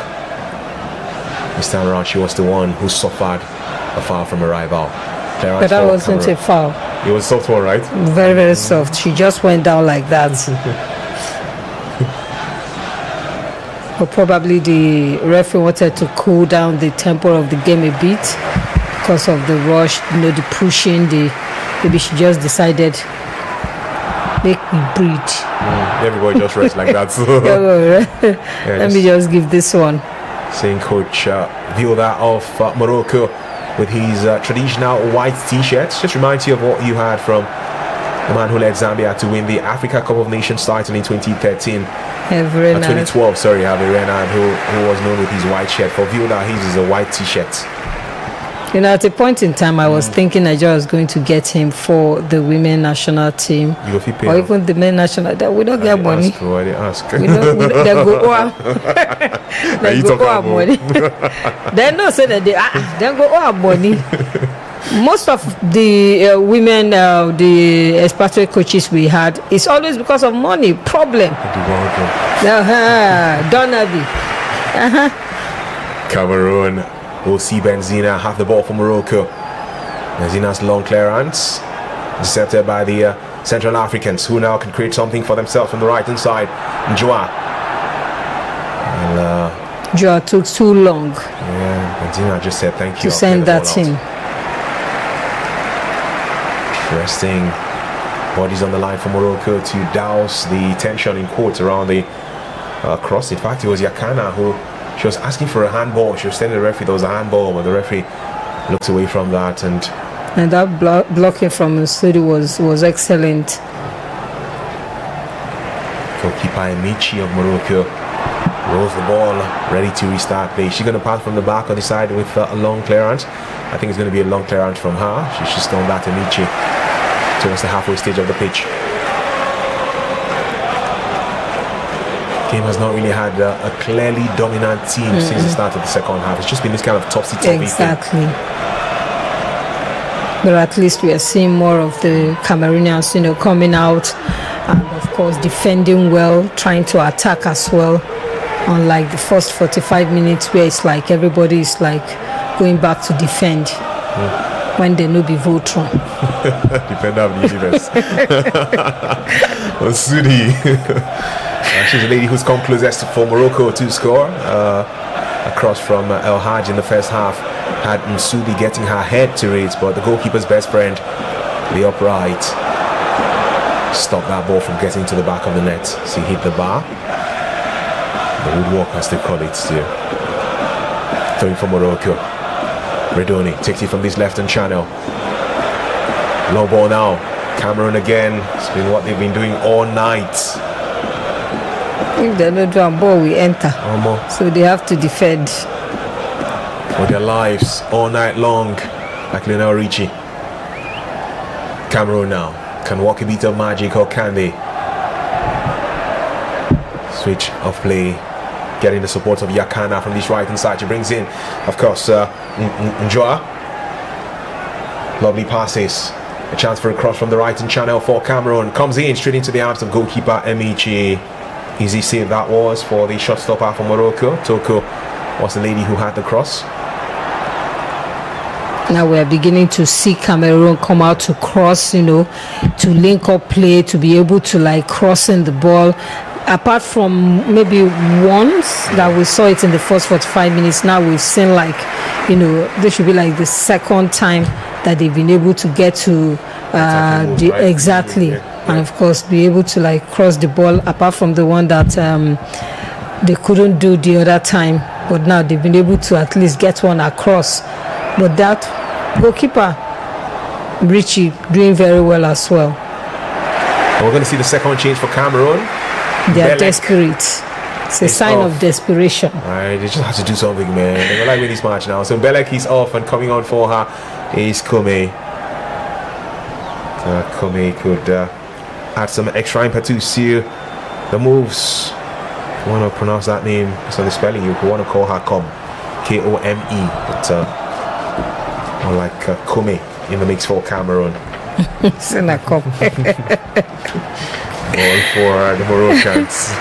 this time around she was the one who suffered a foul from a rival. But that wasn't a foul. It was soft one, right? Very, very soft. She just went down like that. But probably the referee wanted to cool down the tempo of the game a bit because of the rush, you know, the pushing. Maybe she just decided, make me breathe. Everybody just rests like that. So. Let me just give this one. Seeing Coach Vilda of Morocco with his traditional white t-shirts. Just reminds you of what you had from the man who led Zambia to win the Africa Cup of Nations title in 2013. 2012, sorry, Javi Renan, who was known with his white shirt. For Vilda, his is a white t-shirt. You know, at a point in time, I was thinking Nigeria was going to get him for the women national team, or even the men national. That we don't get money. Why they ask? They go our money. They don't say that they go our money. Most of the women, the expatriate coaches we had, it's always because of money problem. Donaby. Cameroon will see Benzina have the ball for Morocco. Benzina's long clearance intercepted by the Central Africans, who now can create something for themselves from the right hand side. Joa. Joa took too long. Yeah, Benzina just said thank you to send that in. Resting bodies on the line for Morocco to douse the tension in quotes around the cross. In fact, it was Yakana who she was asking for a handball. She was telling the referee there was a handball, but the referee looks away from that, and that blocking from Nsudi was excellent. Goalkeeper Emichi of Morocco rolls the ball, ready to restart play. She's going to pass from the back on the side with a long clearance. I think it's going to be a long clearance from her. She's just gone back to Emichi towards the halfway stage of the pitch. Game has not really had a clearly dominant team since the start of the second half. It's just been this kind of topsy-turvy exactly thing. But at least we are seeing more of the Cameroonians, you know, coming out and of course defending well, trying to attack as well. Unlike the first 45 minutes where it's like everybody is like going back to defend when they know be Voltron. Defender of the universe. Sudi. She's the lady who's come closest for Morocco to score. Across from El Haj in the first half. had Msudi getting her head to it, but the goalkeeper's best friend, the upright, stopped that ball from getting to the back of the net. So he hit the bar. The woodwork, as they call it, still. Throwing for Morocco. Redoni takes it from this left-hand channel. Long ball now. Cameroon again. It's been what they've been doing all night. If they're not doing ball, we enter. So they have to defend. For their lives all night long, like Lionel Richie. Cameroon now can walk a bit of magic, or can they? Switch of play, getting the support of Yakana from this right hand side. She brings in, of course, Njoa. Lovely passes. A chance for a cross from the right hand channel for Cameroon. Comes in straight into the arms of goalkeeper Emichi. Easy save that was for the shot stopper for Morocco. Toko was the lady who had the cross. Now we are beginning to see Cameroon come out to cross, to link up play, to be able to like crossing the ball. Apart from maybe once that we saw it in the first 45 minutes, now we've seen this should be like the second time that they've been able to get to exactly, and of course be able to like cross the ball. Apart from the one that they couldn't do the other time, but now they've been able to at least get one across. But that goalkeeper Richie doing very well as well. We're going to see the second change for Cameroon. They are desperate. It's a sign of desperation. Right, they just have to do something, man. They're like winning this match now. So Belek is off, and coming on for her is Kome. Kome could add some extra impetus to the moves. If you want to pronounce that name, so the spelling, you want to call her Kome. Kome. But more like Kome in the mix for Cameroon. Senacom. All for the Moroccans.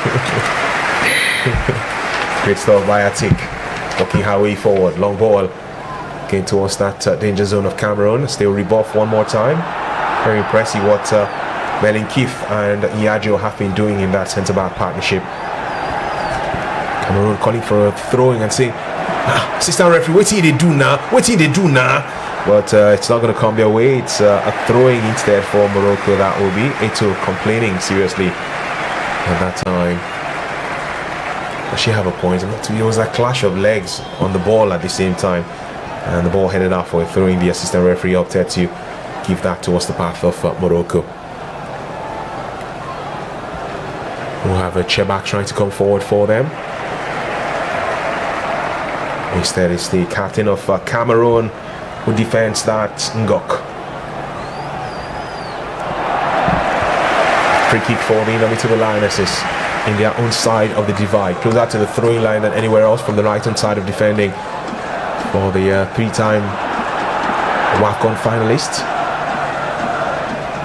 Great stuff by Atik. Working her way forward. Long ball. Getting towards that danger zone of Cameroon. Still rebuff one more time. Very impressive what Melinkif and Iajo have been doing in that centre-back partnership. Cameroon calling for a throwing and saying, assistant referee, what did they do now? But it's not going to come their way. It's a throwing instead for Morocco. That will be Eto complaining seriously at that time. Does she have a point? It was a clash of legs on the ball at the same time, and the ball headed off for throwing. The assistant referee opted to give that towards the path of Morocco. We'll have a Chebak trying to come forward for them. Instead, it's the captain of Cameroon who defends that Ngok. Free kick for the Indomitable Lionesses in their own side of the divide, closer to the throwing line than anywhere else from the right hand side of defending for the three-time Wafcon finalist.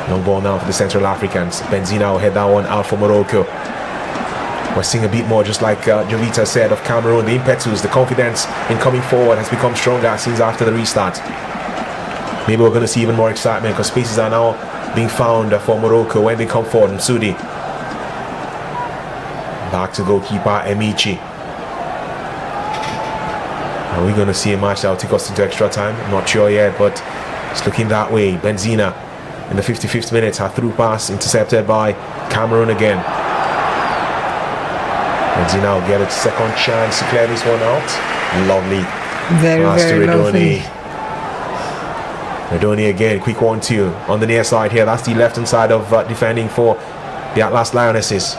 Long ball now for the Central Africans. Benzina will head that one out for Morocco. We're seeing a bit more, just like Jovita said, of Cameroon. The impetus, the confidence in coming forward has become stronger since after the restart. Maybe we're going to see even more excitement because spaces are now being found for Morocco when they come forward. Msudi. Back to goalkeeper Emichi. Are we going to see a match that will take us into extra time? I'm not sure yet, but it's looking that way. Benzina in the 55th minute, her through pass intercepted by Cameroon again. Benzina will get a second chance to clear this one out. Lovely. Very lovely. Redoni again, quick 1-2 on the near side here. That's the left hand side of defending for the Atlas Lionesses.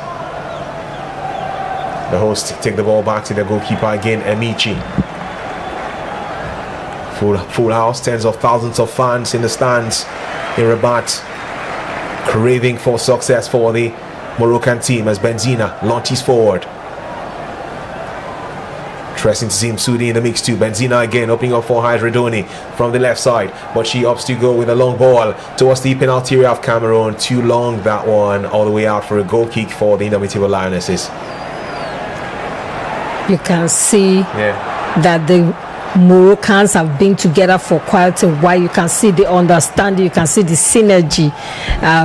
The hosts take the ball back to their goalkeeper again, Emichi. Full house, tens of thousands of fans in the stands in Rabat, craving for success for the Moroccan team as Benzina launches forward. Interesting to see Msudi in the mix too. Benzina again opening up for Redoni from the left side, but she opts to go with a long ball towards the penalty area of Cameroon. Too long, that one, all the way out for a goal kick for the Indomitable Lionesses. You can see that the Moroccans have been together for quite a while. You can see the understanding, you can see the synergy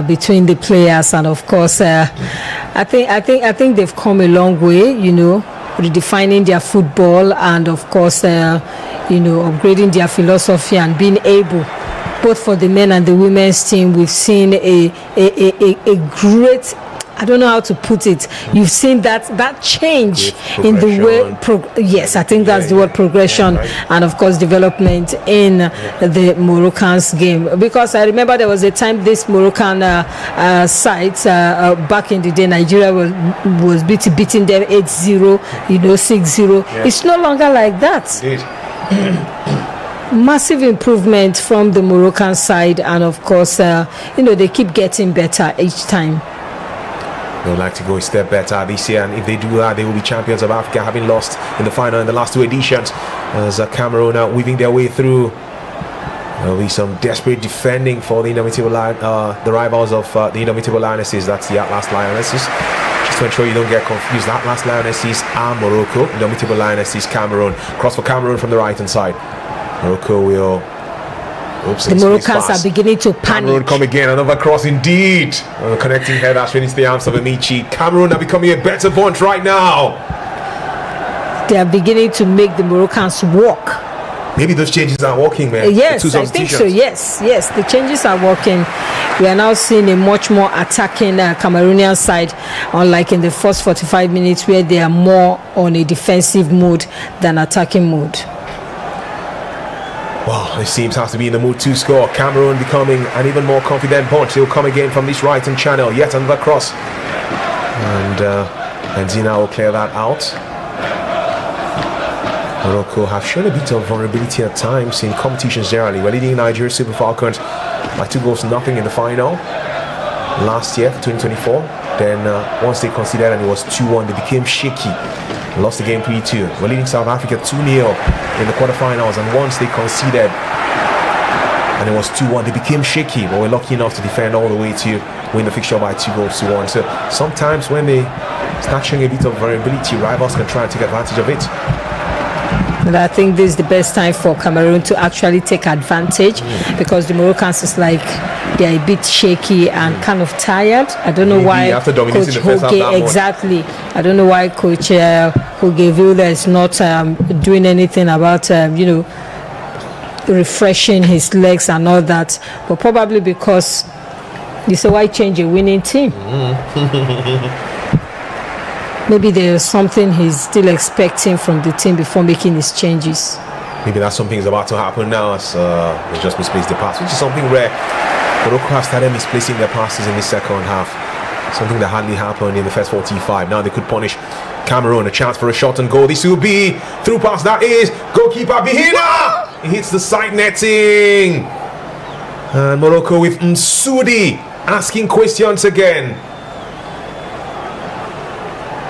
between the players, and of course I think they've come a long way, redefining their football and, of course, upgrading their philosophy and being able, both for the men and the women's team, we've seen a great, I don't know how to put it. You've seen that change in the way. Yes, I think that's the word, progression, and of course development in the Moroccans game. Because I remember there was a time this Moroccan side back in the day, Nigeria was beating them 8-0, 6-0. Yeah. It's no longer like that. Massive improvement from the Moroccan side, and of course, they keep getting better each time. They would like to go a step better this year, and if they do that, they will be champions of Africa, having lost in the final in the last 2 editions. As Cameroon are weaving their way through, there will be some desperate defending for the Indomitable the rivals of the Indomitable Lionesses. That's the Atlas Lionesses. Just to ensure you don't get confused, the Atlas Lionesses are Morocco, Indomitable Lionesses Cameroon. Cross for Cameroon from the right hand side. Morocco will. The Moroccans are beginning to panic. Cameroon come again, another cross indeed. Connecting header straight into the arms of Amici. Cameroon are becoming a better bunch right now. They are beginning to make the Moroccans walk. Maybe those changes are working, man. Yes, I think so. Yes, the changes are working. We are now seeing a much more attacking Cameroonian side, unlike in the first 45 minutes where they are more on a defensive mode than attacking mode. Wow, this team has to be in the mood to score. Cameroon becoming an even more confident bunch. They'll come again from this right-hand channel. Yet another cross. And Benzina will clear that out. Morocco have shown a bit of vulnerability at times in competitions generally. We're leading Nigeria Super Falcons by 2-0 in the final last year for 2024. Then once they conceded and it was 2-1, they became shaky. Lost the game 3-2. We're leading South Africa 2-0 in the quarterfinals, and once they conceded and it was 2-1, they became shaky, but we're lucky enough to defend all the way to win the fixture by 2-1. So sometimes when they start showing a bit of variability, rivals can try and take advantage of it. And I think this is the best time for Cameroon to actually take advantage, because the Moroccans is like they're a bit shaky and kind of tired. I don't know why after Coach Hoge, exactly. I don't know why Coach Hogeville is not doing anything about refreshing his legs and all that, but probably because you say, why change a winning team? Maybe there's something he's still expecting from the team before making his changes. Maybe that's something is about to happen now, as they just misplaced the pass, which is something rare. Morocco have started misplacing their passes in the second half. Something that hardly happened in the first 45. Now they could punish Cameroon. A chance for a shot and goal. This will be through pass. That is goalkeeper Bihina. He hits the side netting. And Morocco with Msoudi asking questions again.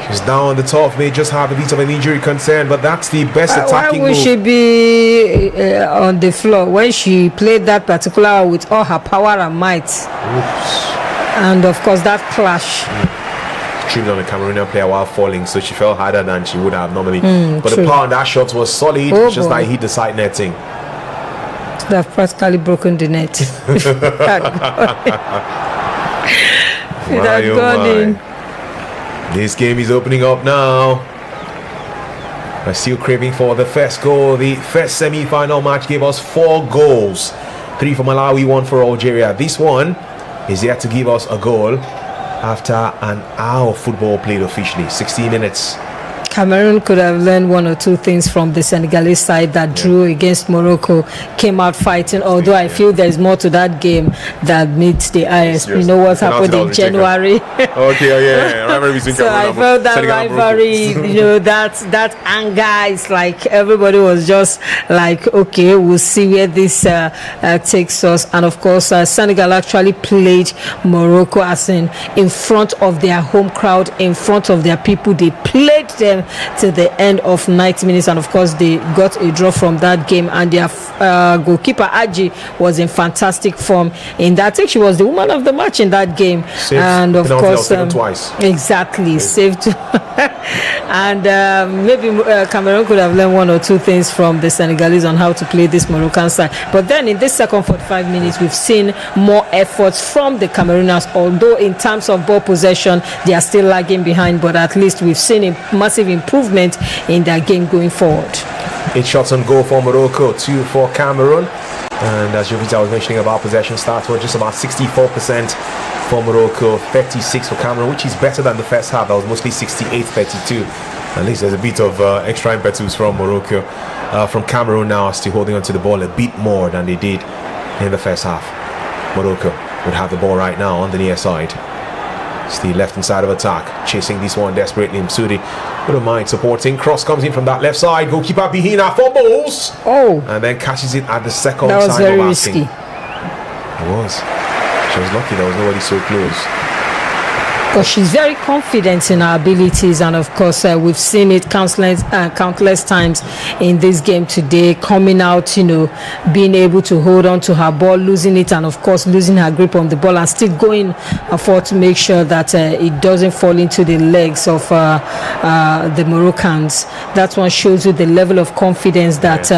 She's down on the top, may just have a bit of an injury concern, but that's the best attacking move. Why would she be on the floor when she played that particular with all her power and might? Oops. And of course that clash. Tripped on a Cameroonian player while falling, so she fell harder than she would have normally. But the power on that shot was solid, just like hit the side netting. They've practically broken the net. It had gone in. This game is opening up now. We're still craving for the first goal. The first semi-final match gave us 4 goals. 3 for Malawi, 1 for Algeria. This one is yet to give us a goal after an hour of football played officially. 60 minutes. Cameroon could have learned 1 or 2 things from the Senegalese side that drew against Morocco, came out fighting, although I feel there's more to that game that meets the eyes. You know what happened in January? Rivalry between so I felt that rivalry, that anger is like everybody was just like, okay, we'll see where this takes us. And of course, Senegal actually played Morocco as in front of their home crowd, in front of their people. They played them to the end of 90 minutes, and of course they got a draw from that game. And their goalkeeper Aji was in fantastic form in that. I think she was the woman of the match in that game. Saved and of course twice. exactly saved And maybe Cameroon could have learned one or two things from the Senegalese on how to play this Moroccan side. But then in this second 45 minutes, we've seen more efforts from the Camerooners, although in terms of ball possession, they are still lagging behind, but at least we've seen a massive improvement in their game going forward. 8 shots on goal for Morocco, 2 for Cameroon. And as Jovita was mentioning about possession stats, we're just about 64% for Morocco, 36 for Cameroon, which is better than the first half. That was mostly 68-32. At least there's a bit of extra impetus from Morocco. From Cameroon now, still holding on to the ball a bit more than they did in the first half. Morocco would have the ball right now on the near side. It's the left-hand side of attack, chasing this one desperately. Msudi wouldn't mind supporting. Cross comes in from that left side. Goalkeeper Bihina fumbles. Oh. And then catches it at the second that was time very of risky. asking. It was. She was lucky there was nobody so close. Because she's very confident in her abilities, and of course we've seen it countless times in this game today, coming out, being able to hold on to her ball, losing it, and of course losing her grip on the ball, and still going forward to make sure that it doesn't fall into the legs of the Moroccans. That one shows you the level of confidence that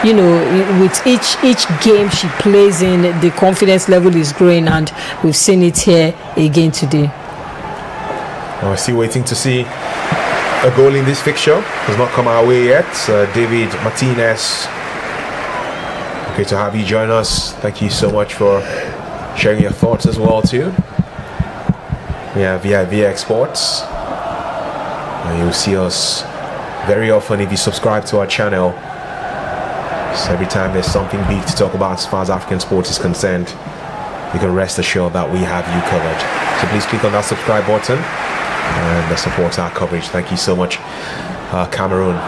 with each game she plays in, the confidence level is growing, and we've seen it here again today. We're still waiting to see a goal in this fixture. Has not come our way yet. David Martinez, okay to have you join us. Thank you so much for sharing your thoughts as well too. We have vivxsports. You'll see us very often if you subscribe to our channel. So every time there's something big to talk about as far as African sports is concerned, you can rest assured that we have you covered. So please click on that subscribe button and support our coverage. Thank you so much. Cameroon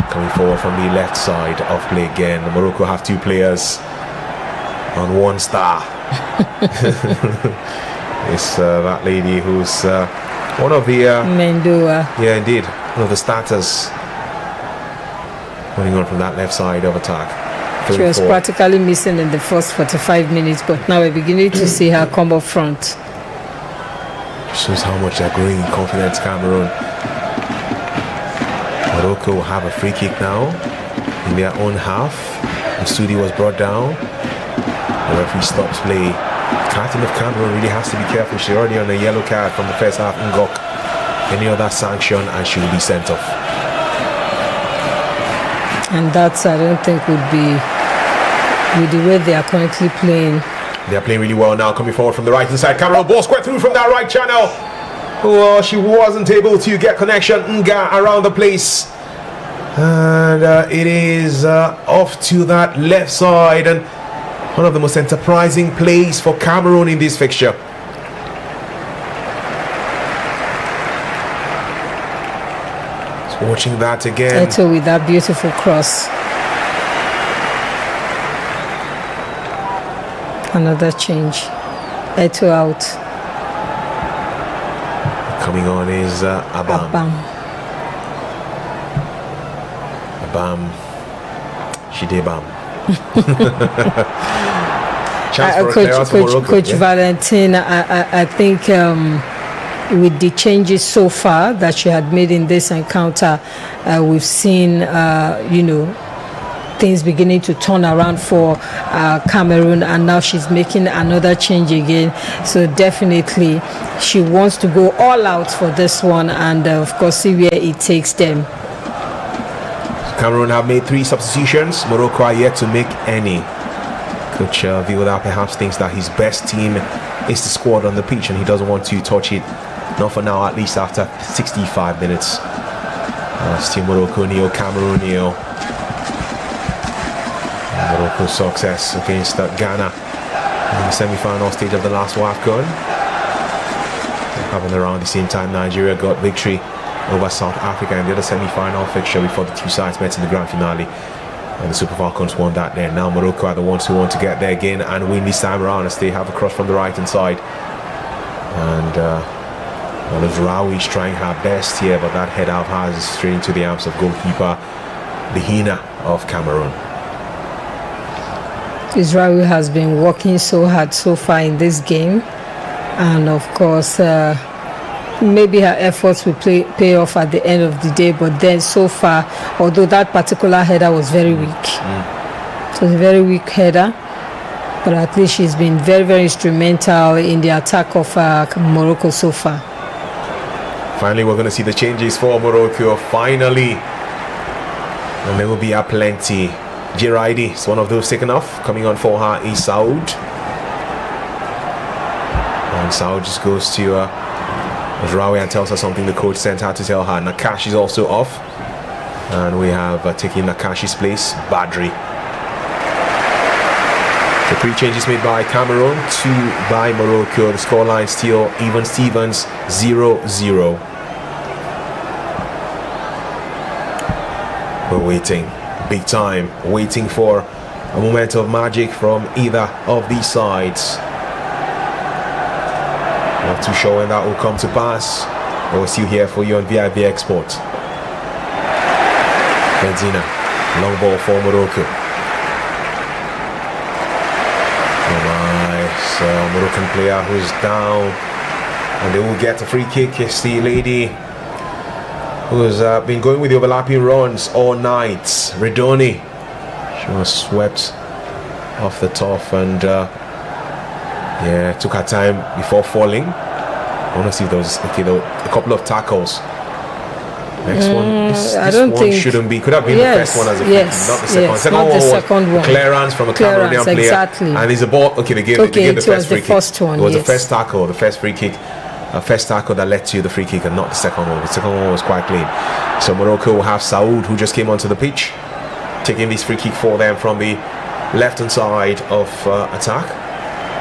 coming forward from the left side of play again. Morocco have 2 players on 1 star. It's that lady who's one of the Mendoa. Yeah, indeed, one of the starters running on from that left side of attack. She was practically missing in the first 45 minutes, but now we're beginning to see her come up front. Shows how much they're growing in confidence, Cameroon. Morocco will have a free kick now in their own half. Msudi was brought down. The referee stops play. The captain of Cameroon really has to be careful. She's already on a yellow card from the first half. Ngok. Any other sanction and she will be sent off. And that, I don't think, would be with the way they are currently playing. They are playing really well now, coming forward from the right hand side. Cameroon ball square through from that right channel. Oh, she wasn't able to get connection. Nga around the place. And it is off to that left side. And one of the most enterprising plays for Cameroon in this fixture. Just watching that again. Eto with that beautiful cross. Another change. Eto out. Coming on is Abam. Shidebam. Coach Valentin, I think with the changes so far that she had made in this encounter, we've seen, things beginning to turn around for Cameroon, and now she's making another change again. So definitely she wants to go all out for this one, and of course see where it takes them. Cameroon have made 3 substitutions. Morocco are yet to make any. Coach Viola perhaps thinks that his best team is the squad on the pitch, and he doesn't want to touch it, not for now, at least after 65 minutes. Still Morocco nil, Cameroon nil. Morocco's success against Ghana in the semi-final stage of the last Wafcon. Happened around the same time Nigeria got victory over South Africa in the other semi-final fixture before the 2 sides met in the grand finale, and the Super Falcons won that there. Now Morocco are the ones who want to get there again and win this time around, as they have a cross from the right hand side. And Rawi is trying her best here, but that head out has straight into the arms of goalkeeper Bihina of Cameroon. Israel has been working so hard so far in this game, and of course maybe her efforts will pay off at the end of the day. But then so far, although that particular header was very weak, it was a very weak header, but at least she's been very, very instrumental in the attack of Morocco so far. Finally, we're going to see the changes for Morocco. Finally. And there will be a plenty. Giraidi is one of those taken off. Coming on for her is Saud. And Saud just goes to Rawi and tells her something the coach sent her to tell her. Nakash is also off. And we have taking Nakash's place, Badri. The 3 changes made by Cameroon, 2 by Morocco. The scoreline still even Stevens 0-0. We're waiting, big time, waiting for a moment of magic from either of these sides. Not too sure when that will come to pass. But we're still here for you on vivxsports. Benzina, long ball for Morocco. Nice, Moroccan player who's down, and they will get a free kick. It's the lady who's been going with the overlapping runs all night, Redoni. She was swept off the top and took her time before falling. I want to see if there was a couple of tackles. Next one, this one shouldn't be. Could have been the first one as a free kick, not the second. Second one was clearance from a Cameroonian player, exactly. And it's a ball. Okay, they gave the first free kick. It was the first tackle, the first free kick. A first tackle that led to the free kick and not the second one. The second one was quite clean. So Morocco will have Saud, who just came onto the pitch, taking this free kick for them from the left-hand side of attack.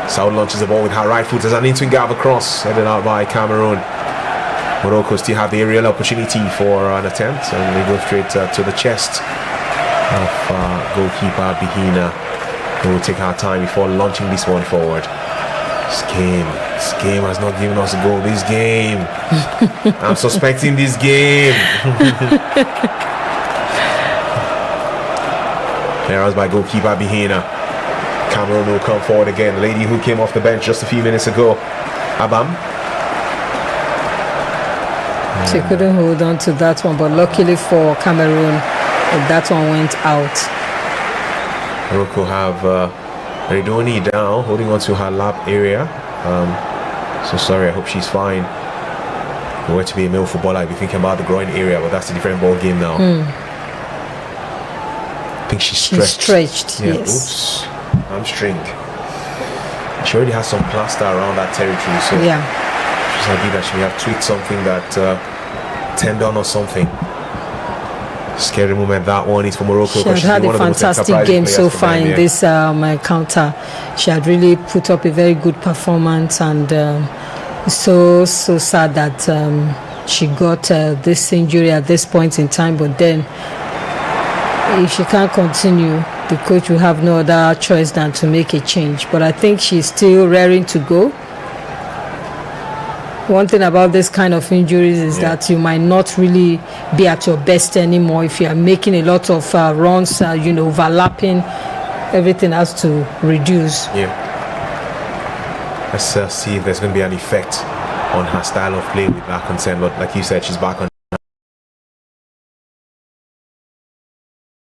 Saud launches the ball with her right foot as an in-swing gap across, headed out by Cameroon. Morocco still have the aerial opportunity for an attempt, and they go straight to the chest of goalkeeper Bihina, who will take her time before launching this one forward. This game has not given us a goal. This game, I'm suspecting this game. Clearance by goalkeeper Bihina. Cameroon will come forward again. The lady who came off the bench just a few minutes ago, Abam. She couldn't hold on to that one, but luckily for Cameroon, that one went out. Morocco have Redoni down, holding on to her lap area. So sorry, I hope she's fine. If you were to be a male footballer, I'd be thinking about the groin area, but that's a different ball game now. I think she's stretched. Yeah, yes. Oops. Hamstring. She already has some plaster around that territory, so she's happy that she may have tweaked something that tendon or something. Scary moment that one is for Morocco. She had a fantastic game so far in this encounter. She had really put up a very good performance, and so sad that she got this injury at this point in time. But then if she can't continue, the coach will have no other choice than to make a change. But I think she's still raring to go. One thing about this kind of injuries is that you might not really be at your best anymore. If you are making a lot of runs, overlapping, everything has to reduce. Let's see if there's going to be an effect on her style of play with that concern. But like you said, she's back on.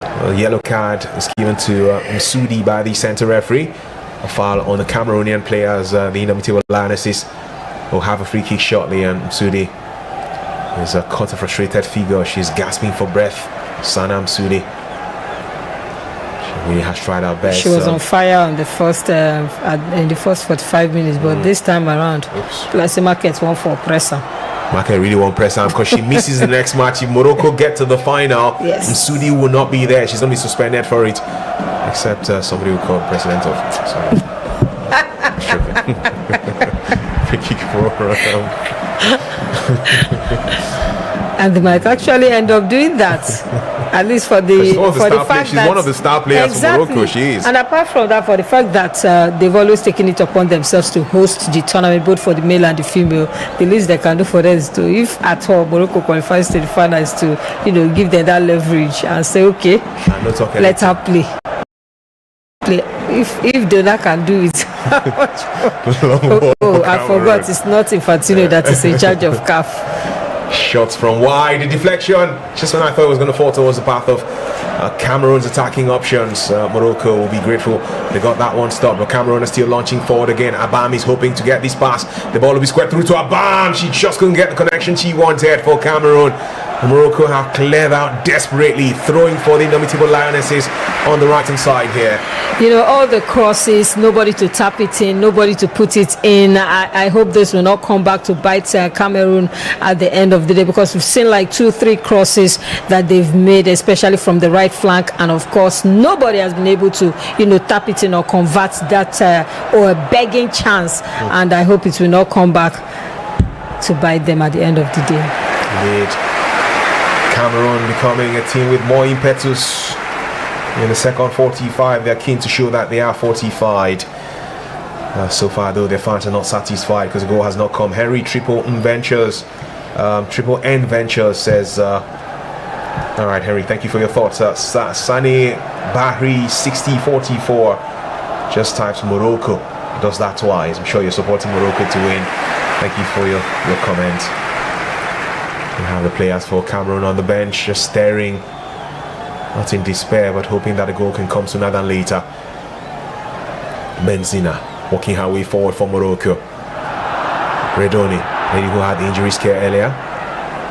A yellow card is given to Msudi by the centre referee. A foul on the Cameroonian players, the Indomitable lionesses, will have a free kick shortly, and Msudi is a cut, a frustrated figure. She's gasping for breath. Sana Msudi. She really has tried her best. She was on fire on the first in the first 45 minutes, but this time around, Place Market won for pressure. Market really won't press her because she misses the next match. If Morocco get to the final, Msudi will not be there. She's going to be suspended for it, except somebody will call president of. Sorry. Free kick for and they might actually end up doing that, at least for the fact she's one of the star players for Morocco. She is. And apart from that, for the fact that they've always taken it upon themselves to host the tournament, both for the male and the female, the least they can do for them is to, if at all Morocco qualifies to the finals, to give them that leverage and say, okay, let her play. If Dona can do it, I forgot. It's not Infantino that is in charge of CAF. Shots from wide, the deflection. Just when I thought it was going to fall towards the path of Cameroon's attacking options. Morocco will be grateful they got that one stopped, but Cameroon is still launching forward again. Abam is hoping to get this pass. The ball will be squared through to Abam. She just couldn't get the connection she wanted for Cameroon. Morocco have cleared out desperately, throwing for the Indomitable Lionesses on the right hand side here. You know, all the crosses, nobody to tap it in, nobody to put it in. I hope this will not come back to bite Cameroon at the end of the day, because we've seen like 2-3 crosses that they've made, especially from the right flank, and of course nobody has been able to, you know, tap it in or convert that or a begging chance. And I hope it will not come back to bite them at the end of the day. Indeed. Cameroon becoming a team with more impetus in the second 45. They're keen to show that they are fortified. So far though, their fans are not satisfied because the goal has not come. Henry Triple N Ventures says all right, Henry, thank you for your thoughts. Sani Bahri 6044 just types Morocco, does that twice. I'm sure you're supporting Morocco to win. Thank you for your comment. We have the players for Cameroon on the bench just staring, not in despair, but hoping that the goal can come sooner than later. Benzina walking her way forward for Morocco. Redoni, lady who had the injury scare earlier,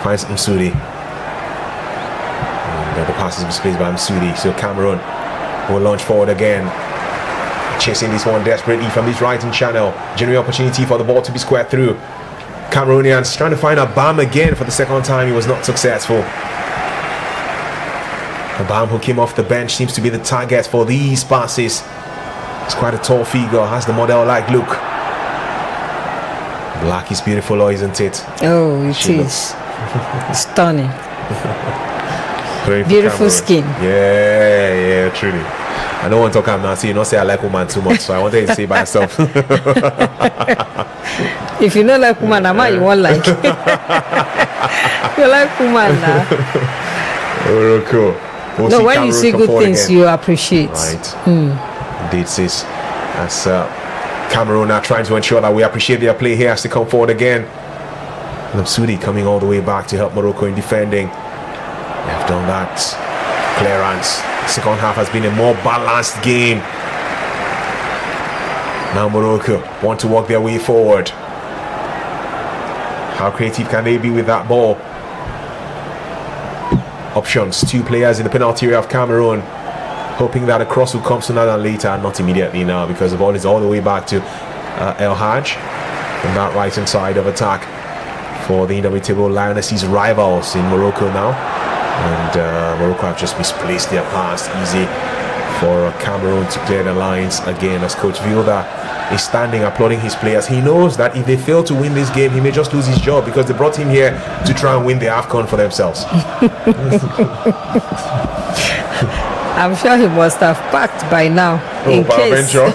finds Msudi. And the pass is misplaced by Msudi, so Cameroon will launch forward again. Chasing this one desperately from this right-hand channel. Genuine opportunity for the ball to be squared through. Cameroonians trying to find Abam again for the second time. He was not successful. Abam, who came off the bench, seems to be the target for these passes. He's quite a tall figure, has the model-like look. Black is beautiful, isn't it? Oh, it is. Stunning. Beautiful skin. Yeah, truly. I don't want to talk now, so you don't say I like woman too much, so I wanted to say by myself. If you don't like woman, you won't like. You like woman now. Oh, cool. We'll no, when you see good things, again, you appreciate. Right. Indeed, sis. As Cameroon are trying to ensure that we appreciate their play here as they come forward again. And Msudi coming all the way back to help Morocco in defending. They have done that. Clearance. Second half has been a more balanced game. Now Morocco want to work their way forward. How creative can they be with that ball? Options, 2 players in the penalty area of Cameroon, hoping that a cross will come sooner than later. Not immediately now, because the ball is all the way back to El Haj on that right hand side of attack for the Indomitable Lionesses rivals in Morocco now. And Morocco have just misplaced their pass. Easy for Cameroon to clear the lines again, as Coach Vilda is standing applauding his players. He knows that if they fail to win this game, he may just lose his job, because they brought him here to try and win the Wafcon for themselves. I'm sure he must have packed by now. In case. So I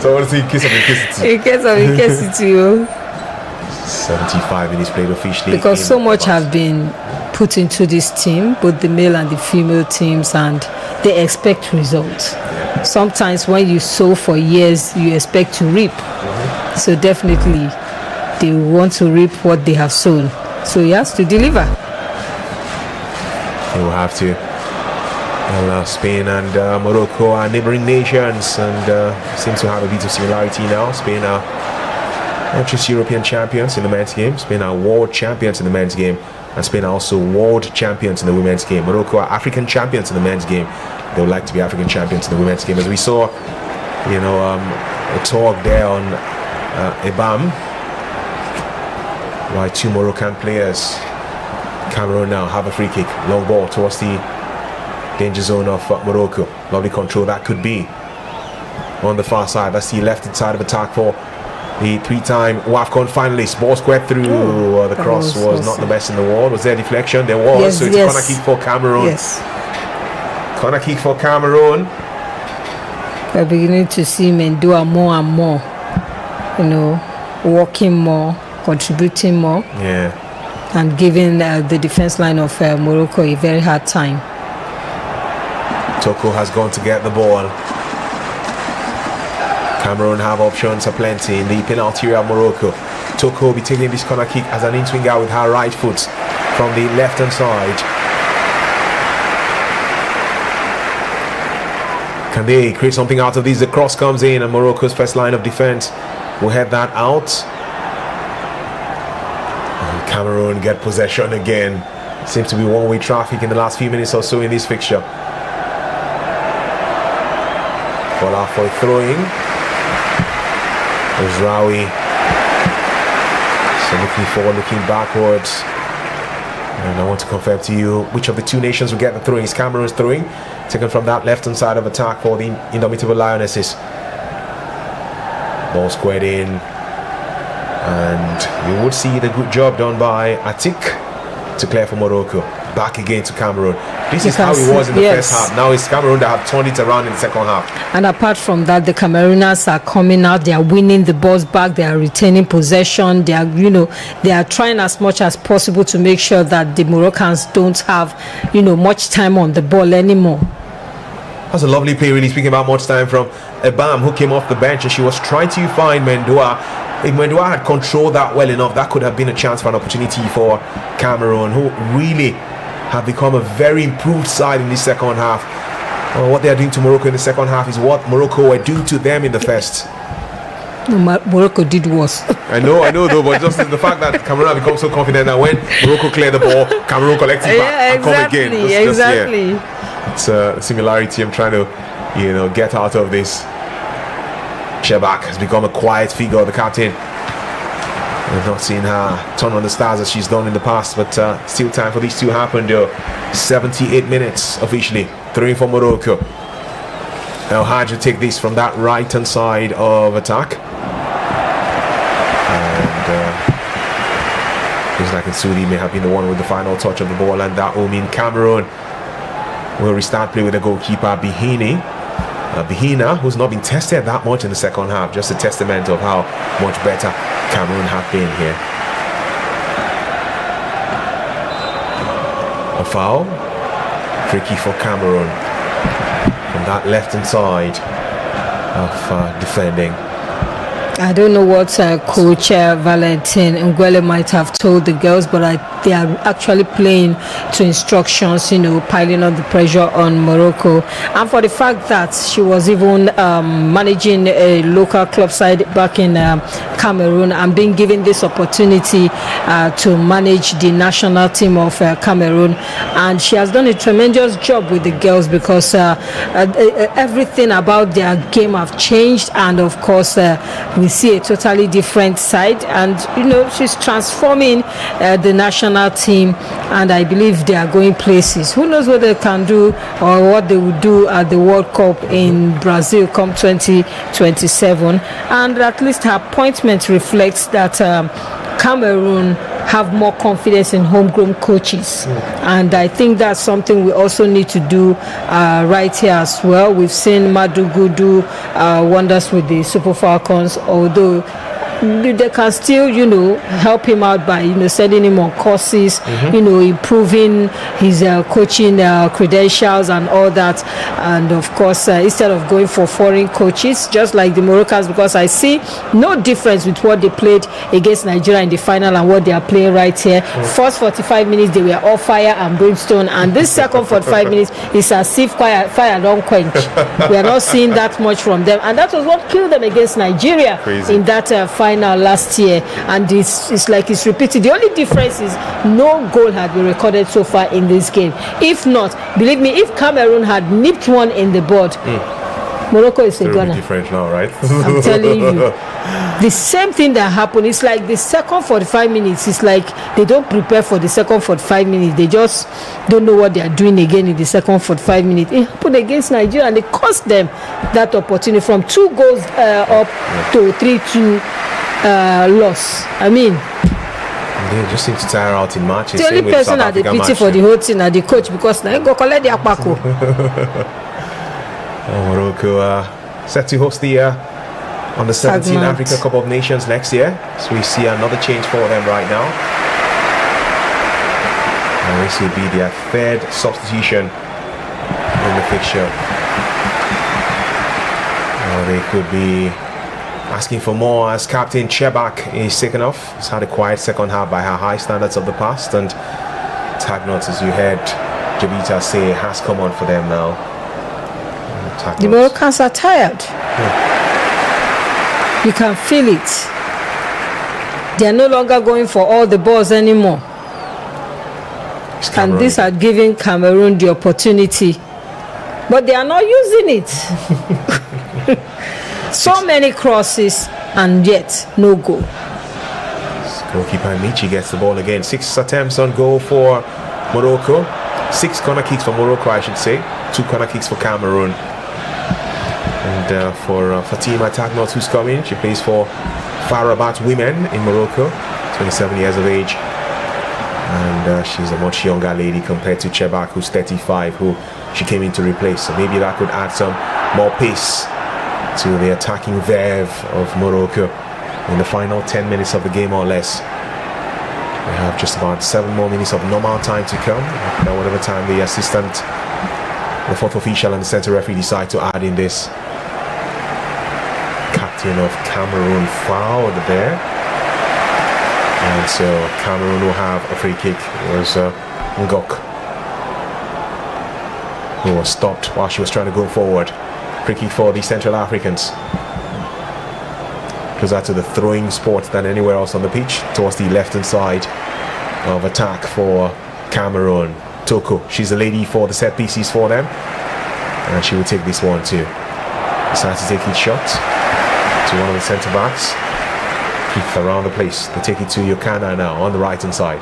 want to say in case of incasity. In case of incasity. 75 minutes played officially. Because so much have been put into this team, both the male and the female teams, and they expect results. Yeah. Sometimes when you sow for years, you expect to reap. So definitely they want to reap what they have sown. So he has to deliver. They will have to. Well, Spain and Morocco are neighboring nations, and seem to have a bit of similarity now. Spain are not just European champions in the men's game. Spain are world champions in the men's game. And Spain are also world champions in the women's game. Morocco are African champions in the men's game. They would like to be African champions in the women's game. As we saw, you know, a talk there on Ebam by 2 Moroccan players. Cameroon now have a free kick. Long ball towards the danger zone of Morocco. Lovely control that could be on the far side. That's the left side of attack for the 3-time Wafcon finalist. Ball squared through. The cross was not the best in the world. Was there deflection? There was. Yes, so it's a corner kick for Cameroon. Yes. Corner kick for Cameroon. We're beginning to see men do more and more. You know, working more, contributing more. Yeah. And giving the defense line of Morocco a very hard time. Toko has gone to get the ball. Cameroon have options aplenty in the penalty area of Morocco. Toko will be taking this corner kick as an in-swinger with her right foot from the left-hand side. Can they create something out of this? The cross comes in and Morocco's first line of defense will head that out. And Cameroon get possession again. Seems to be one-way traffic in the last few minutes or so in this fixture. Ball out for a throw-in. There's Rawi. So looking forward, looking backwards. And I want to confirm to you which of the two nations will get the throw-in. It's Cameroon's throwing, taken from that left-hand side of attack for the Indomitable Lionesses. Ball squared in. And you would see the good job done by Atik to clear for Morocco. Back again to Cameroon. This is how it was in the first half. Now it's Cameroon that have turned it around in the second half. And apart from that, the Camerooners are coming out. They are winning the balls back. They are retaining possession. They are, they are trying as much as possible to make sure that the Moroccans don't have, much time on the ball anymore. That's a lovely play, really. Speaking about much time from Ebam, who came off the bench, and she was trying to find Mendoa. If Mendoa had controlled that well enough, that could have been a chance for an opportunity for Cameroon, who really have become a very improved side in this second half. What they are doing to Morocco in the second half is what Morocco were doing to them in the first. Morocco did worse. I know though, but just the fact that Cameroon have become so confident that when Morocco clear the ball, Cameroon collect it back and come again. Exactly. It's a similarity I'm trying to, get out of this. Shebak has become a quiet figure, the captain. We've not seen her turn on the stars as she's done in the past, but still time for this to happen though. 78 minutes officially. 3 for Morocco. El Hadj will take this from that right hand side of attack. And looks like Nsudi may have been the one with the final touch of the ball, and that will mean Cameroon will restart play with the goalkeeper Bihina, who's not been tested that much in the second half. Just a testament of how much better Cameroon have been here. A foul. Free kick for Cameroon from that left hand side of defending. I don't know what Coach Valentin Ngwele might have told the girls, but they are actually playing to instructions, piling on the pressure on Morocco. And for the fact that she was even managing a local club side back in Cameroon and being given this opportunity to manage the national team of Cameroon. And she has done a tremendous job with the girls because everything about their game have changed, and of course we see a totally different side, and she's transforming the national team, and I believe they are going places. Who knows what they can do or what they will do at the World Cup in Brazil come 2027. And at least her appointment reflects that Cameroon have more confidence in homegrown coaches, and I think that's something we also need to do right here as well. We've seen Madugu do wonders with the Super Falcons, although they can still, help him out by, sending him on courses, improving his coaching credentials and all that. And of course, instead of going for foreign coaches, just like the Moroccans, because I see no difference with what they played against Nigeria in the final and what they are playing right here. First 45 minutes, they were all fire and brimstone, and this second 45 minutes is as if fire don't quench. We are not seeing that much from them, and that was what killed them against Nigeria in that final last year, and it's like it's repeated. The only difference is no goal had been recorded so far in this game. If not, believe me, if Cameroon had nipped one in the bud, Morocco is a gunner. Different now, right? I'm telling you, the same thing that happened. It's like the second 45 minutes. It's like they don't prepare for the second 45 minutes. They just don't know what they are doing again in the second 45 minutes. It happened against Nigeria, and it cost them that opportunity from 2 goals up to 3-2 loss. I mean, they just seem to tire out in matches. The only person that they pity for the whole team are the coach, because they go collect their pako. Morocco set to host the on the 17th Africa Cup of Nations next year, so we see another change for them right now. And this will be their 3rd substitution in the fixture. They could be asking for more as Captain Chebak is taken off. He's had a quiet second half by her high standards of the past, and Tagnot, as you heard Jabita say, has come on for them now. The Moroccans are tired. You can feel it. They are no longer going for all the balls anymore. And these are giving Cameroon the opportunity. But they are not using it. So many crosses and yet no goal. Goalkeeper Michi gets the ball again. 6 attempts on goal for Morocco. 6 corner kicks for Morocco, I should say. 2 corner kicks for Cameroon. And for Fatima Tagnot, who's coming, she plays for Farabat Women in Morocco, 27 years of age. And she's a much younger lady compared to Chebak, who's 35, who she came in to replace. So maybe that could add some more pace to the attacking verve of Morocco in the final 10 minutes of the game or less. We have just about 7 more minutes of normal time to come. Now whatever time the assistant, the fourth official and the center referee decide to add in this. Captain of Cameroon fouled there. And so Cameroon will have a free kick. It was Ngok who was stopped while she was trying to go forward. Free kick for the Central Africans. Closer to the throwing sport than anywhere else on the pitch, towards the left hand side of attack for Cameroon. Toko, she's the lady for the set pieces for them, and she will take this one too. Decides to take each shot to one of the centre backs. Keep around the place. They take it to Yokana now on the right hand side.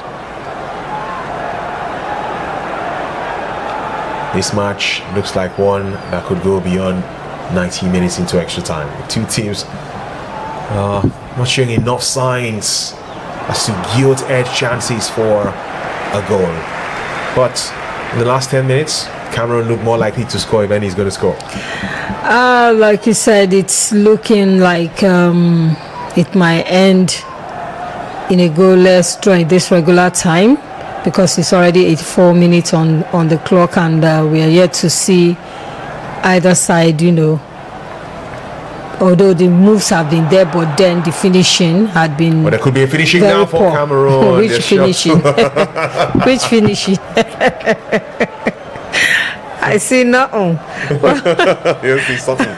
This match looks like one that could go beyond 90 minutes into extra time. The two teams not showing enough signs as to gilt-edged chances for a goal. But in the last 10 minutes, Cameroon looked more likely to score if any is going to score. Like you said, it's looking like it might end in a goalless draw in this regular time, because it's already 84 minutes on the clock, and we are yet to see either side, although the moves have been there, but then the finishing had been. But there could be a finishing now for poor. Cameroon. Which finishing? Which finishing? I see nothing. You see something.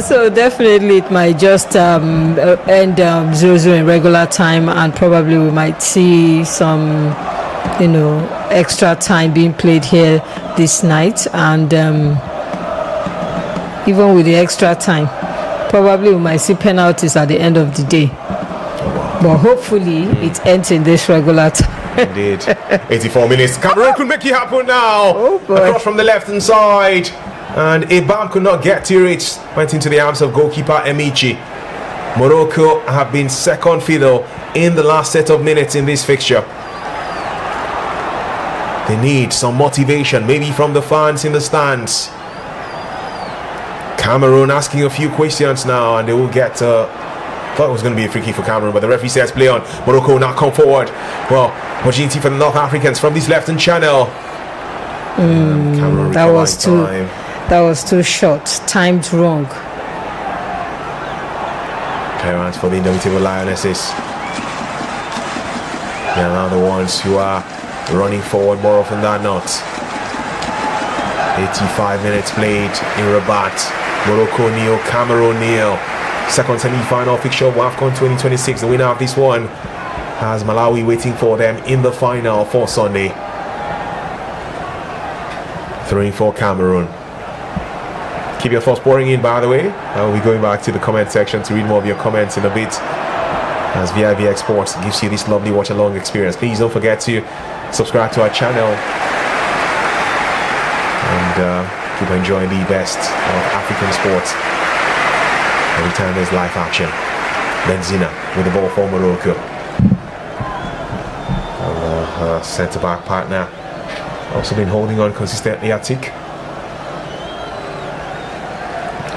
So definitely it might just end 0-0 in regular time, and probably we might see some, extra time being played here this night, and even with the extra time, probably we might see penalties at the end of the day. But hopefully it ends in this regular time. Indeed. 84 minutes. Cameroon could make it happen now. Oh boy. Across from the left hand side. And Ibam could not get to it. Went into the arms of goalkeeper Emichi. Morocco have been second fiddle in the last set of minutes in this fixture. They need some motivation, maybe from the fans in the stands. Cameroon asking a few questions now, and they will get thought it was going to be a free kick for Cameroon, but the referee says play on. Morocco now come forward. Well, opportunity for the North Africans from this left-hand channel. That was too short, timed wrong. Clearance for the Indomitable Lionesses. They are now the ones who are running forward more often than not. 85 minutes played in Rabat. Morocco nil, Cameroon nil. Second semi-final fixture of Wafcon 2026. The winner of this one has Malawi waiting for them in the final for Sunday. Throwing for Cameroon. Keep your thoughts pouring in, by the way. I'll be going back to the comment section to read more of your comments in a bit, as vivxsports gives you this lovely watch-along experience. Please don't forget to subscribe to our channel and keep enjoying the best of African sports. Every time there's live action. Benzina with the ball for Morocco. Her centre-back partner also been holding on consistently at tick.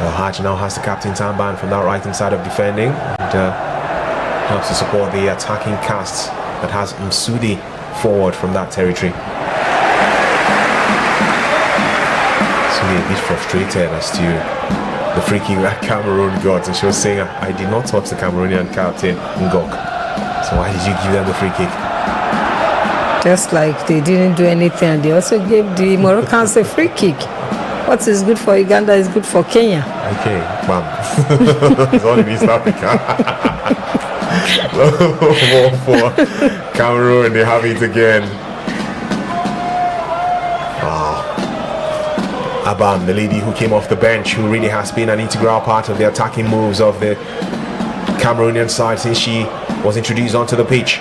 Haj now has the captain's armband from that right-hand side of defending, and helps to support the attacking cast that has Msudi forward from that territory. Msudi a bit frustrated as to the free kick that Cameroon got, and she was saying, I did not touch the Cameroonian captain, Ngok. So why did you give them the free kick? Just like they didn't do anything, and they also gave the Moroccans a free kick. What is good for Uganda is good for Kenya. Okay, bam. It's all in East Africa. For Cameroon, they have it again. Abam, the lady who came off the bench, who really has been an integral part of the attacking moves of the Cameroonian side since she was introduced onto the pitch.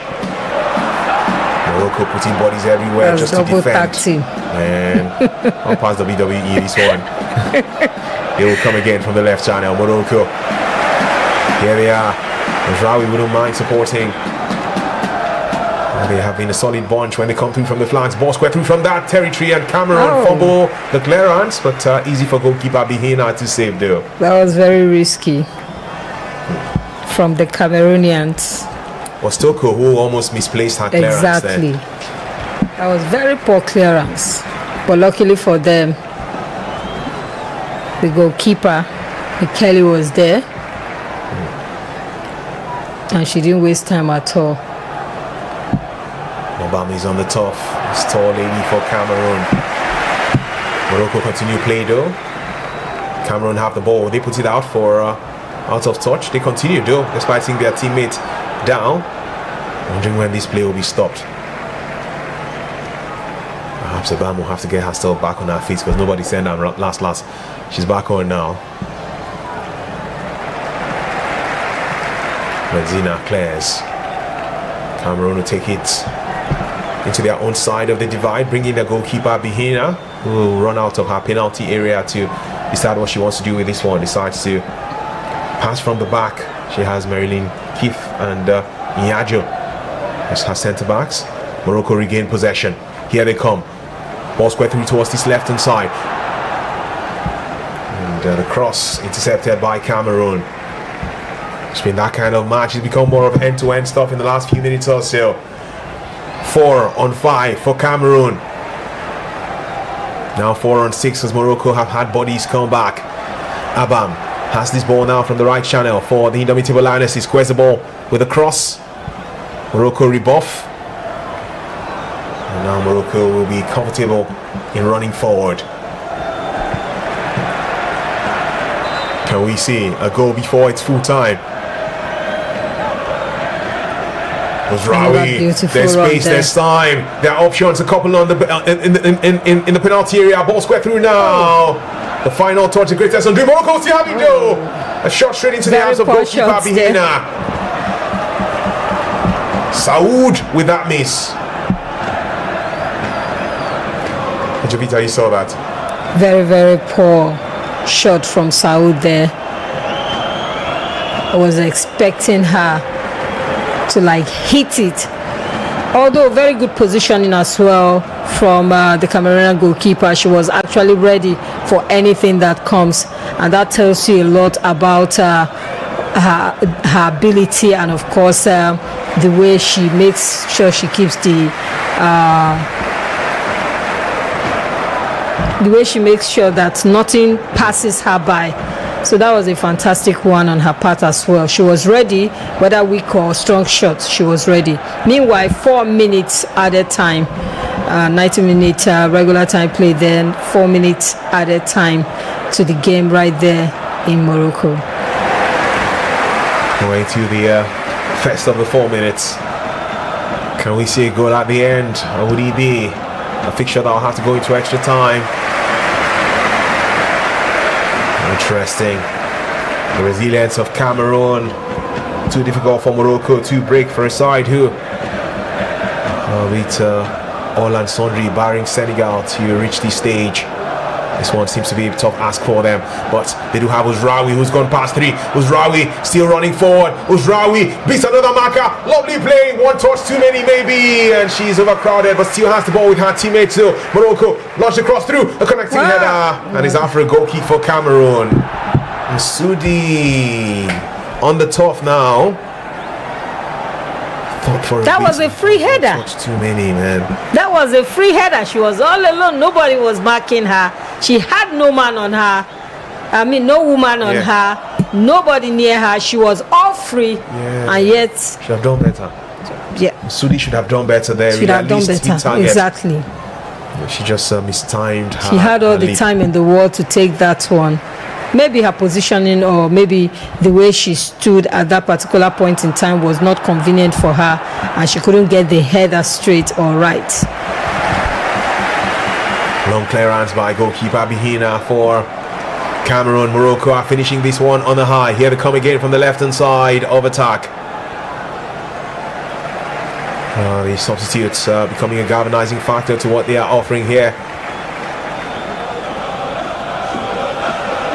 Morocco putting bodies everywhere just to defend. And I'll pass WWE this one. They will come again from the left channel. Morocco. Here they are. Rawi wouldn't mind supporting. They have been a solid bunch when they come through from the flanks. Ball square through from that territory, and Cameroon fumble the clearance, but easy for goalkeeper Bihina to save though. That was very risky from the Cameroonians. Was Toko who almost misplaced her clearance. Exactly. That was very poor clearance, but luckily for them, the goalkeeper Kelly was there, and she didn't waste time at all. Obami's on the top. This tall lady for Cameroon. Morocco continue play though. Cameroon have the ball. They put it out for out of touch. They continue though, despite seeing their teammate down. Wondering when this play will be stopped. Perhaps Obama will have to get herself back on her feet because nobody sent her last. She's back on now. Medina clears. Cameroon will take it into their own side of the divide, bringing the goalkeeper Bihina, who will run out of her penalty area to decide what she wants to do with this one. Decides to pass from the back. She has Marilyn Keith and Nyajo as her centre backs. Morocco regain possession. Here they come. Ball square through towards this left hand side. And the cross intercepted by Cameroon. It's been that kind of match. It's become more of end-to-end stuff in the last few minutes or so. 4-on-5 for Cameroon. Now 4-on-6 as Morocco have had bodies come back. Abam has this ball now from the right channel for the Indomitable lionesses. Squares the ball with a cross. Morocco rebuff. And now Morocco will be comfortable in running forward. Can we see a goal before it's full time? Rawi, there's space, there's time, there are options, a couple on the in the penalty area. Ball square through now. The final touch, the greatest on dream. Morocco still having go. A shot straight into the hands of goalkeeper Bihina. Saoud with that miss. Jovita, you saw that. Very, very poor shot from Saoud there. I was expecting her to like hit it, although very good positioning as well from the Cameroonian goalkeeper. She was actually ready for anything that comes, and that tells you a lot about her ability, and of course the way she makes sure she keeps the way she makes sure that nothing passes her by. So that was a fantastic one on her part as well. She was ready, whether weak or strong shots, she was ready. Meanwhile, 4 minutes added time, 90-minute regular time play, then 4 minutes added time to the game right there in Morocco. Way to the first of the 4 minutes. Can we see a goal at the end? Or would it be a fixture that will have to go into extra time? Interesting. The resilience of Cameroon. Too difficult for Morocco to break for a side who beat all and sundry, barring Senegal, to reach this stage. This one seems to be a tough ask for them, but they do have Uzraoui, who's gone past 3. Uzraoui still running forward. Uzraoui beats another marker. Lovely play. One touch too many maybe, and she's overcrowded, but still has the ball with her teammate. So Morocco launched across through a connecting header, and is after a goal kick for Cameroon. Sudi on the top now. That was a free header. Too many, man. That was a free header. She was all alone. Nobody was marking her. She had no man on her. I mean, no woman on her. Nobody near her. She was all free, and yet should have done better. Yeah, Sudi should have done better there. Should have done better. Exactly. She just mistimed her. She had all the time in the world to take that one. Maybe her positioning or maybe the way she stood at that particular point in time was not convenient for her, and she couldn't get the header straight or right. Long clearance by goalkeeper Bihina for Cameroon. Morocco are finishing this one on the high. Here they come again from the left-hand side of attack. The substitutes becoming a galvanizing factor to what they are offering here.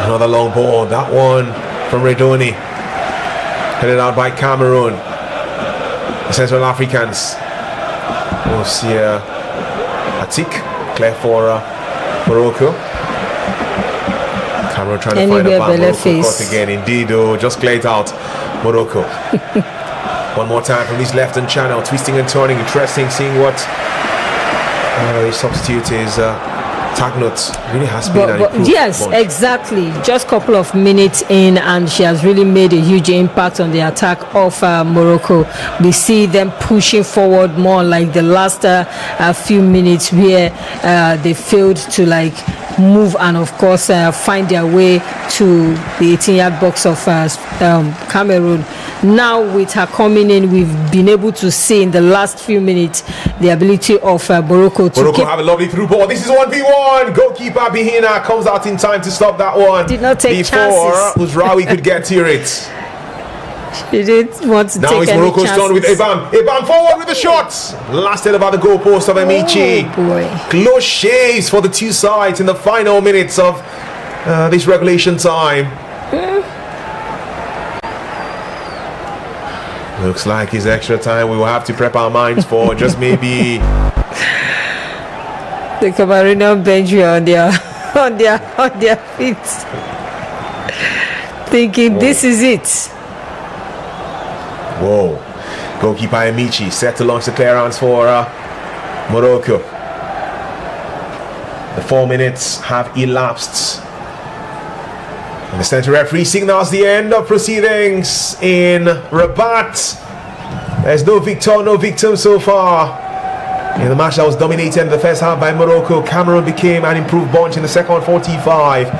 Another long ball. That one from Redoni. Headed out by Cameroon. The Central Africans. We'll see Atik clear for Morocco. Cameroon trying to find a ball. Morocco caught again. Indeed, just cleared out Morocco. One more time from his left-hand channel, twisting and turning. Interesting seeing what the substitute is. Tagnut really has been an improved yes, bunch. Exactly. Just a couple of minutes in, and she has really made a huge impact on the attack of Morocco. We see them pushing forward more like the last few minutes where they failed to move and of course find their way to the 18-yard box of Cameroon. Now with her coming in, we've been able to see in the last few minutes the ability of Morocco to have a lovely through ball. This is 1v1. Goalkeeper Bihina comes out in time to stop that one. Did not take before chances. Uzraoui could get to it. She didn't want to now take it's any Morocco's chances. turn with Ebam. Ebam forward with the shots. Lasted about the goalpost of Amici. Oh boy. Close shaves for the two sides in the final minutes of this regulation time. Looks like it's extra time we will have to prep our minds for. Just maybe the Cameroonian bench were on their feet, thinking this is it. Whoa. Goalkeeper Amici set to launch the clearance for Morocco. The 4 minutes have elapsed. And the central referee signals the end of proceedings in Rabat. There's no victor, no victim so far. In the match that was dominated in the first half by Morocco, Cameroon became an improved bunch in the second 45.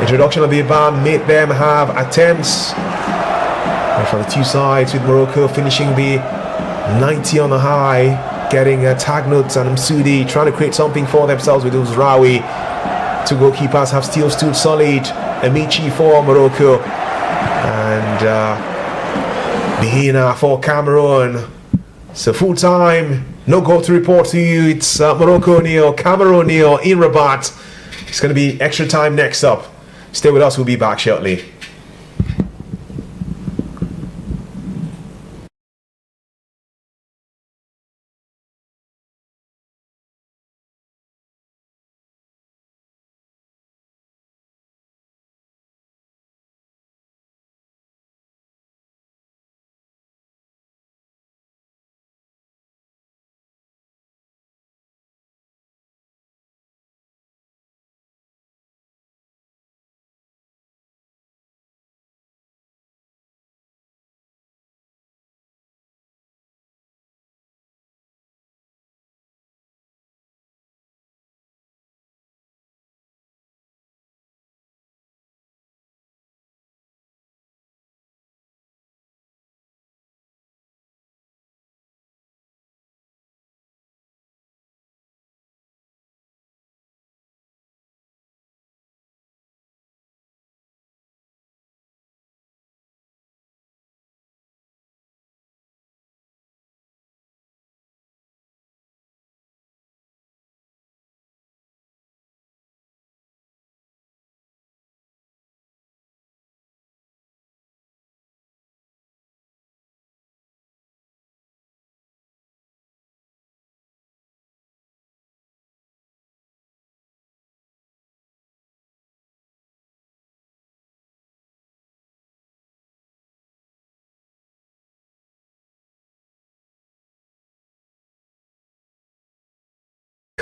Introduction of the Ibam made them have attempts. And for the two sides, with Morocco finishing the 90 on the high, getting Tagnut and Msudi trying to create something for themselves with Uzraoui. Two goalkeepers have still stood solid. Amici for Morocco and Bihina for Cameroon. So full time, no goal to report to you. It's Morocco nil, Cameroon nil in Rabat. It's going to be extra time next up. Stay with us, we'll be back shortly.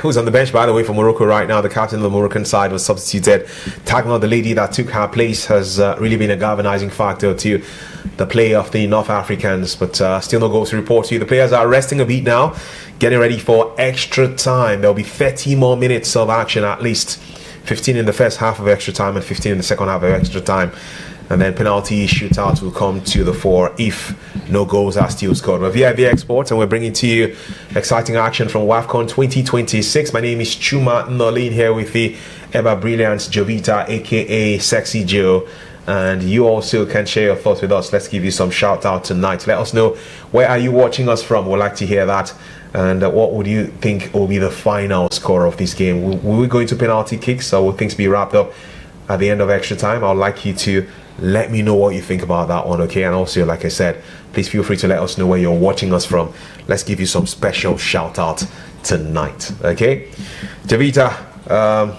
who's on the bench, by the way, for Morocco right now, the captain of the Moroccan side, was substituted. Tagma, the lady that took her place, has really been a galvanizing factor to the play of the North Africans, but still no goals to report to you. The players are resting a bit now, getting ready for extra time. There'll be 30 more minutes of action at least. 15 in the first half of extra time and 15 in the second half of extra time. And then penalty shootout will come to the fore if no goals are still scored. We're via vivxsports and we're bringing to you exciting action from Wafcon 2026. My name is Chuma Nolin, here with the ever brilliant Jovita, aka Sexy Joe. And you also can share your thoughts with us. Let's give you some shout out tonight. Let us know, where are you watching us from? We'd like to hear that. And what would you think will be the final score of this game? Will we go into penalty kicks, or will things be wrapped up at the end of extra time? I'd like you to let me know what you think about that one, okay? And also, like I said, please feel free to let us know where you're watching us from. Let's give you some special shout out tonight, okay? Javita,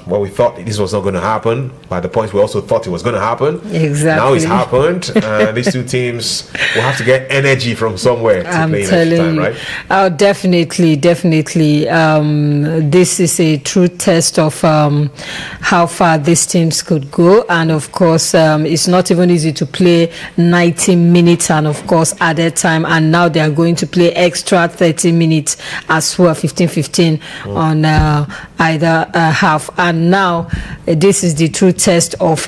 well, we thought this was not going to happen. By the point, we also thought it was going to happen. Exactly. Now it's happened. These two teams will have to get energy from somewhere to play in extra time, right? Oh, definitely. This is a true test of how far these teams could go. And of course, it's not even easy to play 90 minutes and of course added time. And now they are going to play extra 30 minutes as well, 15-15 on either half. And now this is the true test of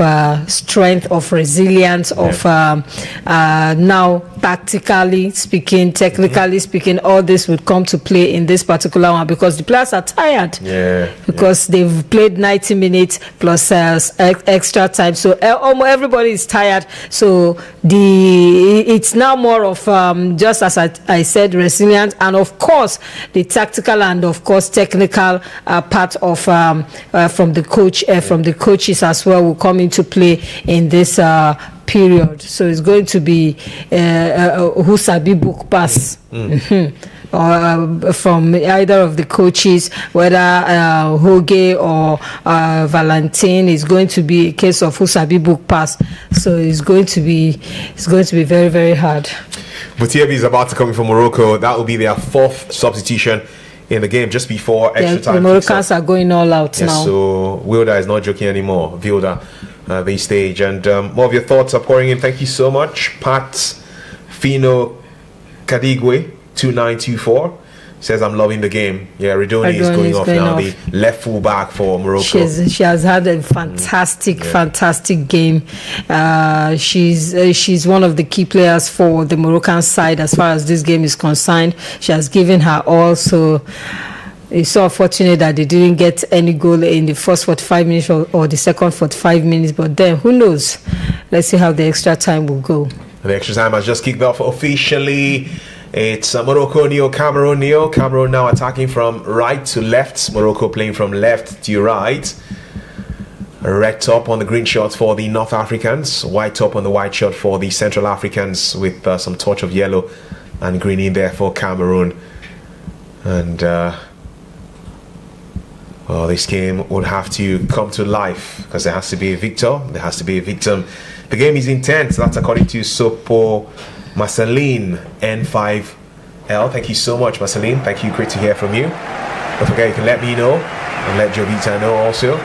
strength, of resilience, of now tactically speaking, technically speaking, all this would come to play in this particular one because the players are tired. Because they've played 90 minutes plus extra time, so almost everybody is tired. So it's now more of just as I said, resilience, and of course the tactical and of course technical part of from the coaches as well will come into play in this period. So it's going to be who sabi book pass. Or from either of the coaches, whether Hoge or Valentin, is going to be a case of who sabi book pass. So it's going to be very, very hard. Boutiebi is about to come in from Morocco. That will be their fourth substitution in the game just before extra time. The Moroccans are going all out now. So Wilder is not joking anymore. Wilder, this stage. And more of your thoughts are pouring in. Thank you so much. Pat Fino Kadigwe 2924 says, I'm loving the game. Yeah, Redoni is going off now, the left full back for Morocco. She has had a fantastic game. She's one of the key players for the Moroccan side as far as this game is concerned. She has given her all. So it's so unfortunate that they didn't get any goal in the first 45 minutes or the second 45 minutes. But then, who knows? Let's see how the extra time will go. The extra time has just kicked off officially. It's Morocco neo, Cameroon neo. Cameroon now attacking from right to left. Morocco playing from left to right. Red top on the green shot for the North Africans. White top on the white shot for the Central Africans, with some touch of yellow and green in there for Cameroon. And well, this game would have to come to life because there has to be a victor. There has to be a victim. The game is intense. That's according to Sopo Marceline N5L. Thank you so much, Marceline. Thank you. Great to hear from you. Don't forget, you can let me know and let Jovita know also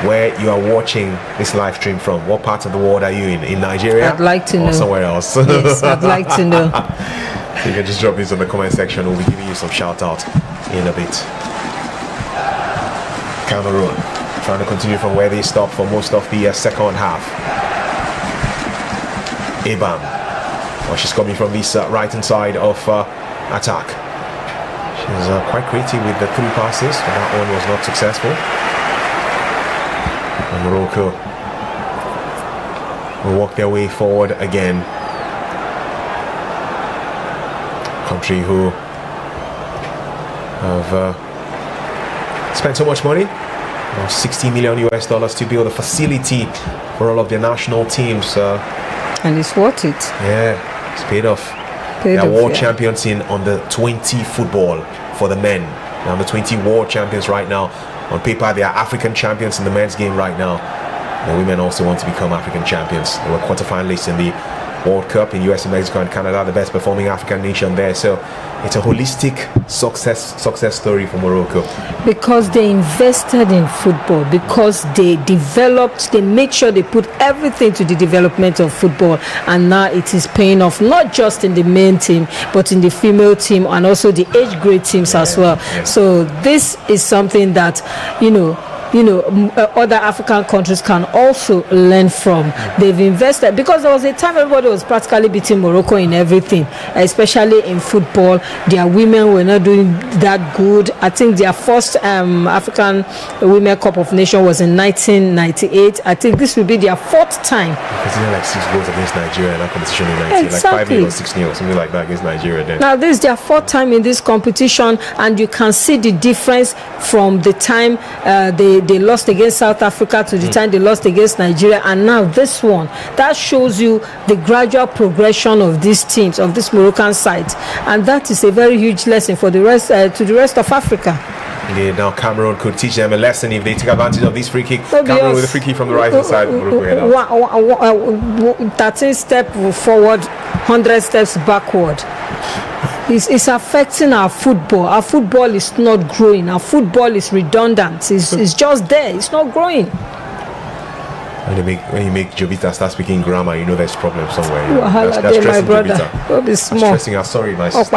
where you are watching this live stream from. What part of the world are you in Nigeria? I'd like to know. Or somewhere else? Yes, I'd like to know. So you can just drop this in the comment section. We'll be giving you some shout out in a bit. Cameroon trying to continue from where they stopped for most of the second half. Ebam. Well, she's coming from this right hand side of attack. She's quite creative with the 3 passes, but that one was not successful. And Morocco will walk their way forward again. Country who have spent so much money, about $60 million to build a facility for all of their national teams. And it's worth it. Yeah. It's paid off. They are world champions in under 20 football for the men. They're under 20 world champions right now. On paper, they are African champions in the men's game right now. The women also want to become African champions. They were quarterfinalists in the World Cup in US, Mexico and Canada, the best performing African nation there. So it's a holistic success story for Morocco. Because they invested in football, because they developed, they make sure they put everything to the development of football, and now it is paying off, not just in the main team, but in the female team and also the age grade teams as well. Yeah. So this is something that, other African countries can also learn from. They've invested, because there was a time everybody was practically beating Morocco in everything, especially in football. Their women were not doing that good. I think their first African Women Cup of Nations was in 1998. I think this will be their fourth time. Because they had like 6 goals against Nigeria in that competition in 19, exactly. Like 5-0 or 6-0 or something like that against Nigeria then. Now this is their fourth time in this competition, and you can see the difference from the time they lost against South Africa to the time they lost against Nigeria, and now this one. That shows you the gradual progression of these teams, of this Moroccan side, and that is a very huge lesson for the rest to the rest of Africa. Yeah, now Cameroon could teach them a lesson if they take advantage of this free kick. Cameroon with a free kick from the right hand side. 13 steps forward, 100 steps backward. It's affecting our football. Our football is not growing. Our football is redundant. It's just there. It's not growing. When you make Jovita start speaking grammar, you know there's problem somewhere. That's my brother. That's stressing her. Sorry, my sister.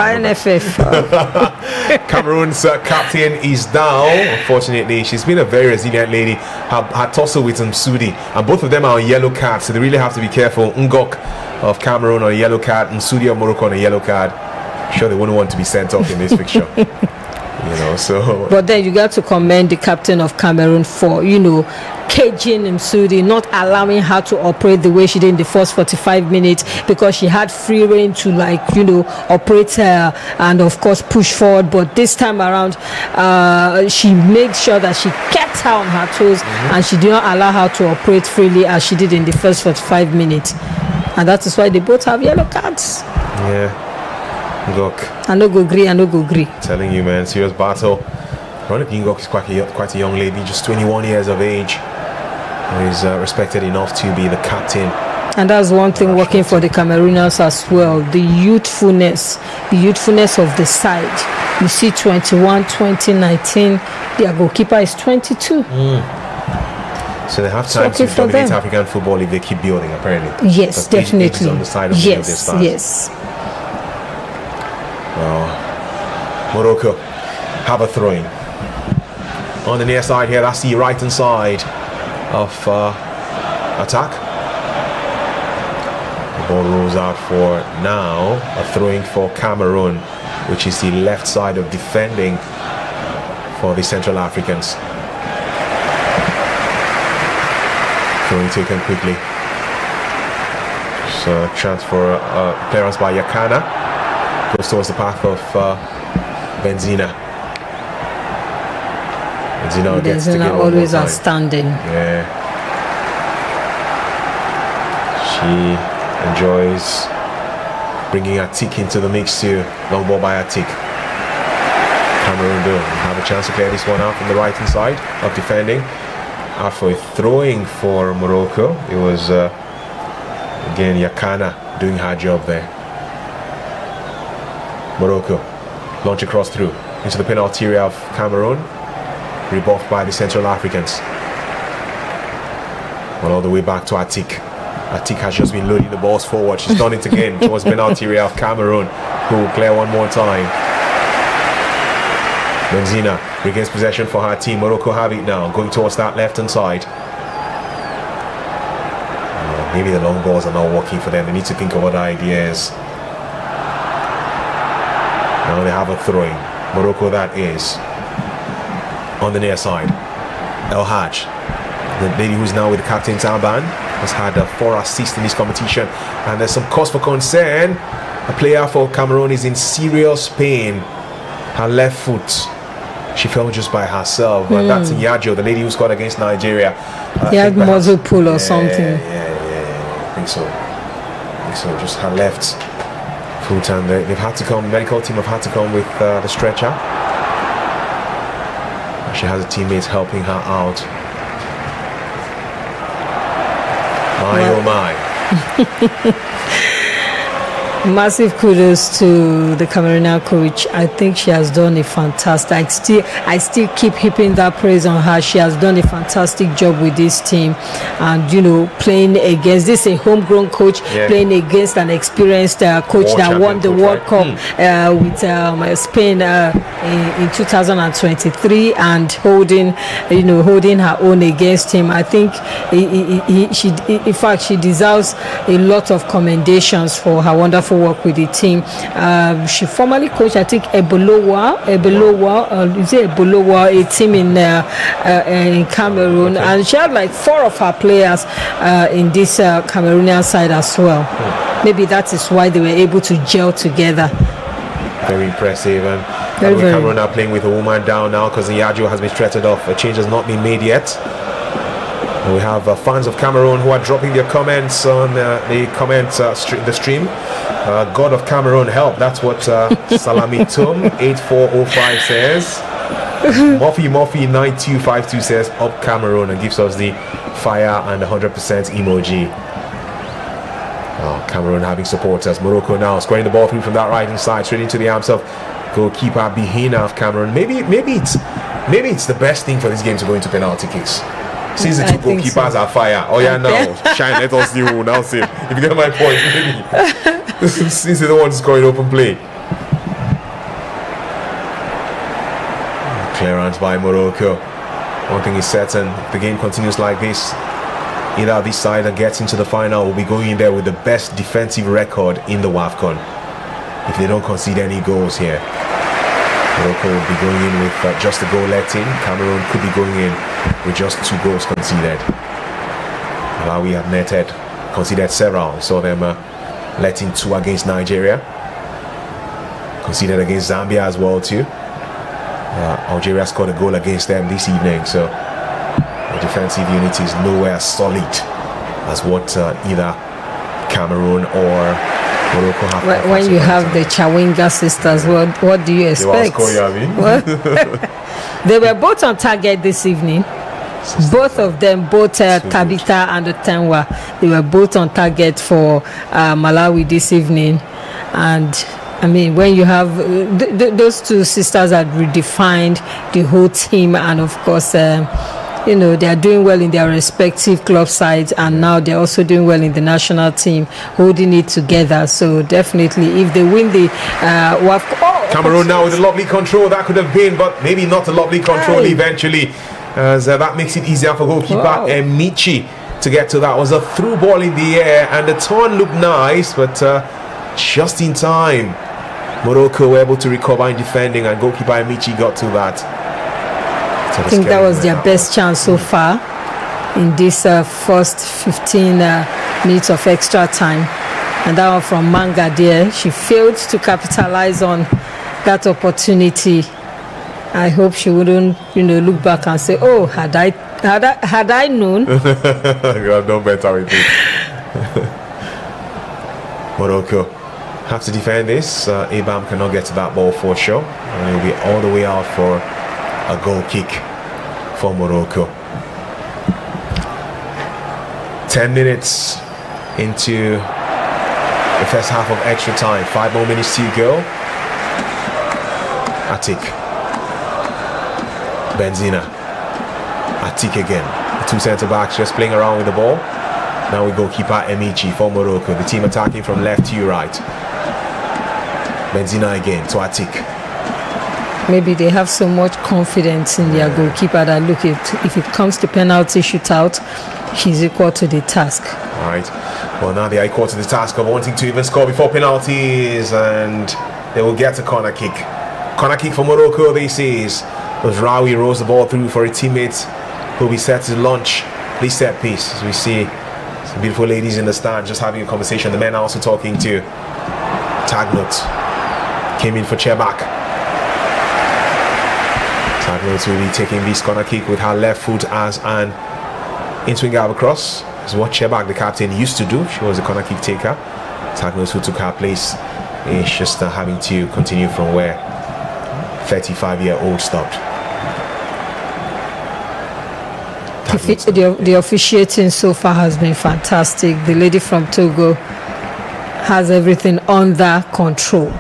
Cameroon's captain is down. Unfortunately, she's been a very resilient lady. Her tussle with Msudi, and both of them are on yellow cards, so they really have to be careful. Ngok of Cameroon on a yellow card, and Msudi of Morocco on a yellow card. Sure, they wouldn't want to be sent off in this fixture. So. But then you got to commend the captain of Cameroon for, caging Msudi, not allowing her to operate the way she did in the first 45 minutes, because she had free reign to operate and of course push forward. But this time around, she made sure that she kept her on her toes, and she did not allow her to operate freely as she did in the first 45 minutes. And that is why they both have yellow cards. Yeah. Ngok. I no go agree. Telling you, man, serious battle. Veronica Ngok is quite a young lady, just 21 years of age. Is respected enough to be the captain. And that's one thing working for the Cameroonians as well. The youthfulness of the side. You see 21, 2019, their goalkeeper is 22. So they have time to dominate African football if they keep building, apparently. Yes, definitely. On the side of yes. Well, Morocco have a throw-in. On the near side here, that's the right-hand side of attack. The ball rolls out for now a throw-in for Cameroon, which is the left side of defending for the Central Africans. Throwing taken quickly. So transfer clearance by Yakana. Goes towards the path of Benzina. Benzina always outstanding. Yeah. She enjoys bringing Atik into the mix too. Long ball by Atik. Cameroon do have a chance to clear this one out from the right hand side of defending. After a throwing for Morocco, it was again Yakana doing her job there. Morocco launch across through into the penalty area of Cameroon, rebuffed by the Central Africans. Well, all the way back to Atik. Atik has just been loading the balls forward. She's done it again towards the penalty area of Cameroon, who will clear one more time. Benzina regains possession for her team. Morocco have it now, going towards that left hand side. Maybe the long balls are not working for them. They need to think of other ideas. Now they have a throw-in. Morocco, that is. On the near side, El Haj, the lady who's now with the captain's armband, has had 4 assists in this competition, and there's some cause for concern. A player for Cameroon is in serious pain. Her left foot, she fell just by herself, and that's Nyajo, the lady who scored against Nigeria. He had muzzle pull or something. I think so. Just her left foot, and they've had to come. Medical team have had to come with the stretcher. She has a teammate helping her out. Oh my. Massive kudos to the Cameroonian coach. I think she has done a fantastic. I still keep heaping that praise on her. She has done a fantastic job with this team, and playing against this a homegrown coach, playing against an experienced coach that won the World Cup with Spain in 2023, and holding her own against him. I think she deserves a lot of commendations for her wonderful work with the team. She formerly coached, I think, Ebolowa, a team in Cameroon, and she had like 4 of her players in this Cameroonian side as well. Maybe that is why they were able to gel together. Very impressive. And Cameroon are playing with a woman down now because Yajo has been threatened off. A change has not been made yet. And we have fans of Cameroon who are dropping their comments on the stream. God of Cameroon, help. That's what Salamitum 8405 says. Muffy 9252 says up Cameroon, and gives us the fire and 100% emoji. Cameroon having supporters. Morocco now squaring the ball through from that right hand side, straight into the arms of goalkeeper Bihina of Cameroon. Maybe it's the best thing for this game to go into penalty kicks. Since the 2 goalkeepers are fire. Oh yeah, now shine. Let us see who now save. If you get my point, maybe. Since they're the ones scoring open play. Clearance by Morocco. One thing is certain: if the game continues like this, either this side that gets into the final will be going in there with the best defensive record in the Wafcon. If they don't concede any goals here, Morocco will be going in with just a goal let in. Cameroon could be going in with just 2 goals conceded. Malawi have conceded several. Saw them let in 2 against Nigeria. Conceded against Zambia as well too. Algeria scored a goal against them this evening. So the defensive unit is nowhere solid as what either Cameroon or Morocco have. When you have the Chawinga sisters, what do you expect? They were both on target this evening. Both of them, Tabitha and Tenwa, they were both on target for Malawi this evening. And I mean, when you have those 2 sisters that redefined the whole team, and of course, they are doing well in their respective club sides, and now they're also doing well in the national team, holding it together. So definitely, if they win the Cameroon now with a lovely control, that could have been, but maybe not a lovely control eventually, as that makes it easier for goalkeeper Michi to get to that. Was a through ball in the air, and the turn looked nice, but just in time, Morocco were able to recover in defending, and goalkeeper Michi got to that. I think that was their best chance so far in this first 15 minutes of extra time. And that one from Manga there. She failed to capitalize on that opportunity. I hope she wouldn't, look back and say, "Oh, had I known." You have done better with it. Morocco have to defend this. Abam cannot get to that ball for sure, and he'll be all the way out for a goal kick for Morocco. 10 minutes into the first half of extra time. 5 more minutes to go. Atik, Benzina, Atik again. The 2 centre backs just playing around with the ball. Now we goalkeeper Emichi for Morocco. The team attacking from left to right. Benzina again to Atik. Maybe they have so much confidence in their goalkeeper that if it comes to penalty shootout, he's equal to the task. All right. Well, now they are equal to the task of wanting to even score before penalties, and they will get a corner kick. Corner kick for Morocco, this is. As Rawi rolls the ball through for a teammate who will be set to launch this set piece. As we see some beautiful ladies in the stand just having a conversation. The men are also talking to Tagnot. Came in for Chebak. Tagnot will be taking this corner kick with her left foot as an in-swing across. Is what Chebak, the captain, used to do. She was a corner kick taker. Tagnot, who took her place, is just having to continue from where 35-year-old stopped. The officiating so far has been fantastic. The lady from Togo has everything under control.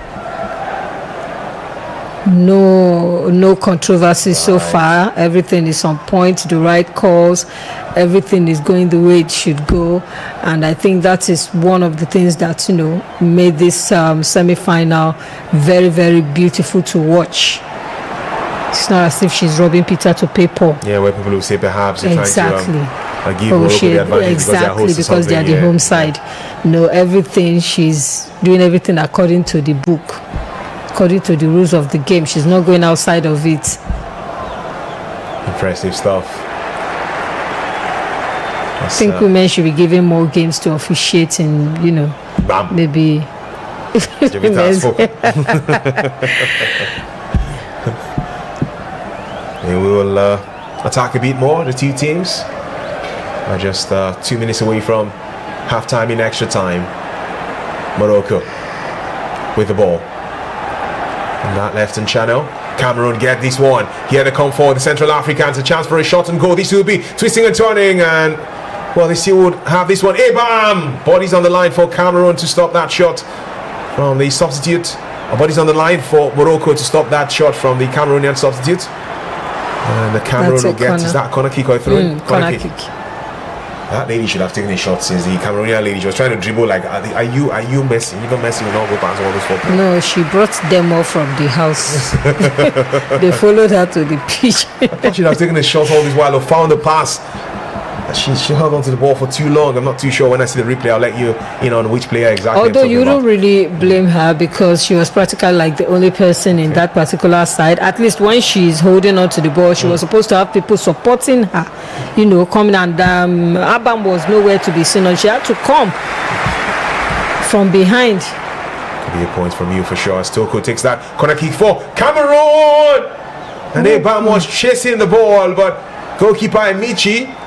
No controversy so far. Everything is on point, the right calls, everything is going the way it should go, and I think that is one of the things that made this semi-final very, very beautiful to watch. It's not as if she's robbing Peter to pay Paul. Yeah, where people will say perhaps you're exactly trying to give Morocco the advantage exactly because they are the home side. No, everything, she's doing everything according to the book, according to the rules of the game. She's not going outside of it. Impressive stuff. I think women should be given more games to officiate in, bam. Maybe. And we will attack a bit more. The two teams are just 2 minutes away from half-time in extra time. Morocco with the ball. And that left-hand channel. Cameroon get this one. Here they come for the Central Africans. A chance for a shot and goal. This will be twisting and turning, and well, they still would have this one. Bam! Bodies on the line for Cameroon to stop that shot from the substitute. Bodies on the line for Morocco to stop that shot from the Cameroonian substitute. And the Cameroon will get, is that a corner kick or a throw-in? Corner kick. That lady should have taken a shot since the Cameroonian lady. She was trying to dribble like, are you Messi? Even Messi will not go past all those 4 people. No, she brought them all from the house. They followed her to the pitch. I thought she'd have taken a shot all this while or found the pass. She held on to the ball for too long. I'm not too sure. When I see the replay, I'll let you in on which player exactly. Although you don't really blame her, because she was practically like the only person in that particular side. At least when she's holding on to the ball, she was supposed to have people supporting her, coming, and Abam was nowhere to be seen, and she had to come from behind. Could be a point from you for sure. Stoko takes that corner kick for Cameroon, and Abam was chasing the ball, but goalkeeper Emichi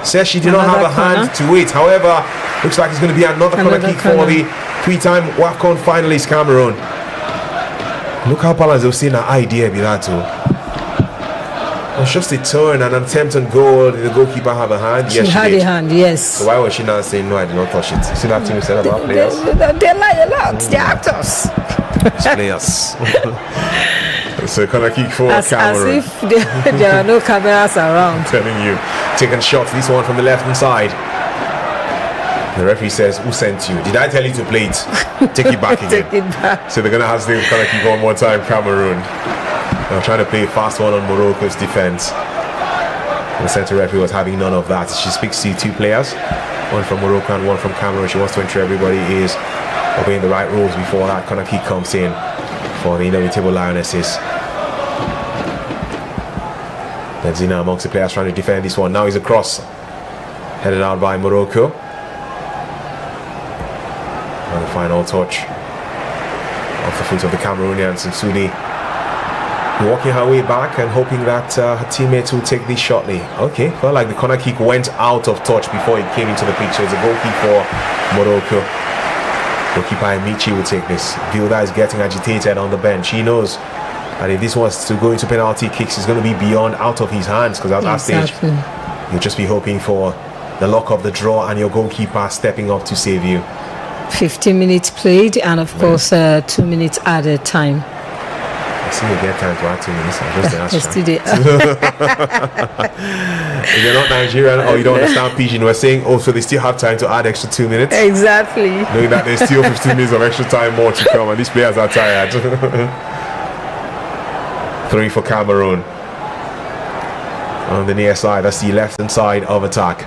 says she did not have a hand to it. However, looks like it's going to be another corner kick for the 3-time Wafcon finalist Cameroon. Look how balanced they've seen an idea be that too. It's just a turn and an attempt on goal. Did the goalkeeper have a hand? Yes, she had a hand, yes. So why was she not saying no, I did not touch it? See that thing we said about players? They lie a lot. They're actors. It's players. So corner kick for Cameroon. As if there are no cameras around. I'm telling you. Taking shots, this one from the left hand side. The referee says, who sent you? Did I tell you to play it? Take it back again. Take it back. So they're going to have to corner kick one more time, Cameroon. They're trying to play a fast one on Morocco's defense. The center referee was having none of that. She speaks to 2 players, one from Morocco and one from Cameroon. She wants to ensure everybody is obeying the right rules before that corner kick comes in for the Indomitable Lionesses. Zina amongst the players trying to defend this one. Now he's a cross headed out by Morocco. And the final touch off the foot of the Cameroonians. And Sudi walking her way back and hoping that her teammates will take this shortly. Okay, felt like the corner kick went out of touch before it came into the picture. It's a goal kick for Morocco. Goalkeeper Emichi will take this. Vilda is getting agitated on the bench. He knows and if this was to go into penalty kicks, it's going to be beyond out of his hands, because at that stage you'll just be hoping for the luck of the draw and your goalkeeper stepping up to save you. 15 minutes played, and of course 2 minutes added time. I see you get time to add 2 minutes. I just If you're not Nigerian or you don't understand Pidgin, we're saying so they still have time to add extra 2 minutes. Exactly. Knowing that there's still 15 minutes of extra time more to come, and these players are tired. 3 for Cameroon. On the near side, that's the left hand side of attack.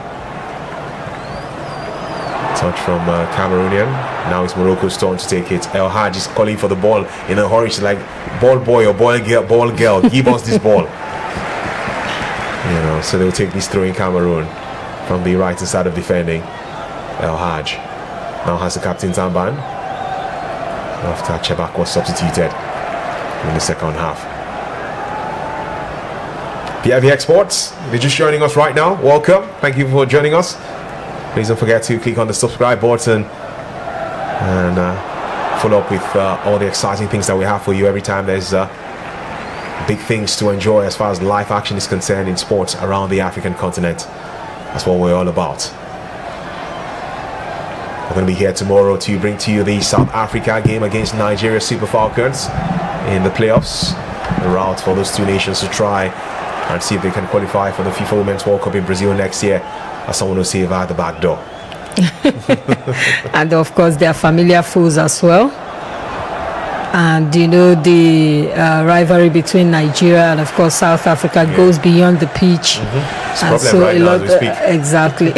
Touch from Cameroonian. Now it's Morocco's turn to take it. El Hadj is calling for the ball in a hurry. She's like, ball boy or ball girl, give us this ball. So they'll take this throw in Cameroon from the right hand side of defending. El Hadj now has the captain's armband after Chebak was substituted in the second half. vivxsports, if you're just joining us right now, welcome. Thank you for joining us. Please don't forget to click on the subscribe button and follow up with all the exciting things that we have for you every time there's big things to enjoy as far as live action is concerned in sports around the African continent. That's what we're all about. We're going to be here tomorrow to bring to you the South Africa game against Nigeria Super Falcons in the playoffs. The route for those two nations to try and see if they can qualify for the FIFA Women's World Cup in Brazil next year, as someone will say via the back door. And of course, their familiar foes as well. And you know, the rivalry between Nigeria and of course South Africa goes beyond the pitch. It's a And problem so right a now lot, as we speak. exactly.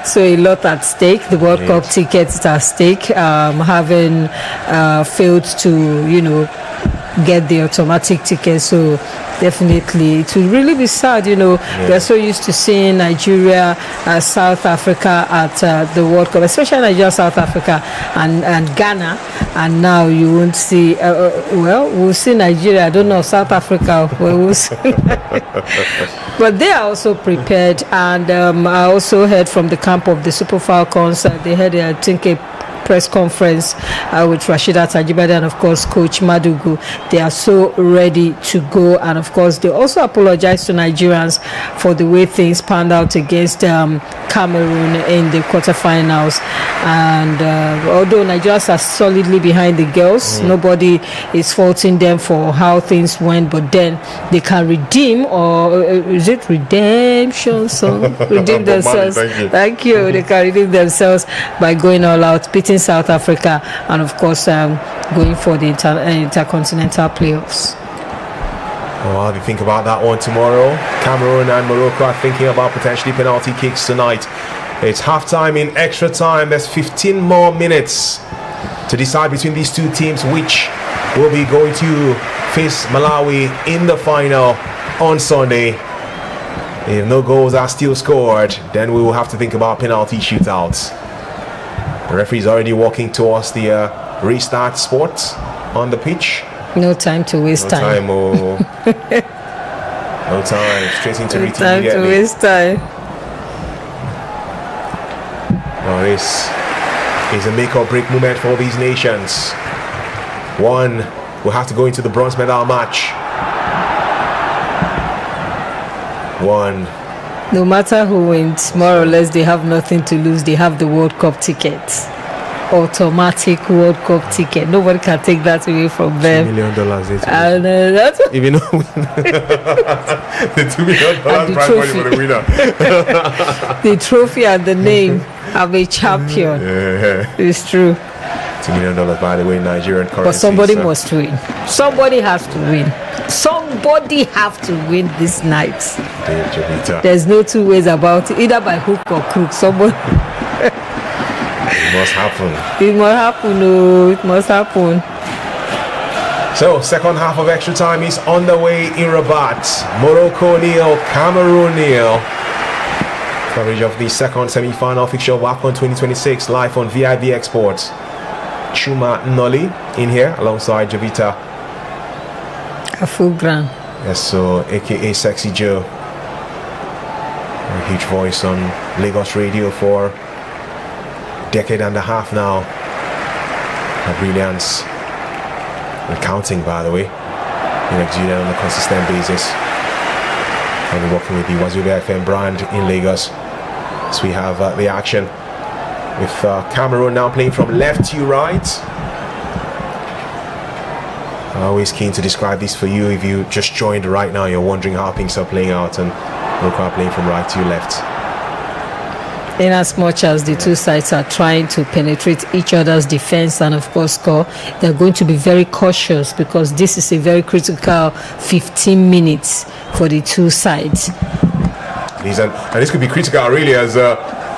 So a lot at stake. The World Cup tickets is at stake. Having failed to, you know, get the automatic ticket, so definitely it will really be sad. You know, we're so used to seeing Nigeria, South Africa at the World Cup, especially Nigeria, South Africa, and Ghana, and now you won't see. Well, we'll see Nigeria. I don't know, South Africa. We'll see. But they are also prepared, and I also heard from the camp of the Super Falcons. They had, I think, a press conference with Rashida Tajibade and of course Coach Madugu. They are so ready to go, and of course they also apologize to Nigerians for the way things panned out against Cameroon in the quarterfinals. And although Nigerians are solidly behind the girls, nobody is faulting them for how things went, but then they can redeem, or is it redemption song? Redeem themselves. Thank you. They can redeem themselves by going all out, beating South Africa, and of course going for the intercontinental playoffs. Well, if you think about that one tomorrow, Cameroon and Morocco are thinking about potentially penalty kicks tonight. It's half-time in extra time. There's 15 more minutes to decide between these two teams which will be going to face Malawi in the final on Sunday. If no goals are still scored, then we will have to think about penalty shootouts. The referee is already walking towards the restart spot on the pitch. No time to waste time. No time. Straight into No it time to immediately. waste time. Now this is a make or break moment for these nations. One will have to go into the bronze medal match. One. No matter who wins, more or less they have nothing to lose. They have the World Cup ticket. Automatic World Cup ticket. Nobody can take that away from them. $2 million. And that's Even though the $2 million And the prize money for the winner. the trophy and the name of a champion. Yeah. It's true. $2 million, by the way, Nigerian currency. But somebody must win. Somebody has to win. Somebody have to win this night. There's no two ways about it, either by hook or crook. Somebody. It must happen. It must happen. No, it must happen. So, second half of extra time is on the way in Rabat. Morocco nil, Cameroon nil. Coverage of the second semi-final fixture of Wafcon 2026 live on vivxsports. Chuma Noli in here alongside Javita. A full grand. Yes, so aka Sexy Joe. A huge voice on Lagos radio for a decade and a half now. Her brilliance. And counting, by the way. In exuded on a consistent basis. I'll be working with the Wazobia FM brand in Lagos. So we have the action with Cameroon now playing from left to right. I'm always keen to describe this for you. If you just joined right now, you're wondering how things are playing out, and Morocco are playing from right to left. In as much as the two sides are trying to penetrate each other's defense and of course score, they're going to be very cautious because this is a very critical 15 minutes for the two sides. And this could be critical really as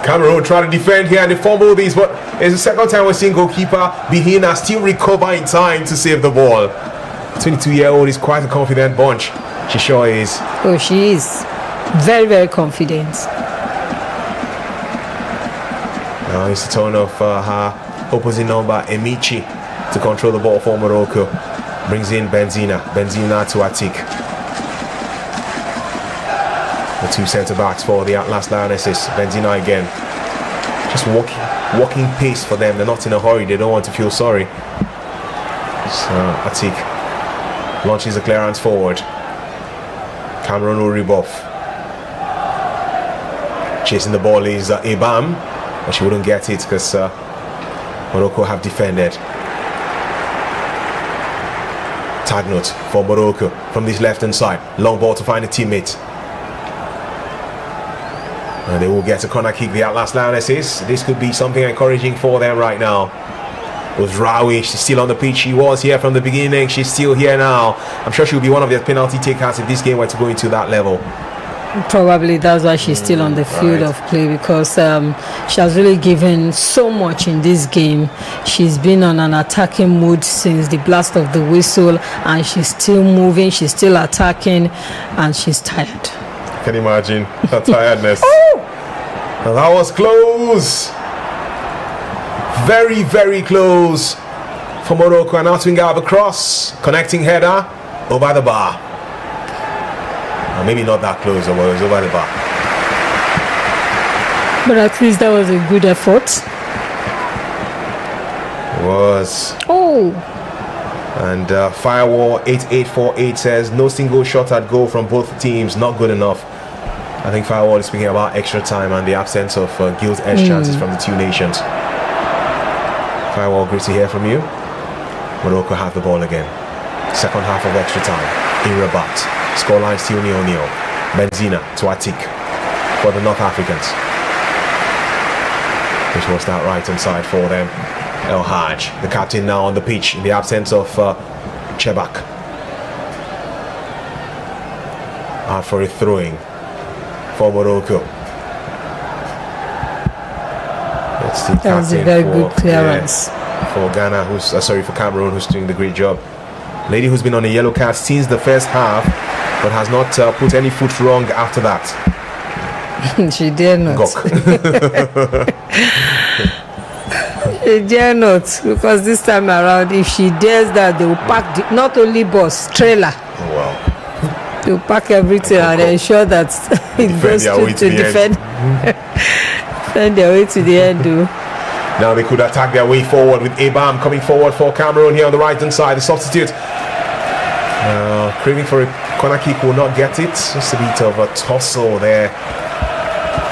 Cameroon try to defend here and they fumble these, but it's the second time we're seeing goalkeeper Bihina still recover in time to save the ball. 22-year-old is quite a confident bunch. She sure is. Oh, she is very, very confident. Now it's the turn of her opposing number Emichi to control the ball for Morocco. Brings in Benzina to Atik. The two centre-backs for the Atlas Lionesses. Benzina again. Just walking pace for them. They're not in a hurry. They don't want to feel sorry. So Atik launches the clearance forward. Cameroon will rebuff. Chasing the ball is Ebam. but she wouldn't get it because Morocco have defended. Tag note for Morocco from this left hand side. Long ball to find a teammate. And they will get a corner kick, the Atlas Lionesses. This could be something encouraging for them right now. It was Rawi, she's still on the pitch. She was here from the beginning, she's still here now. I'm sure she'll be one of their penalty takers if this game were to go into that level. Probably that's why she's still on the field of play, because she has really given so much in this game. She's been on an attacking mood since the blast of the whistle, and she's still moving, she's still attacking, and she's tired. Can you imagine her tiredness? Now that was close. Very, very close for Morocco. And now Twinga have a cross, connecting header over the bar. Maybe not that close, but it was over the bar. But at least that was a good effort. It was. Oh. And Firewall 8848 says no single shot at goal from both teams, not good enough. I think Firewall is speaking about extra time and the absence of gilt-edged chances from the two nations. Firewall, great to hear from you. Morocco have the ball again. Second half of extra time in Rabat. Scoreline still 0-0. Benzina to Atik for the North Africans. Which was that right hand side for them. El Haj, the captain, now on the pitch in the absence of Chebak. Out for a throwing for Morocco. That was a very good clearance for Ghana, who's for Cameroon, who's doing the great job. Lady who's been on a yellow card since the first half, but has not put any foot wrong after that. She dare not. She dare not, because this time around, if she dares that, they will pack not only bus, trailer. Oh, wow. They will pack everything and ensure that it goes to defend. Defend their way to the end, though. Now they could attack their way forward with Abam coming forward for Cameroon here on the right hand side. The substitute craving for a corner kick, will not get it. Just a bit of a tussle there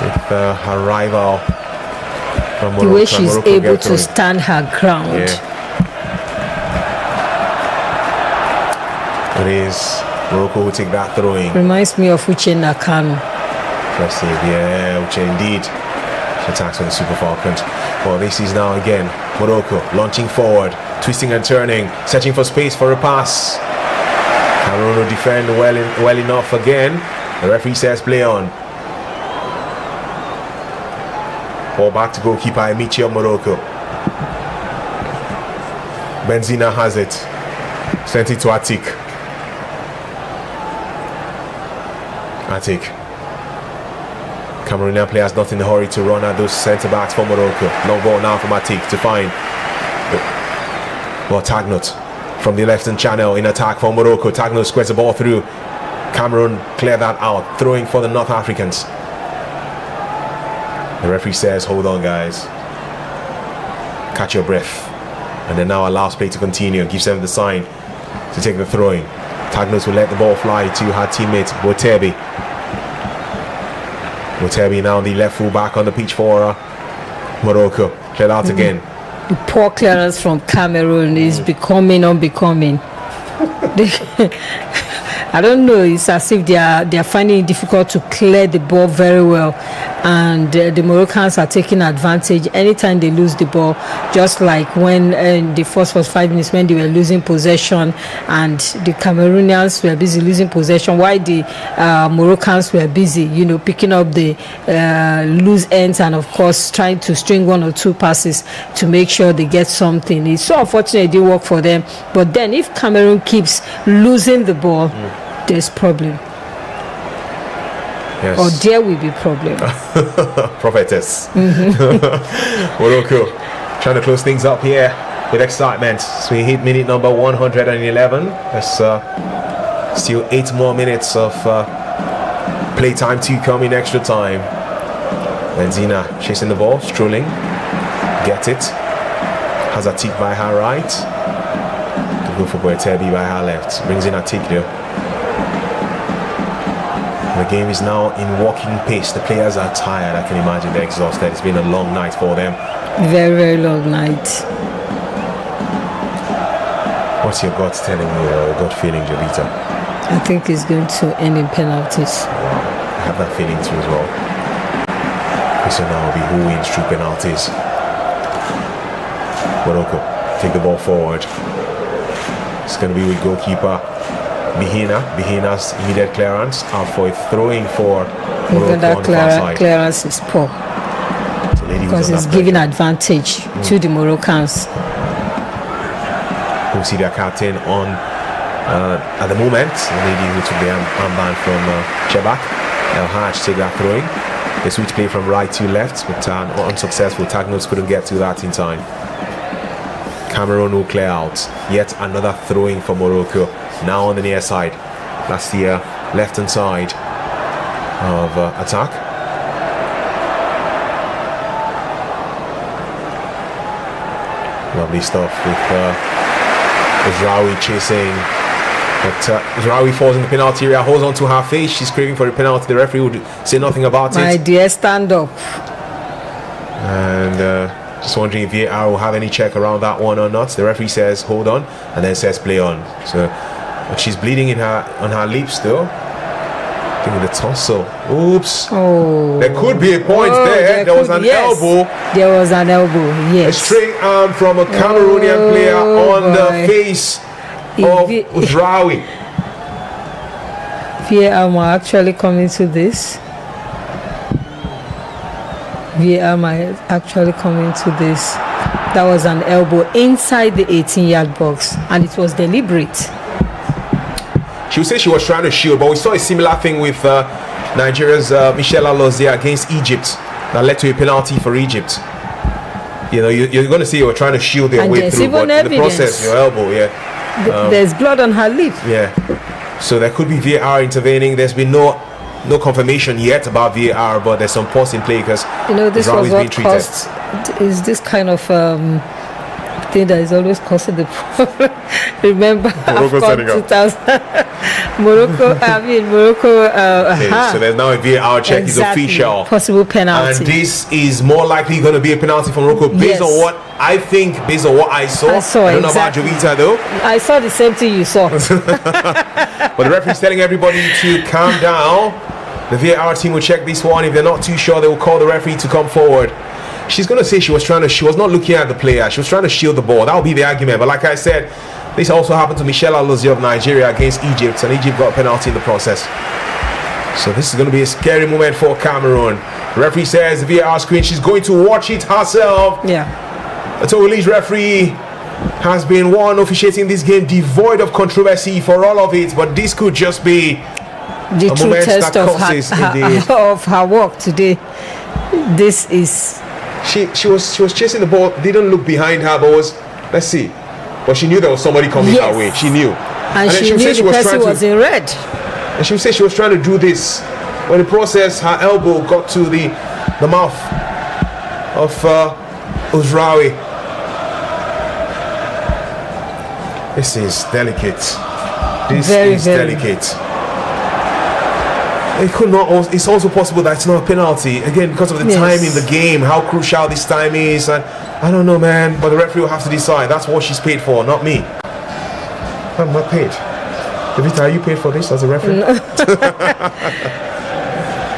with her rival from Morocco. The way she's able to stand her ground. It is Morocco who take that throwing. Reminds me of Uche Nakano. First save, Uche indeed. She attacks on the Super Falcons. Well, this is now again Morocco launching forward, twisting and turning, searching for space for a pass. Cameroon will defend well enough again. The referee says play on. Ball back to goalkeeper Emichi of Morocco. Benzina has it. Sent it to Atik. Cameroonian players not in a hurry to run at those centre backs for Morocco. Long ball now from Atik to find. Well, Tagnot from the left hand channel in attack for Morocco. Tagnot squares the ball through. Cameroon clear that out, throwing for the North Africans. The referee says, hold on guys, catch your breath, and then now allows play to continue, gives them the sign to take the throwing. Tagnot will let the ball fly to her teammate Botebi. Botebi now the left full back on the pitch for Morocco. Cleared out again. The poor clearance from Cameroon is becoming unbecoming. I don't know, it's as if they are finding it difficult to clear the ball very well, and the Moroccans are taking advantage anytime they lose the ball, just like when the first 5 minutes when they were losing possession and the Cameroonians were busy losing possession while the Moroccans were busy, picking up the loose ends and of course trying to string one or two passes to make sure they get something. It's so unfortunate it didn't work for them, but then if Cameroon keeps losing the ball, there's problem. Yes. Or there will be problem. Prophetess. Morocco trying to close things up here with excitement. So we hit minute number 111. There's still 8 more minutes of playtime to come in extra time. Benzina chasing the ball, strolling. Get it. Has Atik by her right. To go for Boetebi by her left. Brings in Atik though. The game is now in walking pace. The players are tired. I can imagine they're exhausted. It's been a long night for them. Very, very long night. What's your gut telling you, your gut feeling, Jovita? I think it's going to end in penalties. I have that feeling too as well. So now will be who wins through penalties. Morocco take the ball forward. It's going to be with goalkeeper Bihina. Bihina's immediate clearance out for a throw-in for Morocco. That clearance is poor because it's giving advantage to the Moroccans. We'll see their captain on at the moment, the lady who took the armband from Chebak, El Haj, take that throwing. They switch play from right to left, but unsuccessful. Tagnos couldn't get to that in time. Cameroon will clear out. Yet another throwing for Morocco. Now on the near side. That's the left hand side of attack. Lovely stuff with Uzraoui chasing. But Uzraoui falls in the penalty area, holds on to her face. She's craving for a penalty. The referee would say nothing about it. My dear, stand up. And just wondering if VAR will have any check around that one or not. The referee says hold on, and then says play on. So, but she's bleeding on her lips though. I think the torso. Oops. Oh. There could be a point there. There was an elbow. There was an elbow. Yes. A straight arm from a Cameroonian player on the face of Uzraoui. VAR might actually come into this. VAR might actually come into this. That was an elbow inside the 18-yard box, and it was deliberate. She would say she was trying to shield, but we saw a similar thing with Nigeria's Michelle Alozie against Egypt that led to a penalty for Egypt. You know, you're going to see you were trying to shield their way through, but in the process, your elbow, there's blood on her lip. Yeah. So there could be VAR intervening. There's been no confirmation yet about VAR, but there's some pause in play because this was what caused is this kind of thing that is always causing the problem. Remember Wafcon 2000 Morocco. Okay, so there's now a VAR check. Exactly. It's official. Possible penalty. And this is more likely going to be a penalty for Morocco based on what I think, based on what I saw. I don't know about Jovita though. I saw the same thing you saw. But the referee's telling everybody to calm down. The VAR team will check this one. If they're not too sure, they will call the referee to come forward. She's going to say she was not looking at the player. She was trying to shield the ball. That would be the argument. But like I said, this also happened to Michelle Alozie of Nigeria against Egypt, and Egypt got a penalty in the process. So this is going to be a scary moment for Cameroon. The referee says the VAR screen, she's going to watch it herself. Yeah. The Togolese referee has been one officiating this game devoid of controversy for all of it, but this could just be the true test of her work today. This is. She was chasing the ball, didn't look behind her, but let's see. But she knew there was somebody coming her way. She knew. And she knew the person was in red. And she would say she was trying to do this. But in the process, her elbow got to the mouth of Uzraoui. This is delicate. This is delicate. It could not. It's also possible that it's not a penalty again because of the time in the game, how crucial this time is, and I don't know, man. But the referee will have to decide. That's what she's paid for, not me. I'm not paid. Jovita, are you paid for this as a referee? No.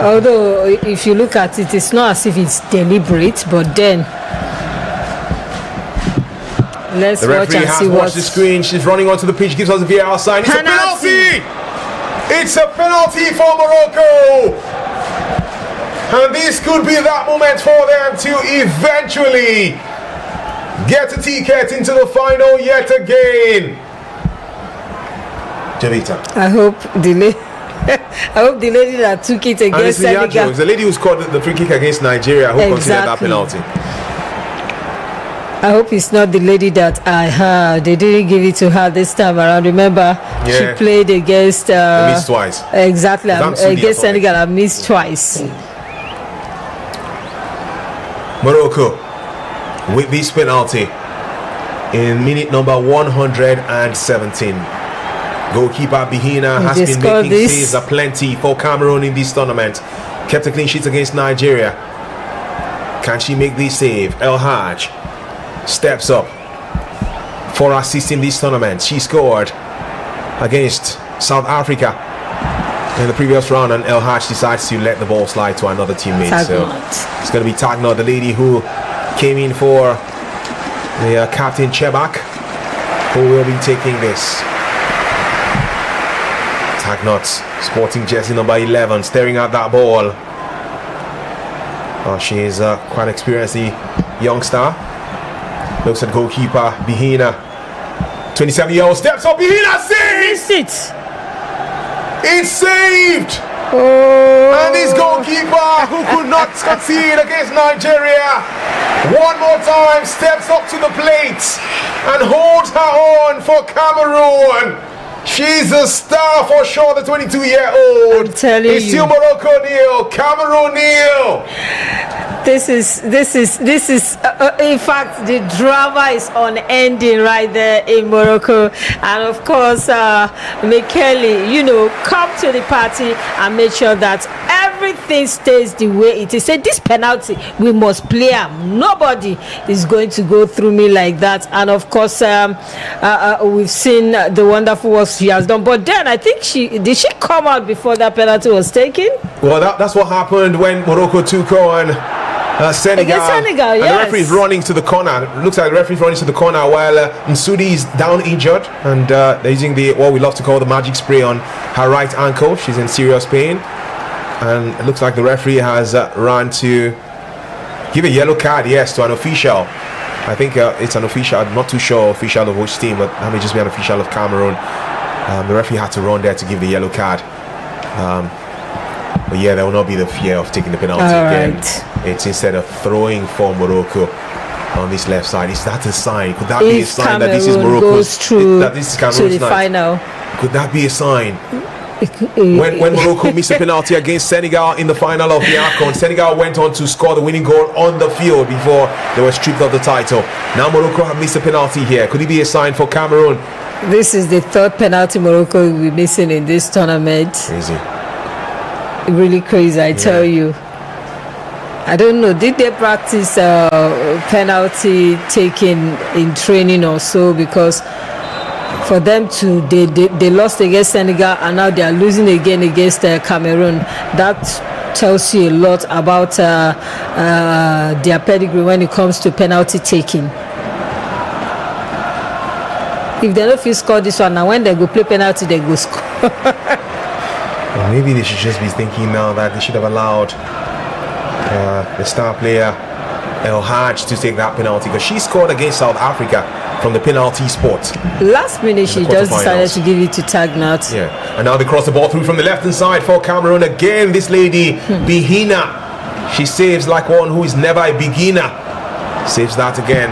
Although, if you look at it, it's not as if it's deliberate, but then let's watch and see what. The screen. She's running onto the pitch. Gives us a VAR sign. It's a penalty. It's a penalty for Morocco, and this could be that moment for them to eventually get a ticket into the final yet again. Jovita, I hope the lady that took it against Senegal, the lady who scored the free kick against Nigeria, who considered that penalty. I hope it's not the lady that I heard. They didn't give it to her this time around. Remember, she played against. Missed twice. Exactly, against Senegal. I missed twice. Morocco with this penalty in minute number 117. Goalkeeper Bihina has been making saves aplenty for Cameroon in this tournament. Kept a clean sheet against Nigeria. Can she make this save? El Haj steps up for assist in this tournament. She scored against South Africa in the previous round, and El Haj decides to let the ball slide to another teammate. So it's going to be Tagnot, the lady who came in for the captain Chebak, who will be taking this. Tagnot, sporting jersey number 11, staring at that ball. Oh, she is quite experienced youngster. Looks at goalkeeper Bihina. 27-year-old steps up. Bihina saves it. It's saved. And this goalkeeper who could not concede against Nigeria, one more time steps up to the plate and holds her own for Cameroon. She's a star for sure, the 22-year-old. I'm telling you. It's still Morocco nil, Cameroon nil. This is in fact, the drama is unending right there in Morocco. And of course, Michele, you know, come to the party and make sure that everything stays the way it is. Say this penalty, we must play them. Nobody is going to go through me like that. And of course, we've seen the wonderful work she has done. But then I think she come out before that penalty was taken? Well, that's what happened when Morocco took on Senegal. Senegal, yes. And the referee is running to the corner. It looks like the referee is running to the corner while Nsudi is down injured, and they're using what we love to call the magic spray on her right ankle. She's in serious pain, and it looks like the referee has run to give a yellow card, yes, to an official. I think it's an official. I'm not too sure official of which team, but that may just be an official of Cameroon. The referee had to run there to give the yellow card. But yeah, there will not be the fear of taking the penalty again. It's instead of throwing for Morocco on this left side. Is that a sign? Could that be a sign that this is Morocco? That this is Cameroon's to the final. Could that be a sign? When Morocco missed a penalty against Senegal in the final of the Wafcon, Senegal went on to score the winning goal on the field before they were stripped of the title. Now Morocco have missed a penalty here. Could it be a sign for Cameroon? This is the third penalty Morocco will be missing in this tournament. Crazy. Really crazy, I tell you. I don't know, did they practice penalty taking in training or so? Because for them to they lost against Senegal and now they are losing again against Cameroon. That tells you a lot about their pedigree when it comes to penalty taking. If they don't feel score this one, now when they go play penalty, they go score. Well, maybe they should just be thinking now that they should have allowed the star player El Haj to take that penalty, because she scored against South Africa from the penalty spot. Last minute she just decided to give it to Tagnat. Yeah, and now they cross the ball through from the left hand side for Cameroon again. This lady Bihina, she saves like one who is never a beginner. Saves that again.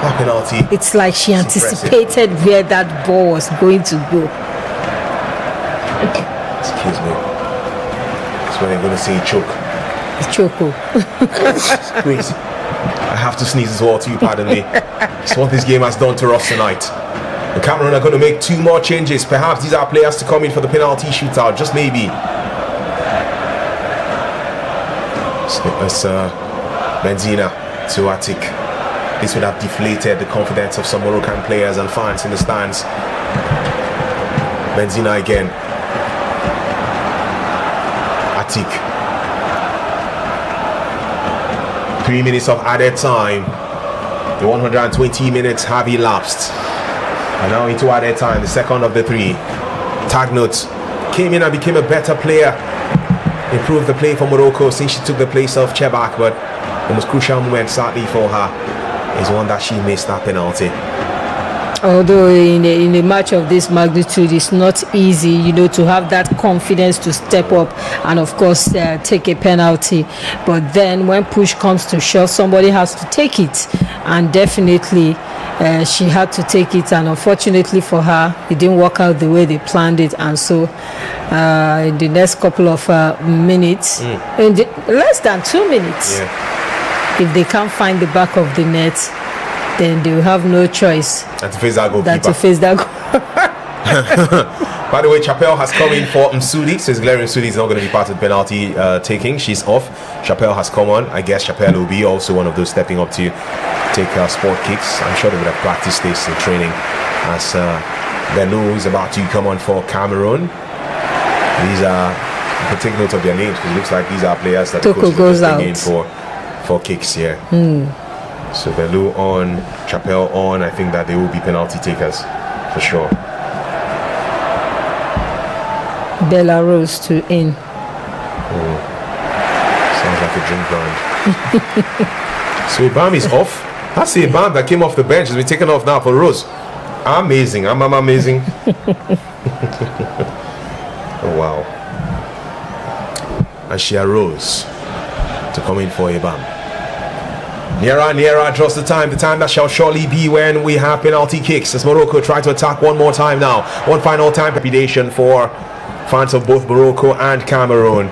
That penalty. It's like she anticipated where that ball was going to go. Excuse me. That's when they're going to say choke. Choco. It's crazy. I have to sneeze as well too, pardon me. It's what this game has done to us tonight. The Cameroon are going to make 2 more changes. Perhaps these are players to come in for the penalty shootout, just maybe. It's Benzina to Atik. This would have deflated the confidence of some Moroccan players and fans in the stands. Benzina again. Atik. 3 minutes of added time. The 120 minutes have elapsed. And now into added time, the second of the 3. Tagnot came in and became a better player. Improved the play for Morocco since she took the place of Chebak, but the most crucial moment sadly for her is one that she missed that penalty. Although in a match of this magnitude, it's not easy, you know, to have that confidence to step up and of course take a penalty. But then when push comes to shove, somebody has to take it, and definitely she had to take it, and unfortunately for her, it didn't work out the way they planned it. And so in the next couple of minutes, less than 2 minutes, if they can't find the back of the net, then they will have no choice and to face that goalkeeper. than to face that By the way, Chappelle has come in for Msudi. Says Gloria Msudi is not going to be part of the penalty taking. She's off. Chappelle has come on. I guess Chappelle will be also one of those stepping up to take sport kicks. I'm sure they would have practiced this in training as Bello is about to come on for Cameroon. These are, you can take note of their names because it looks like these are players that Toko goes out in for kicks here. So Bello on, Chappelle on. I think that they will be penalty takers for sure. Belarus to in. Sounds like a drink brand. So Ibam is off. That's the Ibam that came off the bench has been taken off now for Rose. Amazing. I'm amazing. Oh wow. And she arose to come in for Ibam. Nearer draws the time that shall surely be when we have penalty kicks as Morocco try to attack one more time now. One final time trepidation for fans of both Morocco and Cameroon.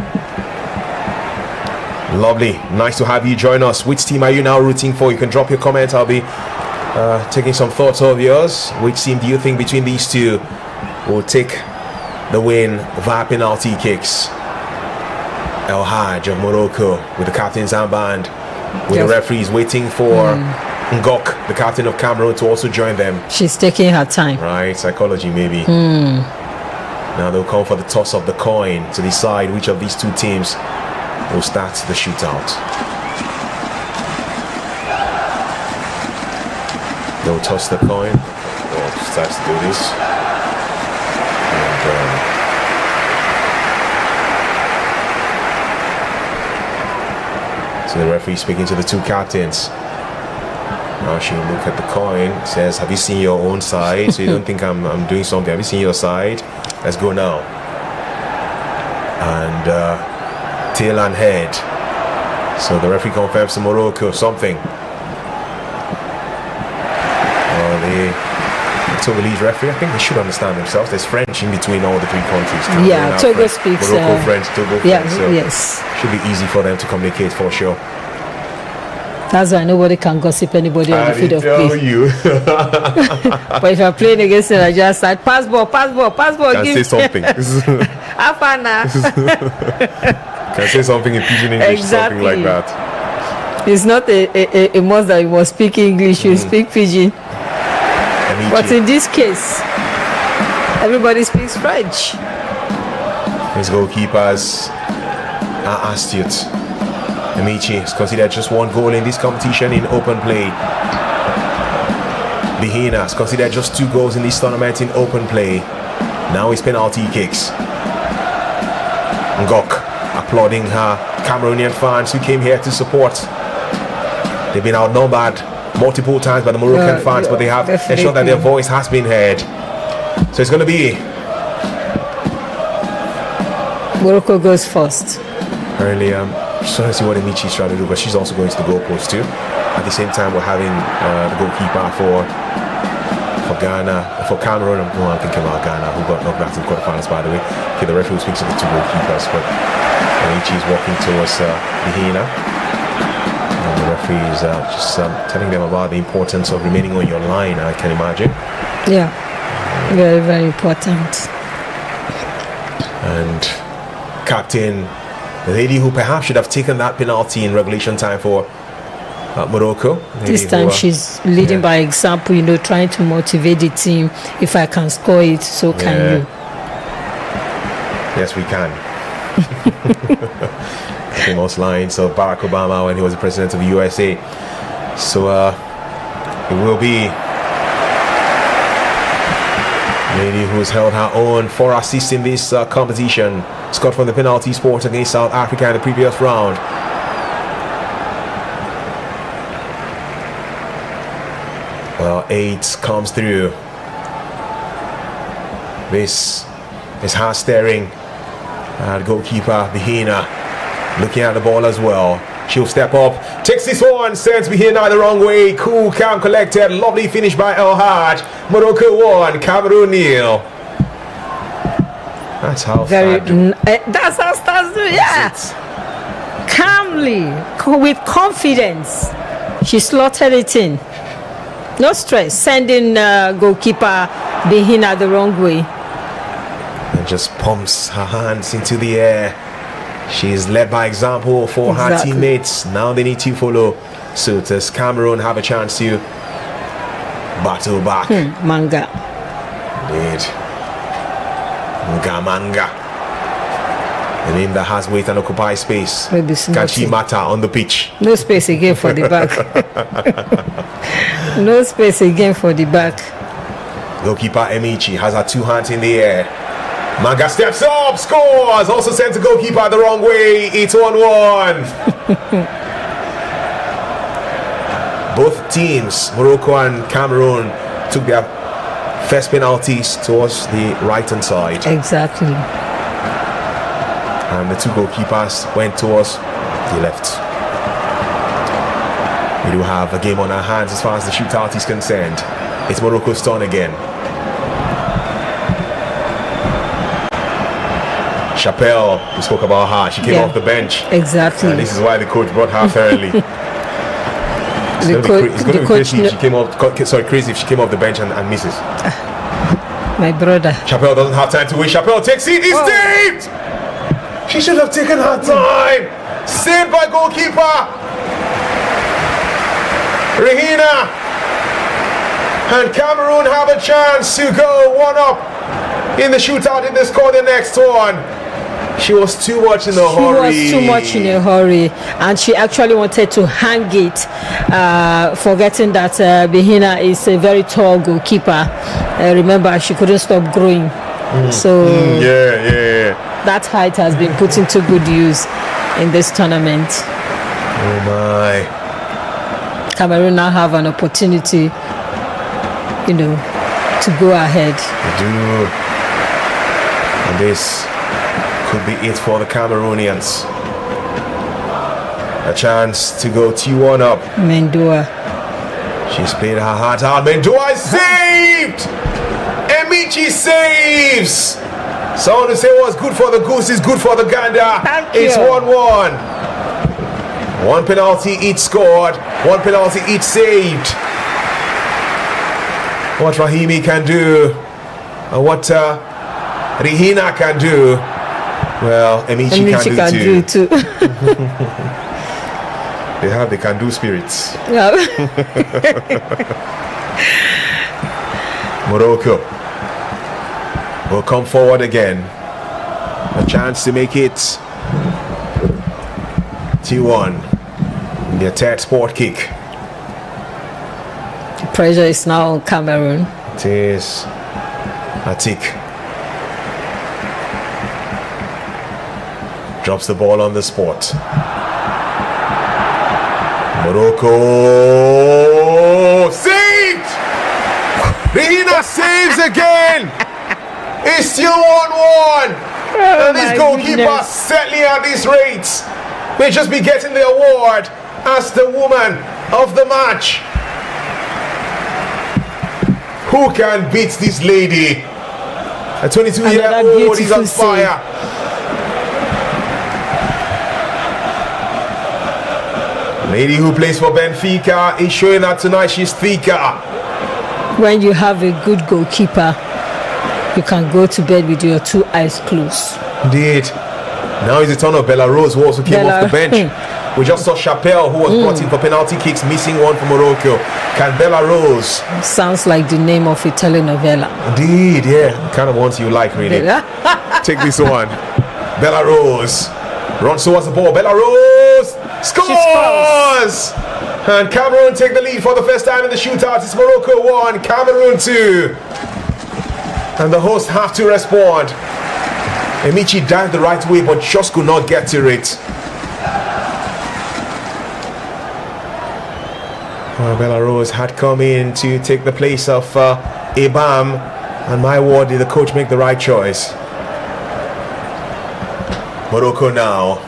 Lovely, nice to have you join us. Which team are you now rooting for? You can drop your comment. I'll be taking some thoughts of yours. Which team do you think between these two will take the win via penalty kicks? El Haj of Morocco with the captain's armband, with the referees waiting for Ngok, the captain of Cameroon, to also join them. She's taking her time. Right, psychology maybe. Now they'll come for the toss of the coin to decide which of these two teams will start the shootout. They'll toss the coin. They'll start to do this. So the referee speaking to the two captains. Now she'll look at the coin, says, have you seen your own side? So you don't think I'm doing something. Have you seen your side? Let's go now. And tail and head. So the referee confirms to Morocco something. The Togolese referee, I think they should understand themselves. There's French in between all the three countries. Yeah, Togo speaks Morocco French, Togo French. So yes. Should be easy for them to communicate for sure. That's why nobody can gossip anybody on the field of play. You. But if you're playing against it, I just said, pass ball. Can say something. Afana. Can say something in pidgin English, something like that. It's not a must that you must speak English, you speak pidgin. But in this case, everybody speaks French. His goalkeepers are astute. Amici has considered just one goal in this competition in open play. Bihina has considered just 2 goals in this tournament in open play. Now it's penalty kicks. Ngok applauding her Cameroonian fans who came here to support. They've been outnumbered multiple times by the Moroccan fans, but they have ensured that their voice has been heard. So it's going to be Morocco goes first. Apparently, just trying to see what Amichi's trying to do, but she's also going to the goalpost too. At the same time, we're having the goalkeeper for Ghana, for Cameroon. I'm thinking about Ghana, who got knocked out in the quarterfinals, by the way. Okay, the referee speaks to the 2 goalkeepers, but Amichi's walking towards Bihina. And the referee is just telling them about the importance of remaining on your line, I can imagine. Yeah, very, very important. And captain, the lady who perhaps should have taken that penalty in regulation time for Morocco. This time she's leading by example, trying to motivate the team. If I can score it, so can you. Yes, we can. Famous lines of Barack Obama when he was the president of the USA. So it will be a lady who's held her own 4 assists in this competition. Scored from the penalty spot against South Africa in the previous round. Well, 8 comes through. This is her staring at goalkeeper Bihina, looking at the ball as well. She'll step up, takes this one, sends Bihina the wrong way. Cool, calm, collected. Lovely finish by El Haj. Morocco 1, Cameroon 0. That's how that's how stars do, yeah. Calmly, with confidence, she slotted it in. No stress, sending goalkeeper Behina the wrong way. And just pumps her hands into the air. She's led by example for her teammates. Now they need to follow suit as Cameroon have a chance to battle back. Manga. Indeed. Manga. The name that has weight and occupies space. Can she matter on the pitch? No space again for the back. No space again for the back. Goalkeeper Emichi has her 2 hands in the air. Manga steps up, scores. Also sent the goalkeeper the wrong way. It's 1-1. Both teams, Morocco and Cameroon, took their first penalties towards the right-hand side. Exactly. And the 2 goalkeepers went towards the left. We do have a game on our hands as far as the shootout is concerned. It's Morocco's turn again. Chappelle, we spoke about her. She came off the bench. Exactly. And this is why the coach brought her thoroughly. It's going to be crazy if she came off. Sorry, crazy if she came off the bench and misses. My brother. Chappelle doesn't have time to wait. Chappelle takes it. It's saved. She should have taken her time. Saved by goalkeeper Regina. And Cameroon have a chance to go 1-up in the shootout if they score the next one. She was too much in a hurry. She was too much in a hurry, and she actually wanted to hang it, forgetting that Behina is a very tall goalkeeper. Remember, she couldn't stop growing. So that height has been put into good use in this tournament. Oh my. Cameroon now have an opportunity, to go ahead. They do. And this could be it for the Cameroonians. A chance to go 2-1 up. Mendoa. She's played her heart out. Mendoa is saved! Emichi saves! Someone to say what's good for the goose is good for the gander. It's 1-1. 1 penalty each scored. 1 penalty each saved. What Rahimi can do and what Regina can do, well, Emichi can do too. They have the can-do spirits. Morocco will come forward again. A chance to make it 2-1. Their 3rd sport kick. The pressure is now on Cameroon. It is Atik. Drops the ball on the spot. Morocco saved! Regina saves again! It's still 1-1! And this goalkeeper settling at these rates may just be getting the award as the woman of the match. Who can beat this lady? A 22-year-old is on fire. Lady who plays for Benfica is showing that tonight she's thicker. When you have a good goalkeeper, you can go to bed with your 2 eyes closed. Indeed. Now it's the turn of Bella Rose, who also came off the bench. We just saw Chappelle, who was brought in for penalty kicks, missing one for Morocco. Can Bella Rose? Sounds like the name of a telenovela. Indeed, yeah. Kind of ones you like, really. Take this one. Bella Rose runs towards the ball. Bella Rose scores! And Cameroon take the lead for the first time in the shootout. It's Morocco 1, Cameroon 2. And the hosts have to respond. Emichi dived the right way, but just could not get to it. Bella Rose had come in to take the place of Ibam, and my word, did the coach make the right choice. Morocco now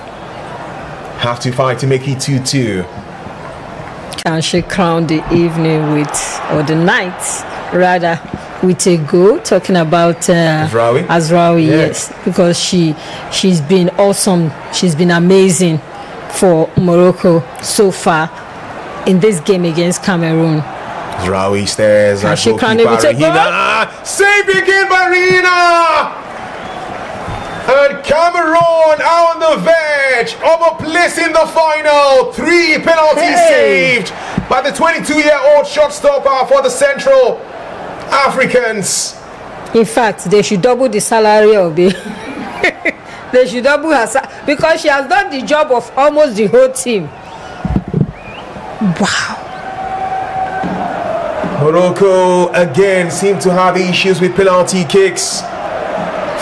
have to fight to make it 2-2. Can she crown the evening with, or the night rather, with a goal? Talking about Azraoui, yes, because she's been awesome. She's been amazing for Morocco so far in this game against Cameroon. Rawi stares at she can't goalkeeper even take Regina. Save again by Regina! And Cameroon on the verge of a place in the final. 3 penalties saved by the 22-year-old shotstopper for the Central Africans. In fact, they should double the salary of the. They should double her because she has done the job of almost the whole team. Wow. Morocco again seem to have issues with penalty kicks.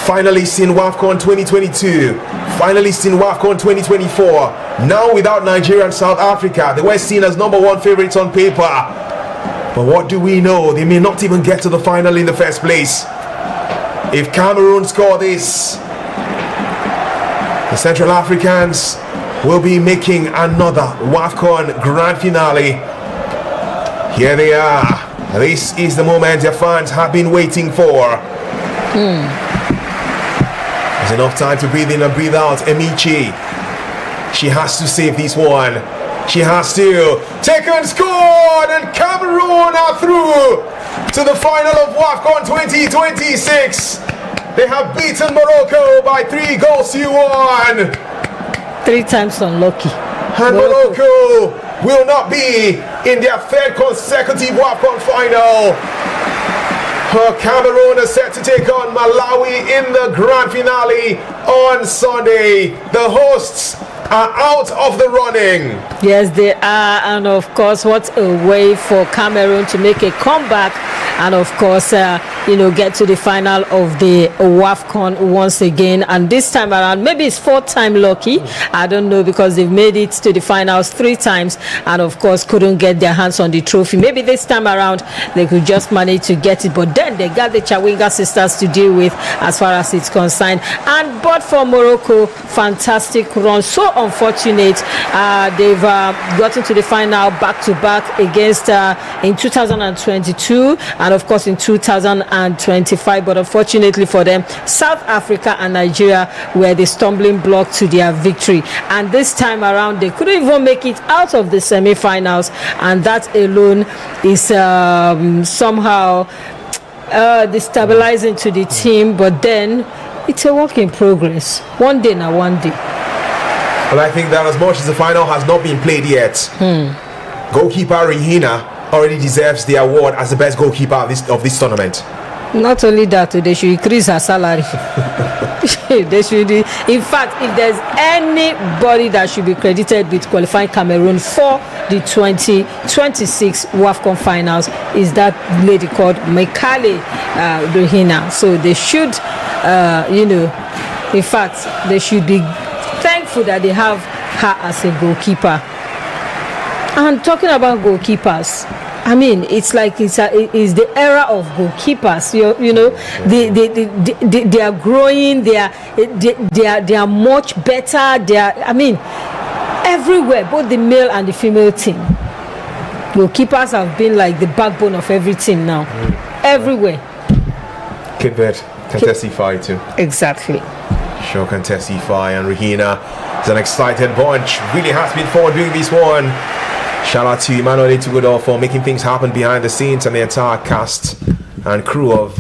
Finalists in Wafcon 2022, finalists in Wafcon 2024. Now without Nigeria and South Africa, they were seen as #1 favorites on paper. But what do we know? They may not even get to the final in the first place. If Cameroon score this, the Central Africans will be making another Wafcon grand finale. Here they are. This is the moment their fans have been waiting for. There's enough time to breathe in and breathe out. Emichi, she has to save this one. She has to. Taken, scored, and Cameroon are through to the final of Wafcon 2026. They have beaten Morocco by 3 goals to 1. 3 times unlucky. And Morocco will not be in their 3rd consecutive Wafcon final. Cameroon is set to take on Malawi in the grand finale on Sunday. The hosts are out of the running. Yes, they are, and of course, what a way for Cameroon to make a comeback, and of course, get to the final of the Wafcon once again. And this time around, maybe it's 4th time lucky. I don't know, because they've made it to the finals 3 times, and of course, couldn't get their hands on the trophy. Maybe this time around they could just manage to get it, but then they got the Chawinga sisters to deal with as far as it's concerned. And but for Morocco, fantastic run. So unfortunate, they've gotten to the final back-to-back against in 2022 and of course in 2025, but unfortunately for them, South Africa and Nigeria were the stumbling block to their victory, and this time around they couldn't even make it out of the semi-finals, and that alone is somehow destabilizing to the team. But then it's a work in progress. One day now, one day. Well, I think that as much as the final has not been played yet, goalkeeper Regina already deserves the award as the best goalkeeper of this tournament. Not only that, they should increase her salary. They should. In fact, if there's anybody that should be credited with qualifying Cameroon for the 2026 Wafcon finals, is that lady called Mekale Regina. So they should, in fact, they should be thankful that they have her as a goalkeeper. And talking about goalkeepers, I mean, it's like it's the era of goalkeepers. They are growing. They are much better. Everywhere, both the male and the female team. Goalkeepers have been like the backbone of every team now. Everywhere. Cape Verde can testify too. Exactly. Sure can testify, and Regina is an excited bunch. Really has been fun doing this one. Shout out to Emmanuel Etugodo for making things happen behind the scenes, and the entire cast and crew of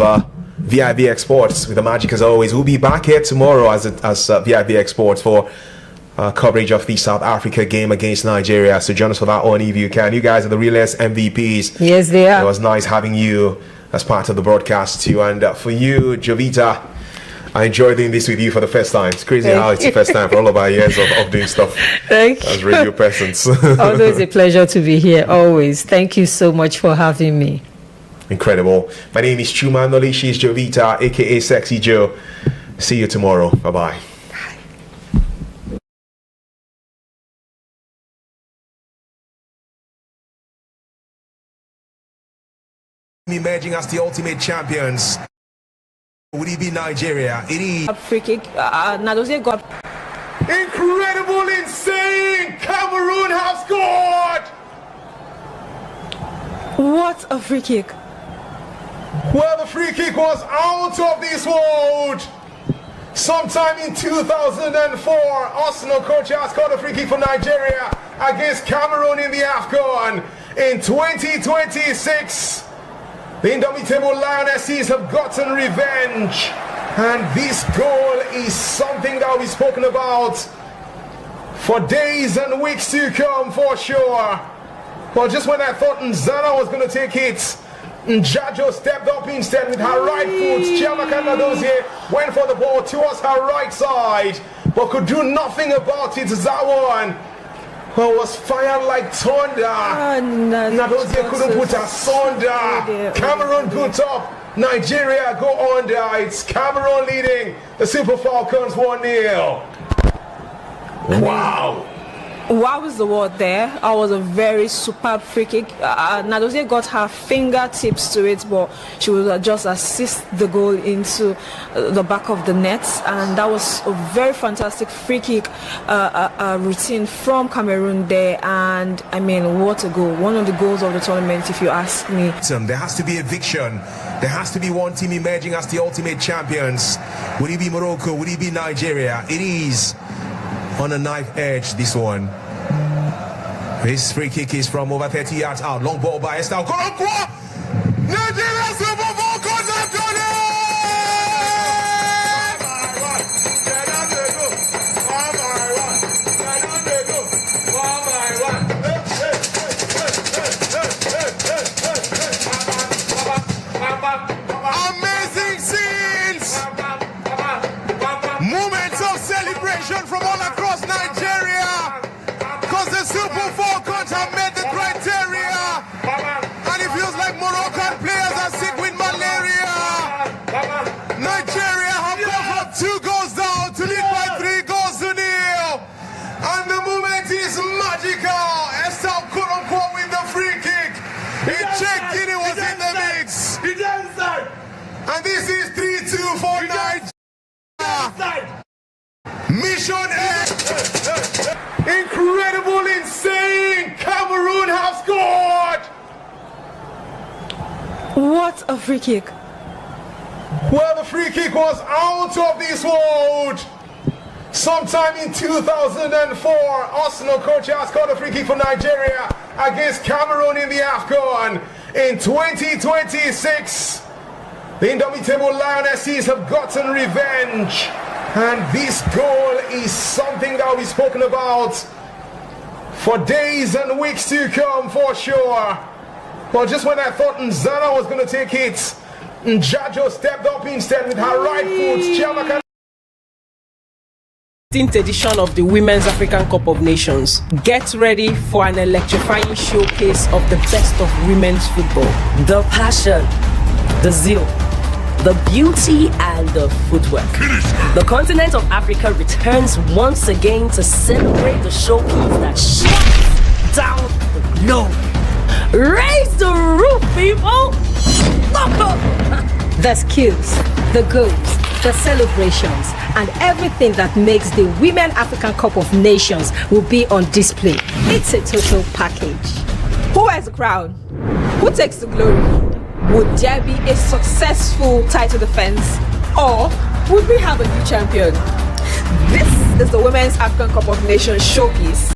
vivxsports with the magic as always. We'll be back here tomorrow as vivxsports for coverage of the South Africa game against Nigeria. So join us for that one if you can. You guys are the realest MVPs. Yes, they are. It was nice having you as part of the broadcast too. And for you, Jovita, I enjoyed doing this with you for the first time. It's crazy how it's the first time for all of our years of doing stuff as radio persons. Always a pleasure to be here. Always. Thank you so much for having me. Incredible. My name is Chuma Noli. She's Jovita, aka Sexy Joe. See you tomorrow. Bye-bye. Emerging as the ultimate champions. Would it be Nigeria? It is. Free kick. Nadozie got. Incredible, insane! Cameroon have scored! What a free kick. Well, the free kick was out of this world. Sometime in 2004, Arsenal coach has scored a free kick for Nigeria against Cameroon in the Wafcon. in 2026. The Indomitable lionesses have gotten revenge, and this goal is something that will be spoken about for days and weeks to come, for sure. But just when I thought Nzana was going to take it, Njajo stepped up instead with her right foot. Chiamaka Nadozie went for the ball towards her right side, but could do nothing about it. That one was fired like thunder. Nadozie couldn't put asunder. Cameroon go top, Nigeria go under. It's Cameroon leading the Super Falcons 1-0. Wow. Wow is the word there. I was a very superb free kick. Nadozie got her fingertips to it, but she would just assist the goal into the back of the net, and that was a very fantastic free kick routine from Cameroon there. And I mean, what a goal! One of the goals of the tournament, if you ask me. There has to be eviction. There has to be one team emerging as the ultimate champions. Would it be Morocco? Would it be Nigeria? It is on a knife edge, this one. This free kick is from over 30 yards out. Long ball by Estelle Koronkwa. Nigeria Super Falcons have done it! Amazing scenes! Moments of celebration from all across Nigeria, because the Super Falcons have met the criteria, and it feels like Moroccan players are sick with malaria. Nigeria have come from 2 goals down to lead by 3 goals to 0, and the moment is magical. Estelle Koronkwa with the free kick. He checked in, it was in the mix. And this is 3-2 for Nigeria. Mission A. Incredible, insane. Cameroon have scored. What a free kick! Well, the free kick was out of this world. Sometime in 2004, Arsenal coach has scored a free kick for Nigeria against Cameroon in the Wafcon. In 2026, the Indomitable lionesses have gotten revenge, and this goal is something that will be spoken about for days and weeks to come, for sure. But just when I thought Nzana was going to take it, Njajo stepped up instead with her right foot. Chiamaka 15th edition of the Women's African Cup of Nations. Get ready for an electrifying showcase of the best of women's football. The passion, the zeal, the beauty and the footwork. The continent of Africa returns once again to celebrate the showpiece that shines down low. Raise the roof, people! The skills, the goals, the celebrations, and everything that makes the Women African Cup of Nations will be on display. It's a total package. Who wears the crown? Who takes the glory? Would there be a successful title defense, or would we have a new champion? This is the Women's African Cup of Nations showpiece.